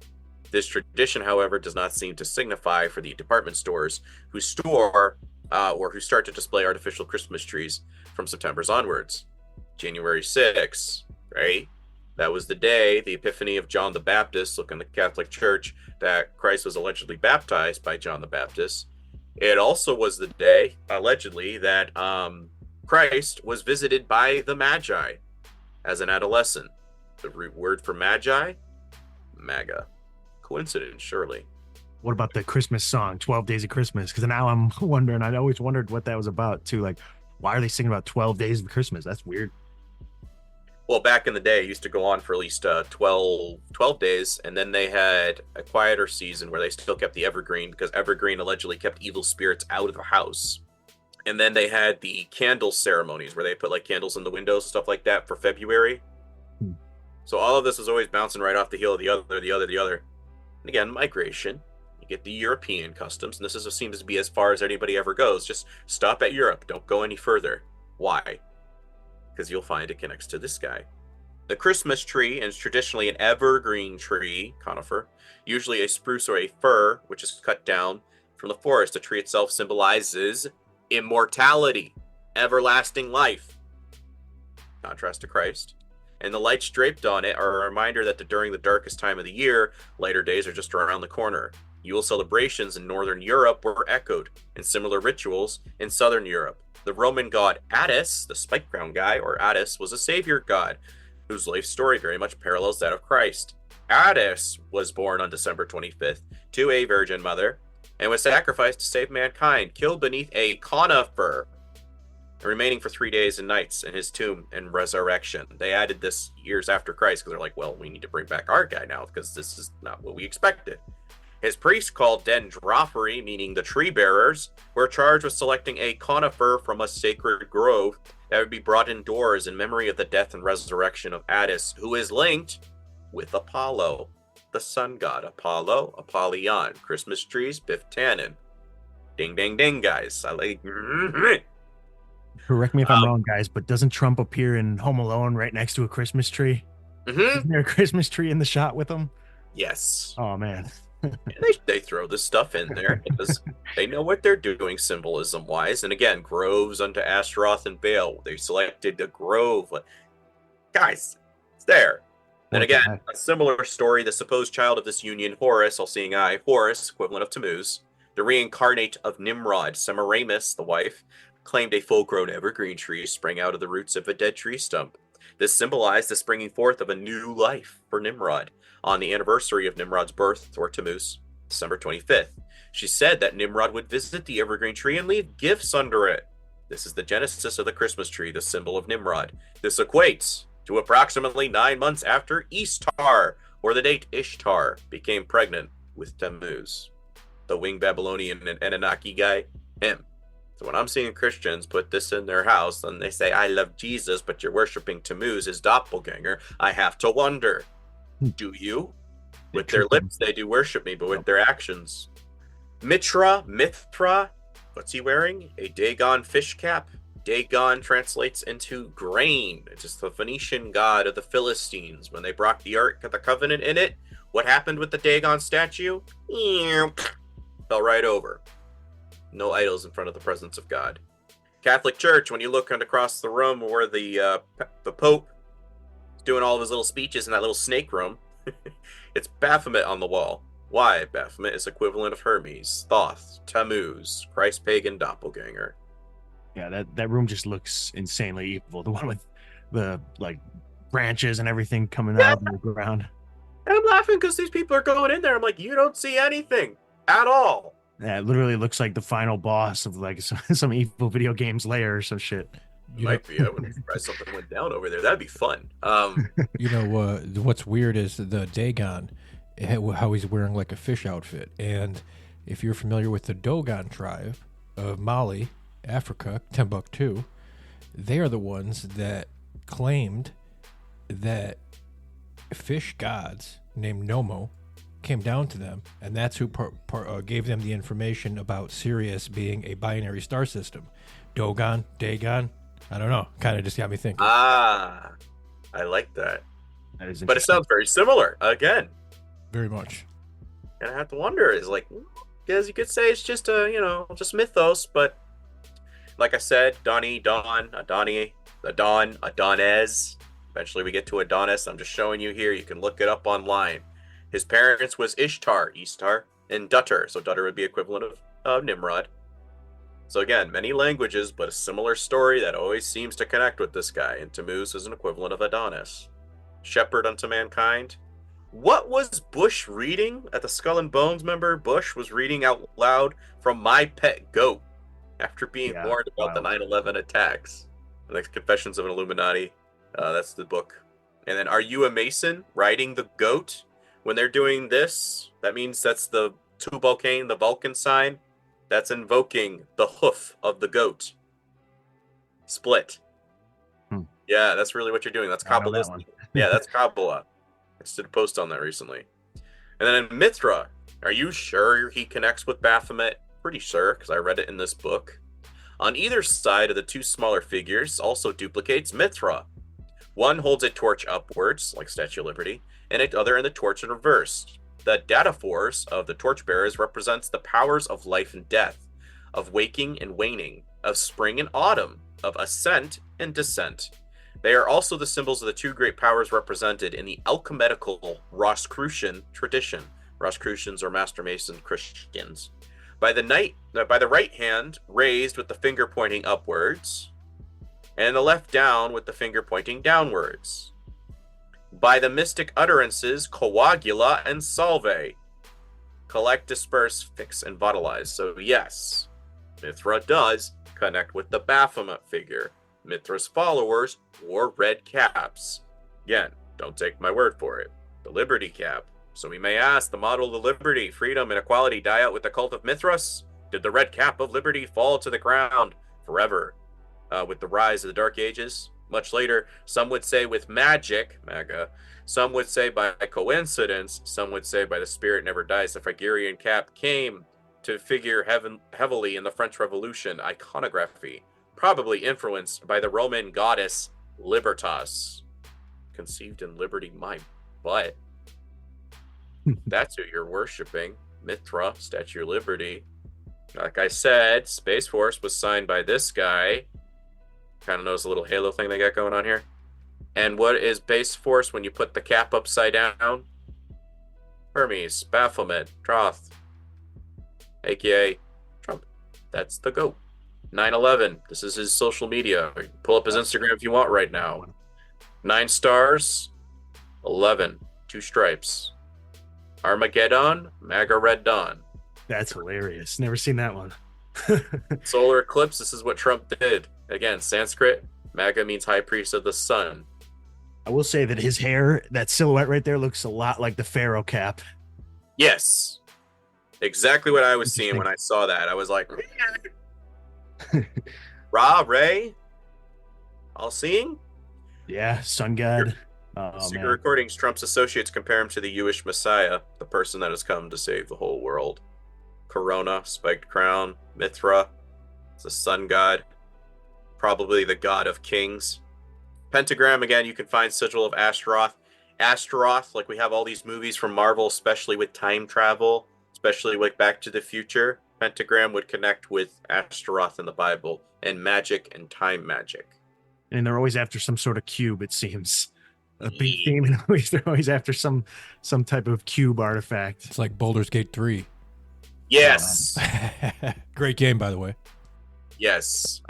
This tradition, however, does not seem to signify for the department stores who store or who start to display artificial Christmas trees from September onwards. January 6th, right? That was the day, the epiphany of John the Baptist. Look in the Catholic Church that Christ was allegedly baptized by John the Baptist. It also was the day, allegedly, that Christ was visited by the Magi as an adolescent. The root word for Magi? MAGA. Coincidence, surely. What about the Christmas song, 12 Days of Christmas? Because now I'm wondering, I always wondered what that was about, too. Like, why are they singing about 12 days of Christmas? That's weird. Well, back in the day, it used to go on for at least 12 days, and then they had a quieter season where they still kept the evergreen, because evergreen allegedly kept evil spirits out of the house. And then they had the candle ceremonies where they put like candles in the windows and stuff like that for February. So all of this was always bouncing right off the heel of the other. And again, migration. You get the European customs, and this seems to be as far as anybody ever goes. Just stop at Europe. Don't go any further. Why? because you'll find it connects to this guy. The Christmas tree is traditionally an evergreen tree, conifer, usually a spruce or a fir, which is cut down from the forest. The tree itself symbolizes immortality, everlasting life, contrast to Christ. And the lights draped on it are a reminder that during the darkest time of the year, lighter days are just around the corner. Yule celebrations in Northern Europe were echoed in similar rituals in Southern Europe. The Roman god Attis, the spike-crowned guy, or Attis, was a savior god whose life story very much parallels that of Christ. Attis was born on December 25th to a virgin mother and was sacrificed to save mankind, killed beneath a conifer, remaining for 3 days and nights in his tomb and resurrection. They added this years after Christ because they're like, well, we need to bring back our guy now because this is not what we expected. His priests, called dendrophori, meaning the tree bearers, were charged with selecting a conifer from a sacred grove that would be brought indoors in memory of the death and resurrection of Attis, who is linked with Apollo, the sun god. Apollo, Apollyon, Christmas trees, Biff Tannen. Ding, ding, ding, guys. I like... Correct me if I'm wrong, guys, but doesn't Trump appear in Home Alone right next to a Christmas tree? Isn't there a Christmas tree in the shot with him? Yes. Oh, man. They throw this stuff in there because they know what they're doing symbolism-wise. And again, groves unto Astaroth and Baal. They selected a grove. Guys, it's there. And again, a similar story, the supposed child of this union, Horus, all-seeing eye, Horus, equivalent of Tammuz, the reincarnate of Nimrod, Semiramis, the wife, claimed a full-grown evergreen tree sprang out of the roots of a dead tree stump. This symbolized the springing forth of a new life for Nimrod on the anniversary of Nimrod's birth, or Tammuz, December 25th. She said that Nimrod would visit the evergreen tree and leave gifts under it. This is the genesis of the Christmas tree, the symbol of Nimrod. This equates to approximately 9 months after Ishtar, or the date Ishtar became pregnant with Tammuz. The winged Babylonian and Anunnaki guy, him. So when I'm seeing Christians put this in their house and they say, I love Jesus, but you're worshiping Tammuz, his doppelganger, I have to wonder, do you? With their lips, they do worship me, but with their actions. Mithra, what's he wearing? A Dagon fish cap. Dagon translates into grain. It's just the Phoenician god of the Philistines. When they brought the Ark of the Covenant in it, what happened with the Dagon statue? Fell right over. No idols in front of the presence of God. Catholic Church, when you look across the room where the Pope is doing all of his little speeches in that little snake room, it's Baphomet on the wall. Why? Baphomet is equivalent of Hermes, Thoth, Tammuz, Christ pagan doppelganger. Yeah, that room just looks insanely evil. The one with the branches and everything coming out of the ground. And I'm laughing because these people are going in there. I'm like, you don't see anything at all. Yeah, it literally looks like the final boss of some evil video games lair or some shit. Might be. I wouldn't be surprised something went down over there. That'd be fun. What's weird is the Dagon, how he's wearing like a fish outfit. And if you're familiar with the Dogon tribe of Mali, Africa, Timbuktu, they are the ones that claimed that fish gods named Nomo came down to them, and that's who gave them the information about Sirius being a binary star system. Dogon, Dagon, I don't know. Kind of just got me thinking. I like that. That is but it sounds very similar. Again, very much. And I have to wonder, is because you could say it's just just mythos, but like I said, Adonis. Eventually we get to Adonis. I'm just showing you here. You can look it up online. His parents was Ishtar, and Dutter. So Dutter would be equivalent of Nimrod. So again, many languages, but a similar story that always seems to connect with this guy. And Tammuz is an equivalent of Adonis. Shepherd unto mankind. What was Bush reading at the Skull and Bones? Remember, Bush was reading out loud from My Pet Goat after being warned about the 9/11 attacks. The Confessions of an Illuminati. That's the book. And then, Are You a Mason? Riding the Goat. When they're doing this, that means that's the Tubal-Cain, the Vulcan sign. That's invoking the hoof of the goat. Split. Yeah, that's really what you're doing. That's Kabbalah. Yeah, that's Kabbalah. I just did a post on that recently. And then in Mithra, are you sure he connects with Baphomet? Pretty sure, because I read it in this book. On either side of the two smaller figures also duplicates Mithra. One holds a torch upwards, like Statue of Liberty, and the other in the torch in reverse. The data force of the torchbearers represents the powers of life and death, of waking and waning, of spring and autumn, of ascent and descent. They are also the symbols of the two great powers represented in the alchemical Rosicrucian tradition. Rosicrucians are Master Mason Christians. By the right hand raised with the finger pointing upwards, and the left down with the finger pointing downwards. By the mystic utterances coagula and salve, collect, disperse, fix, and vitalize. So yes, Mithra does connect with the Baphomet figure. Mithra's followers wore red caps. Again, don't take my word for it. The Liberty cap. So we may ask, the model of the liberty, freedom, and equality die out with the cult of Mithras? Did the red cap of liberty fall to the ground forever with the rise of the Dark Ages? Much later, some would say with magic, MAGA, some would say by coincidence, some would say by the spirit never dies. The Phrygian cap came to figure heavily in the French Revolution iconography, probably influenced by the Roman goddess Libertas. Conceived in liberty, my butt. That's who you're worshiping. Mithra, Statue of Liberty. Like I said, Space Force was signed by this guy. Kind of knows a little halo thing they got going on here. And what is Space Force when you put the cap upside down? Hermes, Baphomet, Troth, aka Trump. That's the GOAT. 9/11. This is his social media. You can pull up his Instagram if you want right now. 9 stars, 11, 2 stripes. Armageddon, MAGA Red Dawn. That's hilarious. Never seen that one. Solar eclipse, this is what Trump did. Again, Sanskrit, MAGA means high priest of the sun. I will say that his hair, that silhouette right there, looks a lot like the Pharaoh cap. Yes. Exactly what I was seeing when I saw that. I was like, Ra, Ray, all seeing? Yeah, sun god. Secret recordings, Trump's associates compare him to the Jewish Messiah, the person that has come to save the whole world. Corona, spiked crown, Mithra, it's a sun god, probably the god of kings. Pentagram, again, you can find sigil of Astaroth. Astaroth, like we have all these movies from Marvel, especially with time travel, especially like Back to the Future. Pentagram would connect with Astaroth in the Bible, and magic and time magic. And they're always after some sort of cube, it seems. A big theme, and they're always after some type of cube artifact. It's like Baldur's Gate 3. Yes. Great game, by the way. Yes.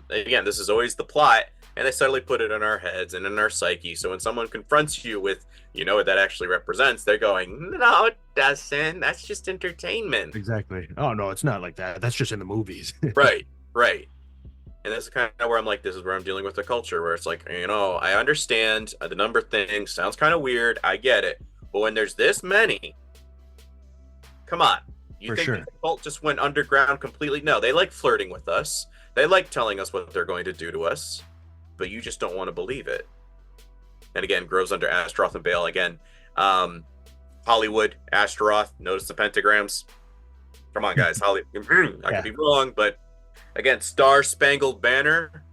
Again, this is always the plot, and they subtly put it in our heads and in our psyche. So when someone confronts you with, you know what that actually represents, they're going, no, it doesn't. That's just entertainment. Exactly. Oh, no, it's not like that. That's just in the movies. Right. And that's kind of where I'm like, this is where I'm dealing with the culture, where it's like, you know, I understand the number thing sounds kind of weird. I get it. But when there's this many, come on. You think the cult just went underground completely? No, they like flirting with us. They like telling us what they're going to do to us. But you just don't want to believe it. And again, grows under Astaroth and Baal. Again, Hollywood, Astaroth, notice the pentagrams. Come on, guys. I could be wrong, but again, Star Spangled Banner.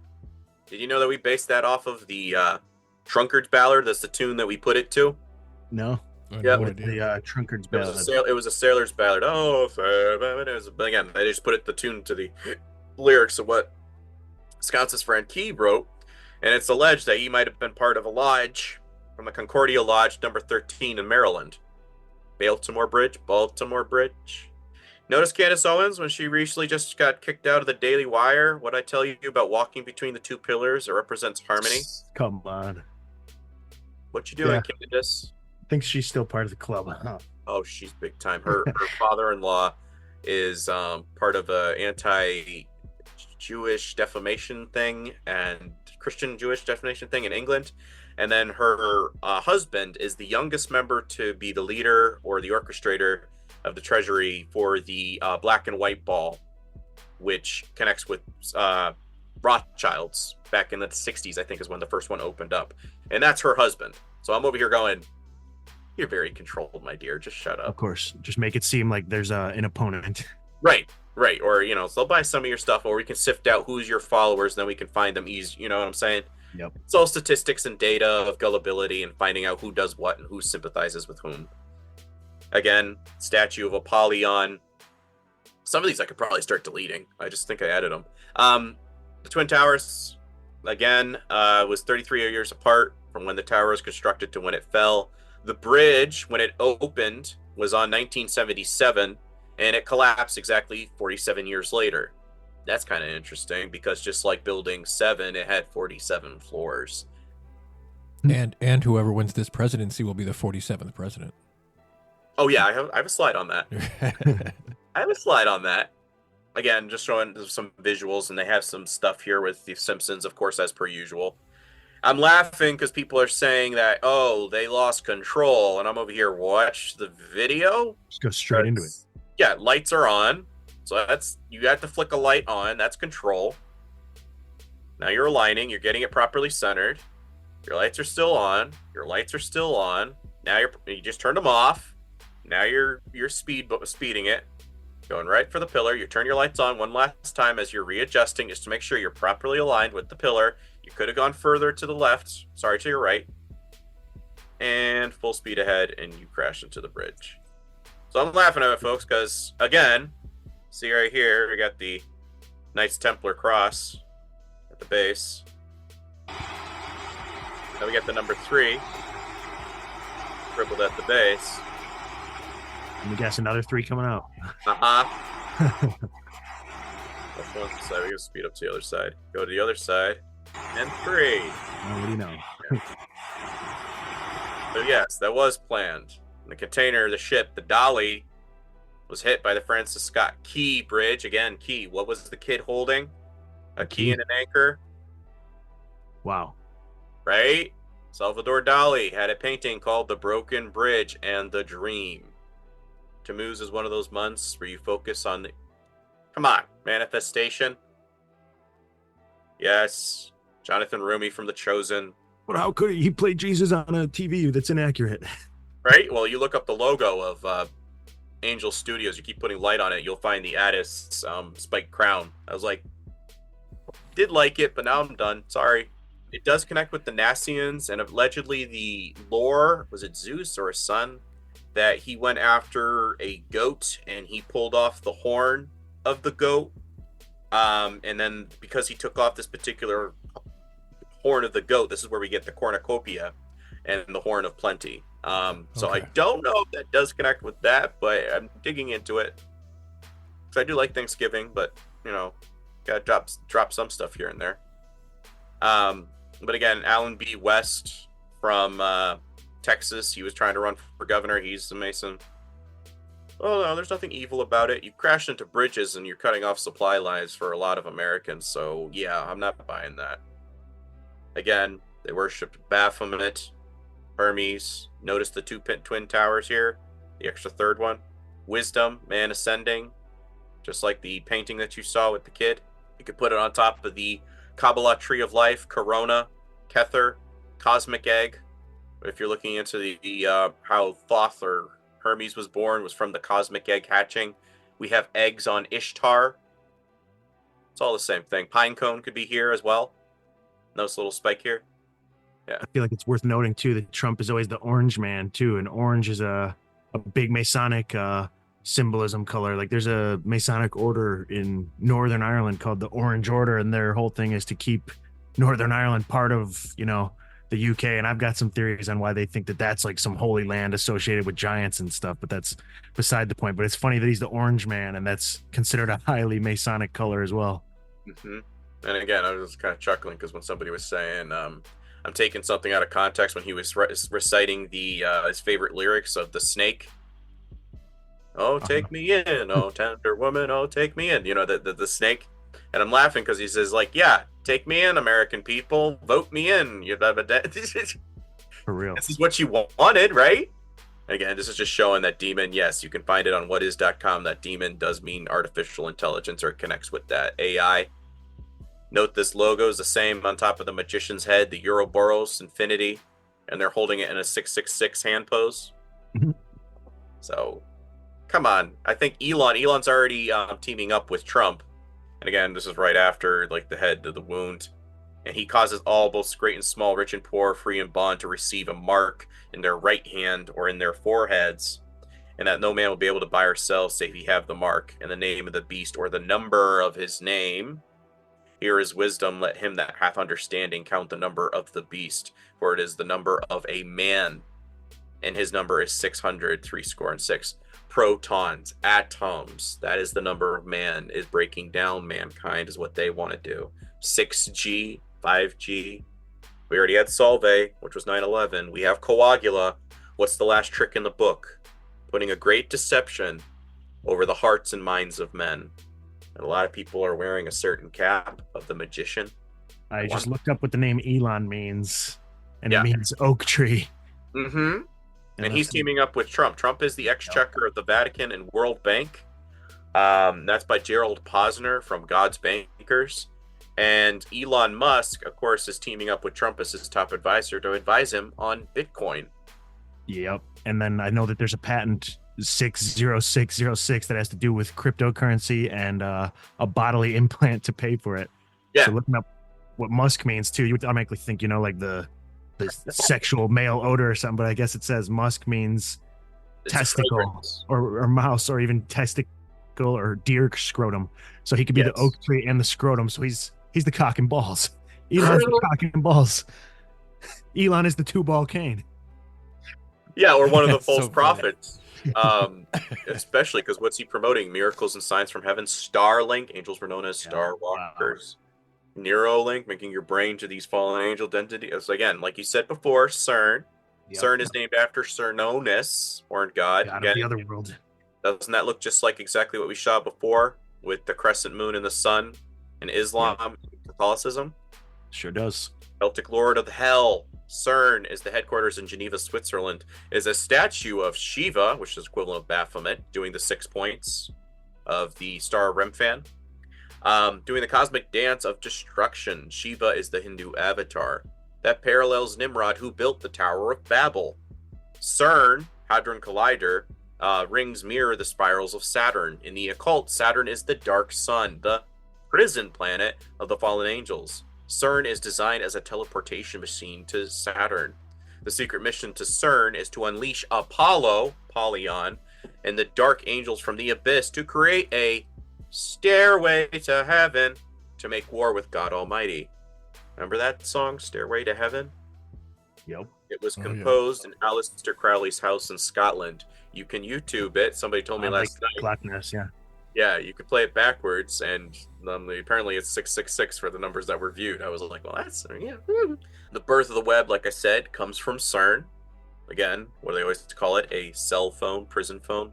Did you know that we based that off of the Drunkard's Ballad? That's the tune that we put it to. No. Yeah, the Drunkard's Ballad. It was a sailor's ballad. Oh, but again, they just put the tune to the lyrics of what Scott's friend Key wrote, and it's alleged that he might have been part of a lodge from the Concordia Lodge number 13 in Maryland. Baltimore Bridge. Notice Candace Owens, when she recently just got kicked out of the Daily Wire, what I tell you about walking between the two pillars, it represents harmony. Come on. What you doing, Candace? I think she's still part of the club. Huh? Oh, she's big time. Her father-in-law is part of a anti-Jewish defamation thing and Christian Jewish defamation thing in England. And then her husband is the youngest member to be the leader or the orchestrator of the Treasury for the Black and White Ball, which connects with Rothschilds back in the 60s, I think is when the first one opened up. And that's her husband. So I'm over here going, you're very controlled, my dear. Just shut up. Of course. Just make it seem like there's an opponent. Right. Right, or, you know, so they'll buy some of your stuff, or we can sift out who's your followers, and then we can find them easy, you know what I'm saying? Yep. It's all statistics and data of gullibility and finding out who does what and who sympathizes with whom. Again, statue of Apollyon. Some of these I could probably start deleting. I just think I added them. The Twin Towers, again, was 33 years apart from when the tower was constructed to when it fell. The bridge, when it opened, was on 1977, and it collapsed exactly 47 years later. That's kind of interesting, because just like Building 7, it had 47 floors. And whoever wins this presidency will be the 47th president. Oh yeah, I have a slide on that. I have a slide on that. Again, just showing some visuals, and they have some stuff here with the Simpsons, of course, as per usual. I'm laughing because people are saying that, oh, they lost control, and I'm over here, watch the video. Just go straight into it. Yeah, lights are on. So that's, you have to flick a light on. That's control. Now you're aligning. You're getting it properly centered. Your lights are still on. Your lights are still on. Now you just turned them off. Now you're speeding it. Going right for the pillar. You turn your lights on one last time as you're readjusting, just to make sure you're properly aligned with the pillar. You could have gone further to the left. Sorry, to your right. And full speed ahead, and you crash into the bridge. So I'm laughing at it, folks, because, again, see right here, we got the Knights Templar cross at the base. Now we got the number 3 scribbled at the base. And we guess another 3 coming out. Uh-huh. That's one side. We can speed up to the other side. Go to the other side. And 3. Oh, what do you know? Yeah. So yes, that was planned. The container, the ship, the Dolly, was hit by the Francis Scott Key Bridge. Again, key. What was the kid holding? A key and an anchor. Wow. Right? Salvador Dali had a painting called The Broken Bridge and the Dream. Tammuz is one of those months where you focus on the... Come on, manifestation. Yes. Jonathan Rumi from The Chosen. But how could he play Jesus on a TV that's inaccurate? Right? Well, you look up the logo of Angel Studios. You keep putting light on it, you'll find the Addis spiked crown. I was like, did like it, but now I'm done. Sorry. It does connect with the Nassians, and allegedly the lore, was it Zeus or a son, that he went after a goat and he pulled off the horn of the goat. And then because he took off this particular horn of the goat, this is where we get the cornucopia and the horn of plenty. So I don't know if that does connect with that, but I'm digging into it. So I do like Thanksgiving, but you know, gotta drop some stuff here and there. But again, Alan B. West from Texas, he was trying to run for governor. He's a Mason. Oh no, there's nothing evil about it. You crash into bridges and you're cutting off supply lines for a lot of Americans. So yeah, I'm not buying that. Again, they worshipped Baphomet, Hermes. Notice the 2 twin towers here, the extra third one. Wisdom, man ascending, just like the painting that you saw with the kid. You could put it on top of the Kabbalah tree of life, Corona, Kether, cosmic egg. If you're looking into the how Thoth or Hermes was born, was from the cosmic egg hatching. We have eggs on Ishtar. It's all the same thing. Pine cone could be here as well. Nice little spike here. Yeah. I feel like it's worth noting too that Trump is always the orange man too, and orange is a big Masonic symbolism color. Like there's a Masonic order in Northern Ireland called the Orange Order, and their whole thing is to keep Northern Ireland part of, you know, the UK. And I've got some theories on why they think that that's like some holy land associated with giants and stuff, but that's beside the point. But it's funny that he's the orange man, and that's considered a highly Masonic color as well. Mm-hmm. And again, I was just kind of chuckling because when somebody was saying, I'm taking something out of context when he was reciting the his favorite lyrics of The Snake. Oh, take me in, oh, tender woman, oh, take me in. You know, the snake. And I'm laughing because he says, like, yeah, take me in, American people. Vote me in. For real. This is what you wanted, right? Again, this is just showing that demon. Yes, you can find it on whatis.com. That demon does mean artificial intelligence, or it connects with that AI. Note this logo is the same on top of the magician's head, the Ouroboros infinity, and they're holding it in a 666 hand pose. Mm-hmm. So come on. I think Elon's already teaming up with Trump. And again, this is right after like the head of the wound. And he causes all, both great and small, rich and poor, free and bond, to receive a mark in their right hand or in their foreheads, and that no man will be able to buy or sell save he have the mark and the name of the beast or the number of his name. Here is wisdom. Let him that hath understanding count the number of the beast, for it is the number of a man, and his number is 666. Protons, atoms, that is the number of man, is breaking down mankind, is what they want to do. 6G, 5G. We already had Solve, which was 9/11. We have Coagula. What's the last trick in the book? Putting a great deception over the hearts and minds of men. And a lot of people are wearing a certain cap of the magician. I just looked up what the name Elon means, and it means oak tree. Mm-hmm. And he's teaming up with Trump. Trump is the exchequer of the Vatican and World Bank. That's by Gerald Posner from God's Bankers. And Elon Musk, of course, is teaming up with Trump as his top advisor to advise him on Bitcoin. Yep. And then I know that there's a patent 60606 that has to do with cryptocurrency and a bodily implant to pay for it. Yeah. So looking up what Musk means too, you would automatically think, like the sexual male odor or something, but I guess it says Musk means It's testicle or mouse or even testicle or deer scrotum. So he could be the oak tree and the scrotum. So he's the cock and balls. Elon's the cock and balls. Elon is the two-ball cane. Yeah, or one of the false prophets. Especially because what's he promoting? Miracles and signs from heaven. Starlink. Angels were known as star walkers. Neuralink, making your brain to these fallen angel entities. Again, like you said before, CERN. CERN is named after Cernunnos, horned god. Again, the other world. Doesn't that look just like exactly what we saw before with the crescent moon and the sun in Islam and Catholicism? Sure does. Celtic Lord of Hell. CERN is the headquarters in Geneva, Switzerland. Is a statue of Shiva, which is equivalent of Baphomet, doing the 6 points of the star Remphan. Doing the cosmic dance of destruction. Shiva is the Hindu avatar. That parallels Nimrod, who built the Tower of Babel. CERN, Hadron Collider, rings mirror the spirals of Saturn. In the occult, Saturn is the dark sun, the prison planet of the fallen angels. CERN is designed as a teleportation machine to Saturn. The secret mission to CERN is to unleash Apollo, Polyon, and the dark angels from the abyss to create a stairway to heaven to make war with God Almighty. Remember that song, Stairway to Heaven? Yep. It was composed in Aleister Crowley's house in Scotland. You can YouTube it. Somebody told me last night. Blackness, yeah. Yeah, you could play it backwards, and apparently it's 666 for the numbers that were viewed. I was like, well, that's, yeah. The birth of the web, like I said, comes from CERN. Again, what do they always call it? A cell phone, prison phone.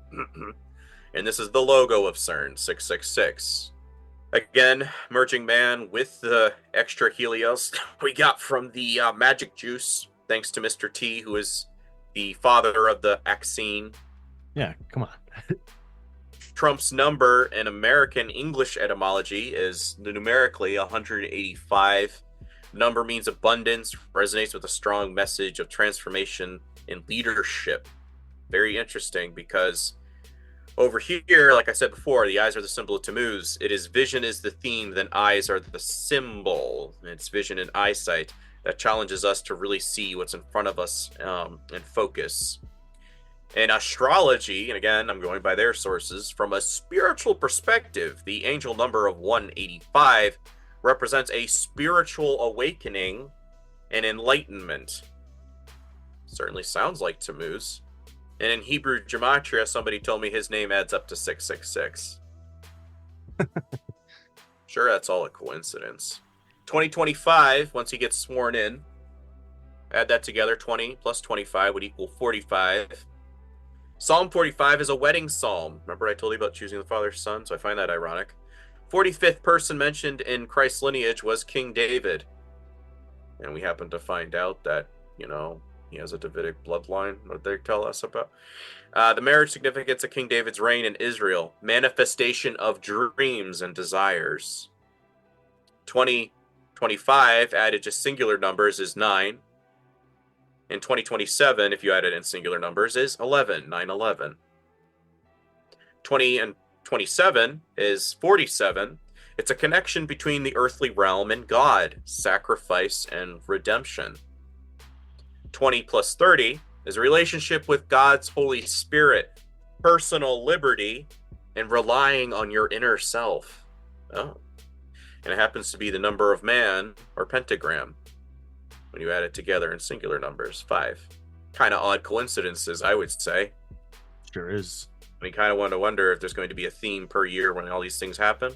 And this is the logo of CERN, 666. Again, merging man with the extra Helios we got from the magic juice, thanks to Mr. T, who is the father of the vaccine. Yeah, come on. Trump's number in American English etymology is numerically 185. Number means abundance, resonates with a strong message of transformation in leadership. Very interesting, because over here, like I said before, the eyes are the symbol of Tammuz. It is vision is the theme, then eyes are the symbol. And it's vision and eyesight that challenges us to really see what's in front of us and focus. In astrology, and again, I'm going by their sources, from a spiritual perspective, the angel number of 185 represents a spiritual awakening and enlightenment. Certainly sounds like Tammuz. And in Hebrew gematria, somebody told me his name adds up to 666. Sure, that's all a coincidence. 2025, once he gets sworn in, add that together, 20 plus 25 would equal 45. Psalm 45 is a wedding psalm. Remember I told you about choosing the father's son? So I find that ironic. 45th person mentioned in Christ's lineage was King David. And we happen to find out that, he has a Davidic bloodline. What they tell us about? The marriage significance of King David's reign in Israel. Manifestation of dreams and desires. 2025 added to singular numbers is 9. In 2027, if you add it in singular numbers, is 11, 9/11. 20 and 27 is 47. It's a connection between the earthly realm and God, sacrifice and redemption. 20 plus 30 is a relationship with God's Holy Spirit, personal liberty, and relying on your inner self. Oh. And it happens to be the number of man, or pentagram, when you add it together in singular numbers, 5. Kind of odd coincidences, I would say. Sure is. And you kind of want to wonder if there's going to be a theme per year when all these things happen.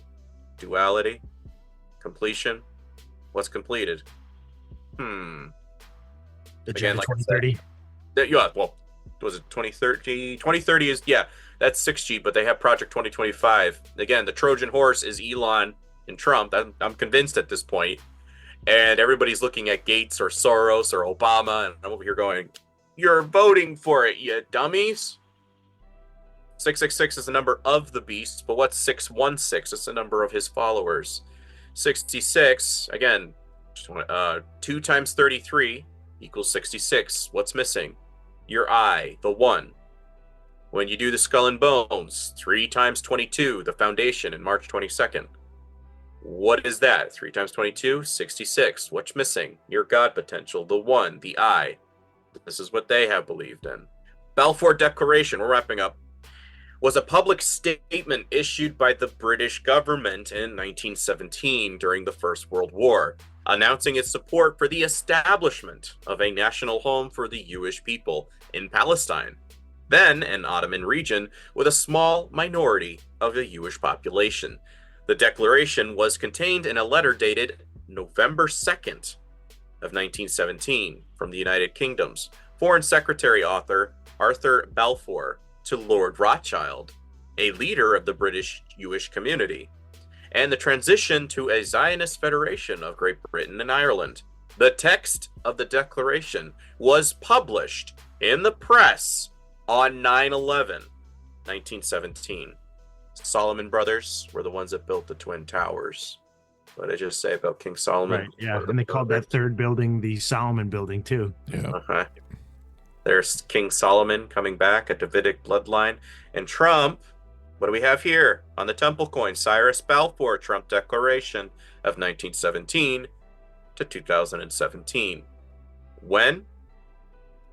Duality, completion, what's completed? The Again, like 2030. Yeah, well, was it 2030? 2030 is, yeah, that's 6G, but they have Project 2025. Again, the Trojan horse is Elon and Trump. I'm convinced at this point. And everybody's looking at Gates or Soros or Obama, and I'm over here going, you're voting for it, you dummies. 666 is the number of the beast, but what's 616? It's the number of his followers. 66, again, 2 times 33 equals 66. What's missing? Your eye, the 1. When you do the skull and bones, 3 times 22, the foundation in March 22nd. What is that? 3 times 22, 66. What's missing? Your God potential, the 1, the eye. This is what they have believed in. Balfour Declaration, we're wrapping up, was a public statement issued by the British government in 1917 during the First World War, announcing its support for the establishment of a national home for the Jewish people in Palestine, then an Ottoman region with a small minority of the Jewish population. The declaration was contained in a letter dated November 2nd of 1917 from the United Kingdom's Foreign Secretary author Arthur Balfour to Lord Rothschild, a leader of the British Jewish community, and the transition to a Zionist federation of Great Britain and Ireland. The text of the declaration was published in the press on 9/11, 1917. Solomon Brothers were the ones that built the Twin Towers. What did I just say about King Solomon? Right, yeah, and they called that third building the Solomon Building, too. Yeah. Okay. There's King Solomon coming back, a Davidic bloodline. And Trump, what do we have here on the temple coin? Cyrus Balfour Trump Declaration of 1917 to 2017. When?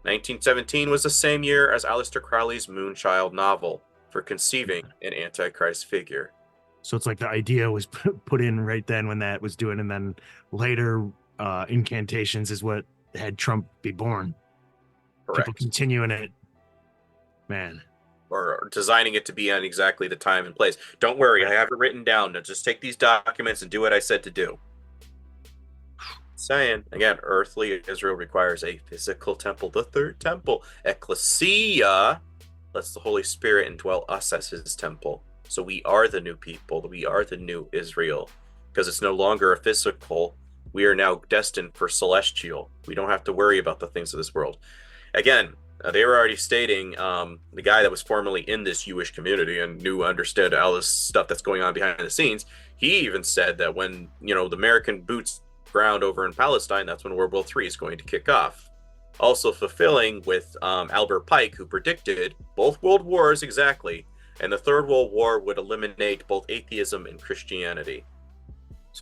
1917 was the same year as Aleister Crowley's Moonchild novel for conceiving an Antichrist figure. So it's like the idea was put in right then when that was doing, and then later incantations is what had Trump be born. Correct. People continuing it, man. Or designing it to be on exactly the time and place. Don't worry, I have it written down. Now just take these documents and do what I said to do. Saying, again, earthly Israel requires a physical temple, the third temple. Ecclesia lets the Holy Spirit indwell us as his temple. So we are the new people. We are the new Israel. Because it's no longer a physical. We are now destined for celestial. We don't have to worry about the things of this world. Again, they were already stating, the guy that was formerly in this Jewish community and understood all this stuff that's going on behind the scenes, he even said that when, the American boots ground over in Palestine, that's when World War III is going to kick off. Also fulfilling with Albert Pike, who predicted both world wars exactly, and the Third World War would eliminate both atheism and Christianity.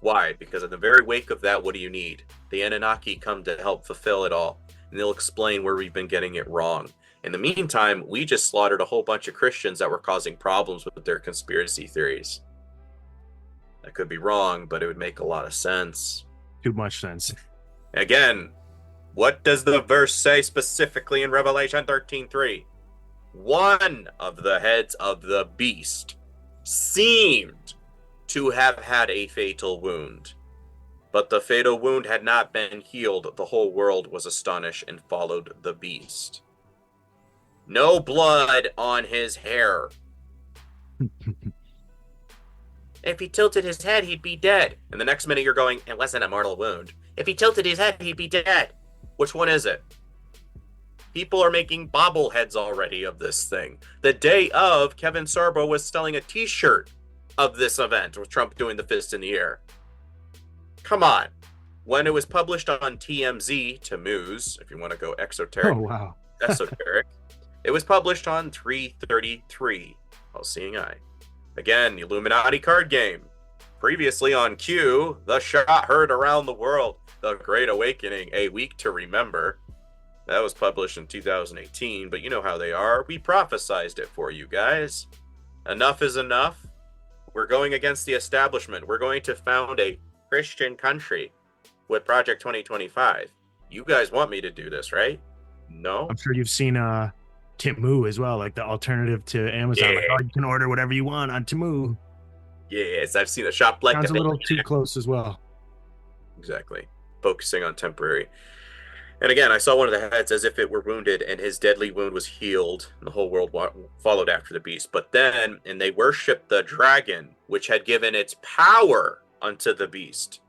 Why? Because in the very wake of that, what do you need? The Anunnaki come to help fulfill it all. And they'll explain where we've been getting it wrong. In the meantime, we just slaughtered a whole bunch of Christians that were causing problems with their conspiracy theories. I could be wrong, but it would make a lot of sense. Too much sense. Again, what does the verse say specifically in Revelation 13:3? One of the heads of the beast seemed to have had a fatal wound. But the fatal wound had not been healed. The whole world was astonished and followed the beast. No blood on his hair. If he tilted his head, he'd be dead. And the next minute you're going, it wasn't a mortal wound. If he tilted his head, he'd be dead. Which one is it? People are making bobbleheads already of this thing. The day of, Kevin Sorbo was selling a t-shirt of this event with Trump doing the fist in the air. Come on. When it was published on TMZ, Tammuz, if you want to go exoteric, Oh, wow. esoteric, it was published on 3/33/01. All-seeing eye. Again, the Illuminati card game. Previously on Q, the shot heard around the world. The Great Awakening, a week to remember. That was published in 2018, but you know how they are. We prophesized it for you guys. Enough is enough. We're going against the establishment. We're going to found a Christian country with Project 2025. You guys want me to do this, right? No? I'm sure you've seen Temu as well, like the alternative to Amazon. Yeah. Like, oh, you can order whatever you want on Temu. Yes, I've seen a shop like Sounds that. a little too close as well. Exactly. Focusing on temporary. And again, I saw one of the heads as if it were wounded, and his deadly wound was healed. And the whole world followed after the beast. But then, and they worshipped the dragon, which had given its power unto the beast.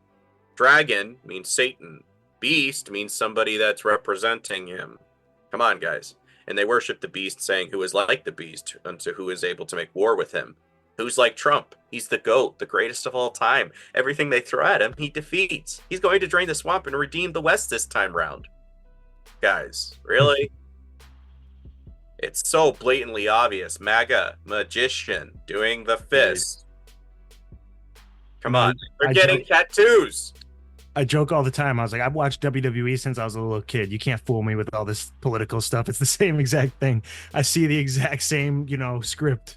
Dragon means Satan. Beast means somebody that's representing him. Come on, guys. And they worship the beast, saying, who is like the beast, unto who is able to make war with him. Who's like Trump? He's the GOAT, the greatest of all time. Everything they throw at him, he defeats. He's going to drain the swamp and redeem the West this time round. Guys, really? It's so blatantly obvious. MAGA, magician, doing the fist. Come on. They're getting tattoos. I joke all the time. I was like, I've watched WWE since I was a little kid. You can't fool me with all this political stuff. It's the same exact thing. I see the exact same, script.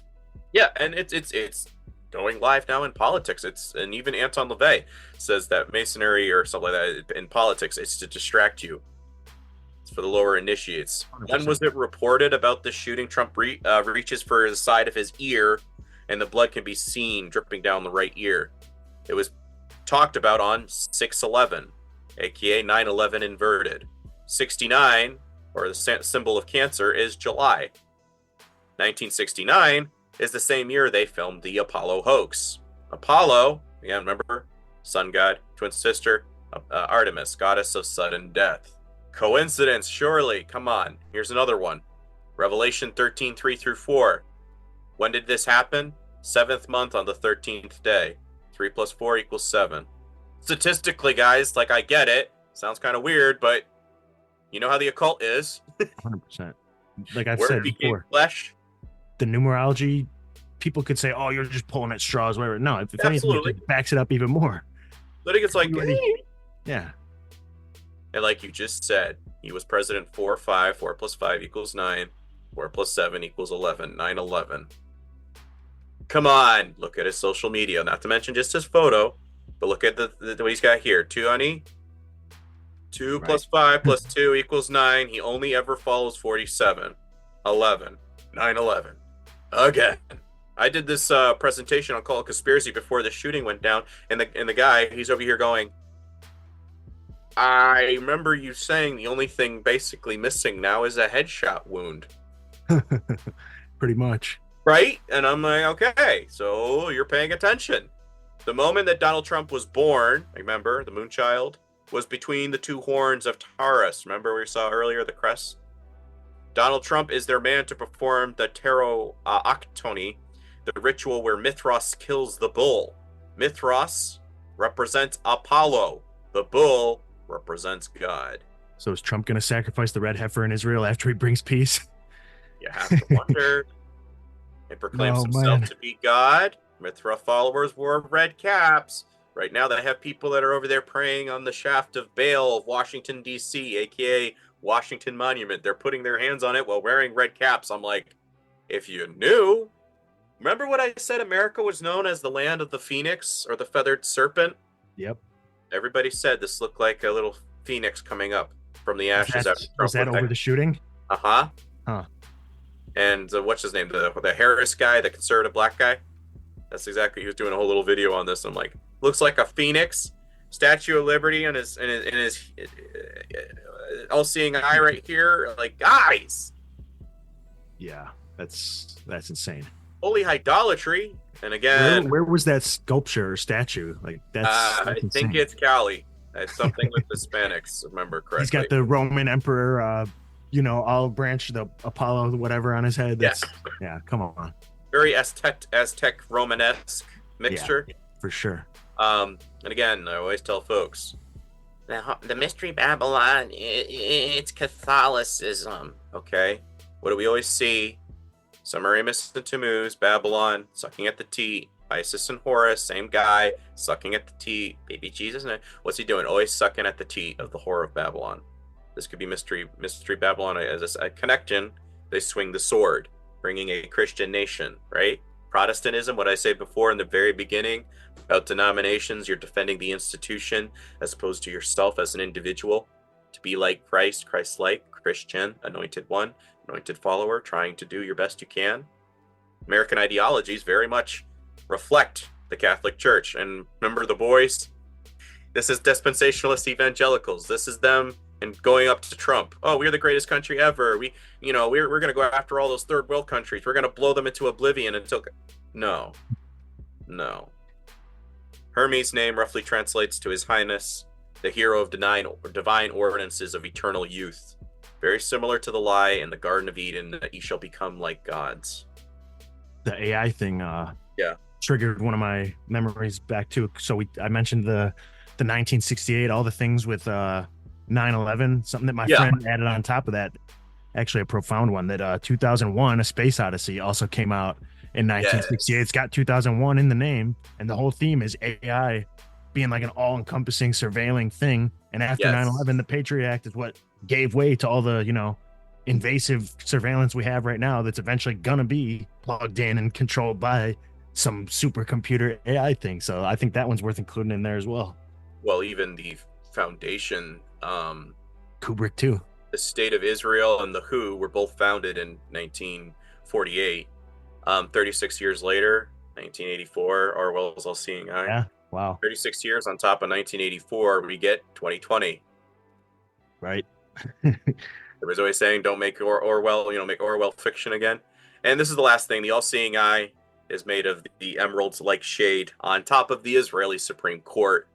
Yeah, and it's going live now in politics. And even Anton LaVey says that Masonry or something like that in politics, it's to distract you. It's for the lower initiates. 100%. When was it reported about the shooting? Trump reaches for the side of his ear, and the blood can be seen dripping down the right ear. It was talked about on 6/11, aka 9/11 inverted. 69, or the symbol of Cancer, is July. 1969 is the same year they filmed the Apollo hoax. Apollo, again, remember, sun god, twin sister, Artemis, goddess of sudden death. Coincidence, surely. Come on. Here's another one. Revelation 13, 3-4. When did this happen? 7th month on the 13th day. 3 + 4 = 7. Statistically, guys, I get it. Sounds kind of weird, but you know how the occult is. 100%. Like I've Word said became before, flesh. The numerology, people could say, "Oh, you're just pulling at straws," whatever. No, if anything, it backs it up even more. But it's like, yeah. And like you just said, he was president 4/5. 4 + 5 = 9. 4 + 7 = 11. 9/11. Come on, look at his social media. Not to mention just his photo, but look at the what he's got here. 2 honey. 2 + 5 + 2 = 9. He only ever follows 47. 11. 9/11. Again. I did this presentation on Call of Conspiracy before the shooting went down, and the guy, he's over here going, I remember you saying the only thing basically missing now is a headshot wound. Pretty much. Right? And I'm like, okay, so you're paying attention. The moment that Donald Trump was born, remember, the Moonchild, was between the two horns of Taurus. Remember we saw earlier the crest? Donald Trump is their man to perform the Octony, the ritual where Mithras kills the bull. Mithras represents Apollo. The bull represents God. So is Trump going to sacrifice the red heifer in Israel after he brings peace? You have to wonder. He proclaims himself to be God. Mithra followers wore red caps. Right now they have people that are over there praying on the shaft of Baal of Washington, D.C., a.k.a. Washington Monument. They're putting their hands on it while wearing red caps. I'm like, if you knew. Remember what I said America was known as the land of the phoenix or the feathered serpent? Yep. Everybody said this looked like a little phoenix coming up from the ashes. Was that over the shooting? Uh-huh. Huh. And what's his name? The Harris guy, the conservative black guy. That's exactly, he was doing a whole little video on this. I'm like, looks like a phoenix, Statue of Liberty, and his all-seeing eye right here. Like, guys. Yeah, that's insane. Holy idolatry. And again, where was that sculpture or statue? Like that's I think it's Cali. It's something with Hispanics, remember correctly. He's got the Roman emperor, olive branch, the Apollo, whatever on his head. Yeah, come on. Very Aztec Romanesque mixture. Yeah, for sure. And again, I always tell folks, the Mystery Babylon, it's Catholicism. Okay, what do we always see? Semiramis and Tammuz, Babylon, sucking at the teat. Isis and Horus, same guy, sucking at the teat. Baby Jesus, what's he doing? Always sucking at the teat of the whore of Babylon. This could be mystery Babylon as a connection. They swing the sword, bringing a Christian nation, right? Protestantism, what I said before in the very beginning about denominations, you're defending the institution as opposed to yourself as an individual. To be like Christ, Christ-like, Christian, anointed one, anointed follower, trying to do your best you can. American ideologies very much reflect the Catholic Church. And remember the boys? This is dispensationalist evangelicals. This is them and going up to Trump. Oh, we're the greatest country ever. We're going to go after all those third world countries. We're going to blow them into oblivion until... No. Hermes' name roughly translates to His Highness, the hero of divine ordinances of eternal youth. Very similar to the lie in the Garden of Eden that ye shall become like gods. The AI thing triggered one of my memories back to. So I mentioned the 1968, all the things with 9/11, something that my friend added on top of that. Actually, a profound one that 2001, A Space Odyssey, also came out in 1968. It's got 2001 in the name, and the whole theme is AI being like an all-encompassing surveilling thing. And after 9/11, the Patriot Act is what gave way to all the, invasive surveillance we have right now that's eventually going to be plugged in and controlled by some supercomputer AI thing. So I think that one's worth including in there as well. Well, even the foundation, Kubrick too. The State of Israel and the WHO were both founded in 1948. 36 years later, 1984, Orwell's All-Seeing Eye. Yeah, wow. 36 years on top of 1984, we get 2020. Right. Everybody's always saying, don't make Orwell, make Orwell fiction again. And this is the last thing. The All-Seeing Eye is made of the emeralds-like shade on top of the Israeli Supreme Court,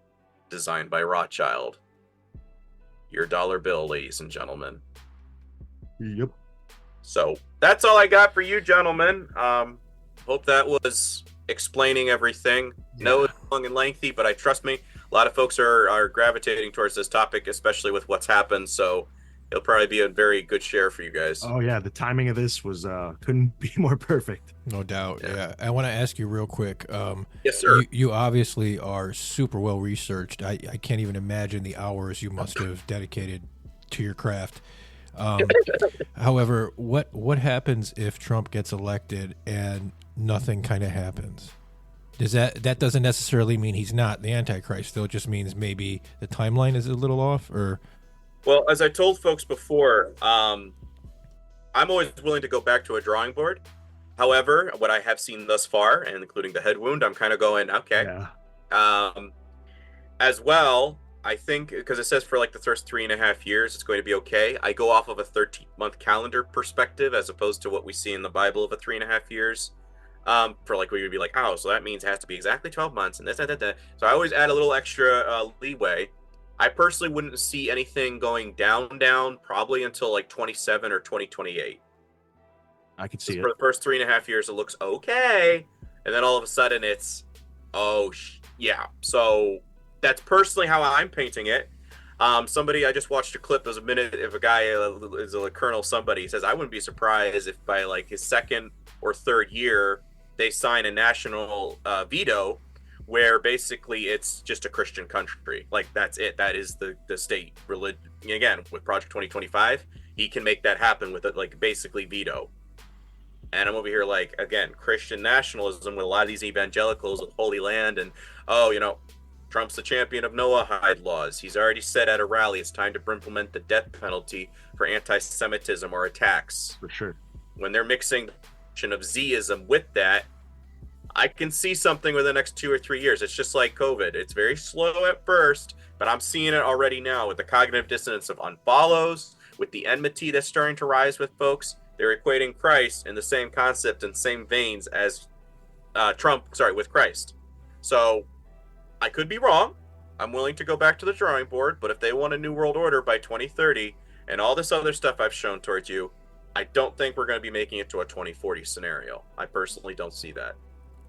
designed by Rothschild. Your dollar bill, ladies and gentlemen. Yep. So that's all I got for you, gentlemen. Hope that was explaining everything. No, it's long and lengthy, but trust me, a lot of folks are gravitating towards this topic, especially with what's happened. So it'll probably be a very good share for you guys. Oh yeah, the timing of this was couldn't be more perfect. No doubt. Yeah. I want to ask you real quick. Yes, sir. You obviously are super well researched. I can't even imagine the hours you must have dedicated to your craft. However, what happens if Trump gets elected and nothing kind of happens? Does that doesn't necessarily mean he's not the Antichrist, though? It just means maybe the timeline is a little off, or... Well, as I told folks before, I'm always willing to go back to a drawing board. However, what I have seen thus far, and including the head wound, I'm kind of going, okay. Yeah. As well, I think, because it says for like the first 3.5 years, it's going to be okay. I go off of a 13-month calendar perspective, as opposed to what we see in the Bible of a 3.5 years. For like, we would be like, oh, so that means it has to be exactly 12 months, and this, that. So I always add a little extra leeway. I personally wouldn't see anything going down probably until like 27 or 2028. I could see it. For the first 3.5 years, it looks okay. And then all of a sudden it's, yeah. So that's personally how I'm painting it. Somebody, I just watched a clip. There's a minute of a guy, is a colonel somebody, says, I wouldn't be surprised if by like his second or third year, they sign a national veto where basically it's just a Christian country. Like, that's it. That is the state religion. Again, with Project 2025, he can make that happen with it, like, basically veto. And I'm over here like, again, Christian nationalism with a lot of these evangelicals with Holy Land and, Trump's the champion of Noahide laws. He's already said at a rally it's time to implement the death penalty for anti-Semitism or attacks. For sure. When they're mixing of Zism with that, I can see something within the next 2 or 3 years. It's just like COVID. It's very slow at first, but I'm seeing it already now with the cognitive dissonance of unfollows, with the enmity that's starting to rise with folks. They're equating Christ in the same concept and same veins as with Christ. So I could be wrong. I'm willing to go back to the drawing board, but if they want a new world order by 2030 and all this other stuff I've shown towards you, I don't think we're going to be making it to a 2040 scenario. I personally don't see that.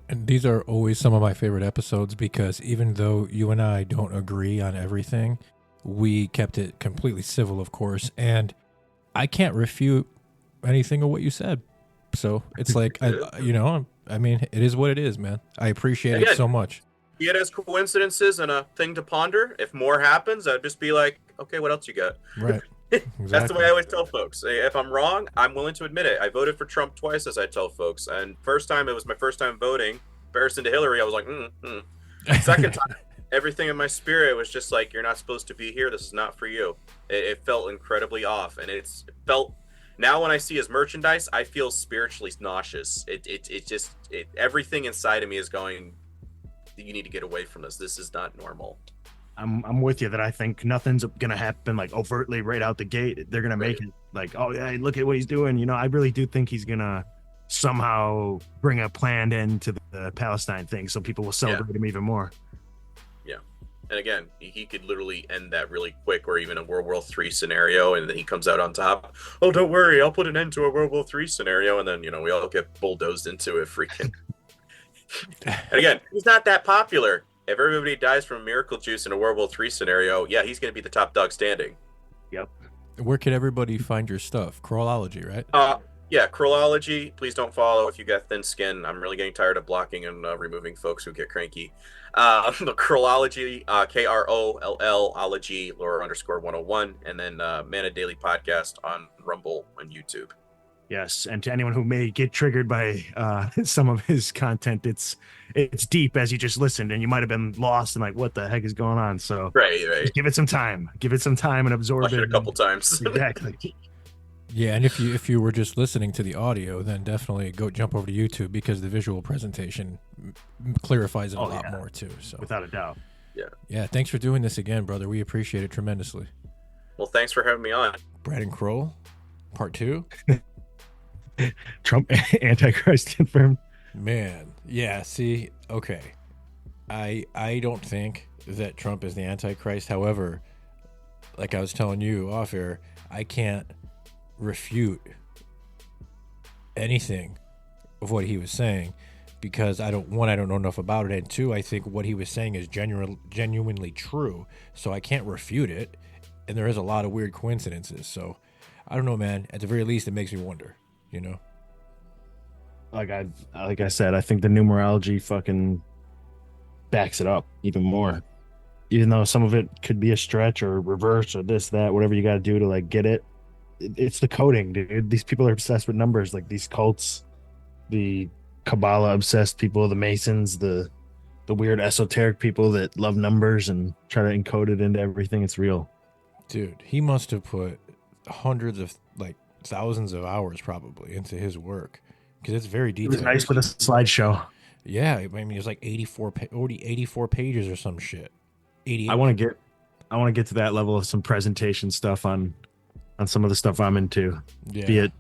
And these are always some of my favorite episodes because even though you and I don't agree on everything, we kept it completely civil, of course. And I can't refute anything of what you said. So it's like, I mean, it is what it is, man. I appreciate it so much. See it as coincidences and a thing to ponder. If more happens, I'd just be like, okay, what else you got? Right. Exactly. That's the way I always tell folks. If I'm wrong, I'm willing to admit it. I voted for Trump twice, as I tell folks. And first time, it was my first time voting. In comparison to Hillary, I was like, Second time, everything in my spirit was just like, you're not supposed to be here. This is not for you. It felt incredibly off. And it felt, now when I see his merchandise, I feel spiritually nauseous. It just, everything inside of me is going, you need to get away from this. This is not normal. I'm with you that I think nothing's gonna happen like overtly right out the gate. They're gonna make it like, oh yeah, look at what he's doing. You know, I really do think he's gonna somehow bring a planned end to the Palestine thing, so people will celebrate him even more. Yeah, and again, he could literally end that really quick, or even a World War III scenario, and then he comes out on top. Oh, don't worry, I'll put an end to a World War III scenario, and then we all get bulldozed into it, freaking. And again, he's not that popular. If everybody dies from miracle juice in a World War III scenario, yeah, he's going to be the top dog standing. Yep. Where can everybody find your stuff? Krollology, right? Yeah, Krollology. Please don't follow if you got thin skin. I'm really getting tired of blocking and removing folks who get cranky. The Krollology, Kroll-ology, Laura_101, and then Mana Daily Podcast on Rumble and YouTube. Yes, and to anyone who may get triggered by some of his content, it's deep as you just listened, and you might have been lost and like, what the heck is going on? So right. Just give it some time and absorb Watch it a couple times. Exactly. Yeah, and if you were just listening to the audio, then definitely go jump over to YouTube, because the visual presentation clarifies it a lot more too. So without a doubt. Yeah. Thanks for doing this again, brother. We appreciate it tremendously. Well, thanks for having me on. Brad and Kroll, part 2. Trump Antichrist confirmed. Man, yeah. See, okay. I don't think that Trump is the Antichrist. However, like I was telling you off air, I can't refute anything of what he was saying, because I don't know enough about it, and 2, I think what he was saying is genuinely true, so I can't refute it, and there is a lot of weird coincidences. So I don't know, man. At the very least, it makes me wonder. Like I said, I think the numerology fucking backs it up even more. Even though some of it could be a stretch or reverse or this, that, whatever you got to do to like get it. It's the coding, dude. These people are obsessed with numbers, like these cults, the Kabbalah obsessed people, the Masons, the weird esoteric people that love numbers and try to encode it into everything. It's real. Dude, he must have put hundreds of, like, thousands of hours probably into his work, because it's very detailed. It was nice with a slideshow. Yeah, I mean, it's like 84 pages or some shit. 88. I want to get to that level of some presentation stuff on some of the stuff I'm into, be it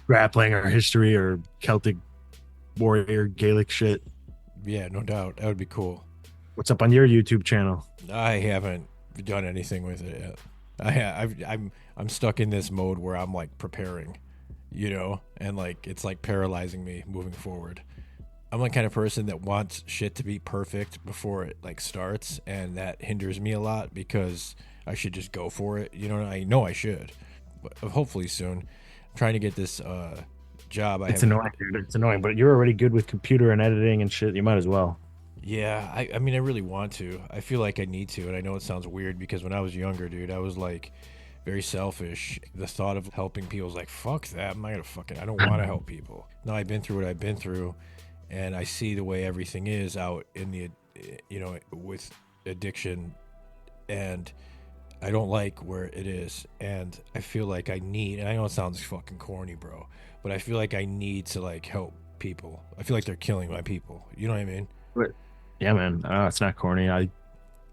grappling or history or Celtic warrior Gaelic shit. Yeah, no doubt. That would be cool. What's up on your YouTube channel? I haven't done anything with it yet. I'm stuck in this mode where I'm like preparing, and like it's like paralyzing me moving forward. I'm the kind of person that wants shit to be perfect before it like starts, and that hinders me a lot, because I should just go for it. I know I should, but hopefully soon. I'm trying to get this job. It's annoying, dude. It's annoying, but you're already good with computer and editing and shit. You might as well. Yeah, I mean, I really want to. I feel like I need to, and I know it sounds weird, because when I was younger, dude, I was like very selfish. The thought of helping people was like, fuck that. I'm not gonna I don't want to help people. Now I've been through what I've been through, and I see the way everything is out in the, with addiction, and I don't like where it is, and I feel like I need, and I know it sounds fucking corny, bro, but I feel like I need to like help people. I feel like they're killing my people. You know what I mean? Yeah, man. It's not corny. I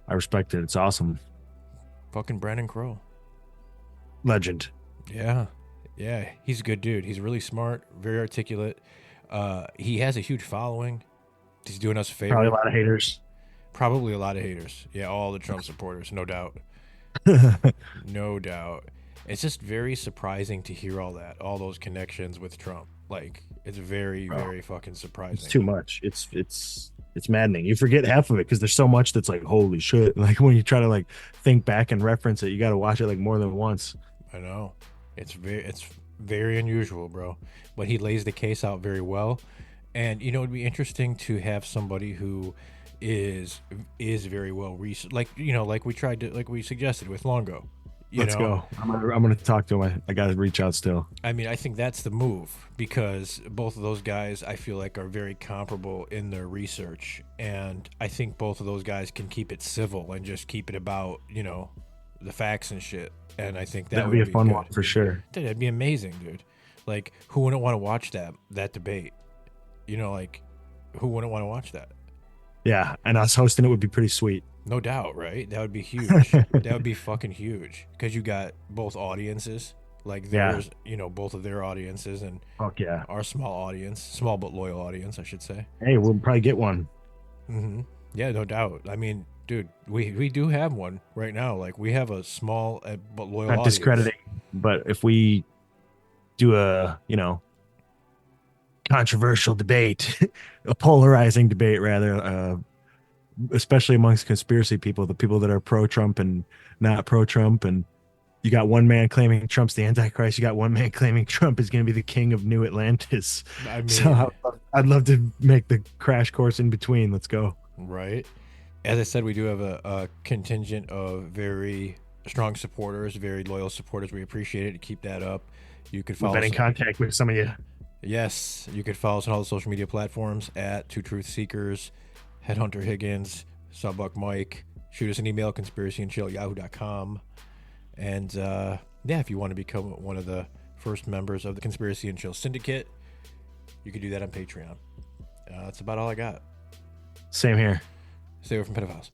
respect it. It's awesome. Fucking Brandon Kroll. Legend. Yeah. He's a good dude. He's really smart, very articulate. He has a huge following. He's doing us a favor. Probably a lot of haters. Yeah, all the Trump supporters, no doubt. No doubt. It's just very surprising to hear all those connections with Trump. Like, it's very, very fucking surprising. It's too much. It's maddening. You forget half of it because there's so much that's like, holy shit. Like when you try to like think back and reference it, you got to watch it like more than once. I know. It's Very unusual, bro. But he lays the case out very well. And, you know, it'd be interesting to have somebody who is very well researched. Like, you know, like we suggested with Longo. Let's go. I'm gonna talk to him. I gotta reach out still. I mean, I think that's the move, because both of those guys, I feel like, are very comparable in their research, and I think both of those guys can keep it civil and just keep it about, you know, the facts and shit. And I think that would be a fun good. one for sure. Dude, that'd be amazing, dude. Like, who wouldn't want to watch that debate? You know, like, who wouldn't want to watch that? Yeah, and us hosting it would be pretty sweet. No doubt, right? That would be huge. That would be fucking huge, because you got both audiences. Like, there's, you know, both of their audiences and fuck yeah, our small audience, small but loyal audience, I should say. Hey, we'll probably get one. Mm-hmm. Yeah, no doubt. I mean, dude, we do have one right now. Like, we have a small but loyal Not audience. discrediting, but if we do a, you know, controversial debate, a polarizing debate rather, especially amongst conspiracy people, the people that are pro-Trump and not pro-Trump, and you got one man claiming Trump's the Antichrist, you got one man claiming Trump is going to be the king of New Atlantis. I mean, so I'd love to make the crash course in between. Let's go. Right. As I said, we do have a contingent of very strong supporters, very loyal supporters. We appreciate it. Keep that up. You could follow We've been in contact with some of you. Yes, you could follow us on all the social media platforms at Two Truth Seekers, Headhunter Higgins, Subbuck Mike. Shoot us an email, conspiracyandchill@yahoo.com. And yeah, if you want to become one of the first members of the Conspiracy and Chill Syndicate, you can do that on Patreon. That's about all I got. Same here. Stay away from pedophiles.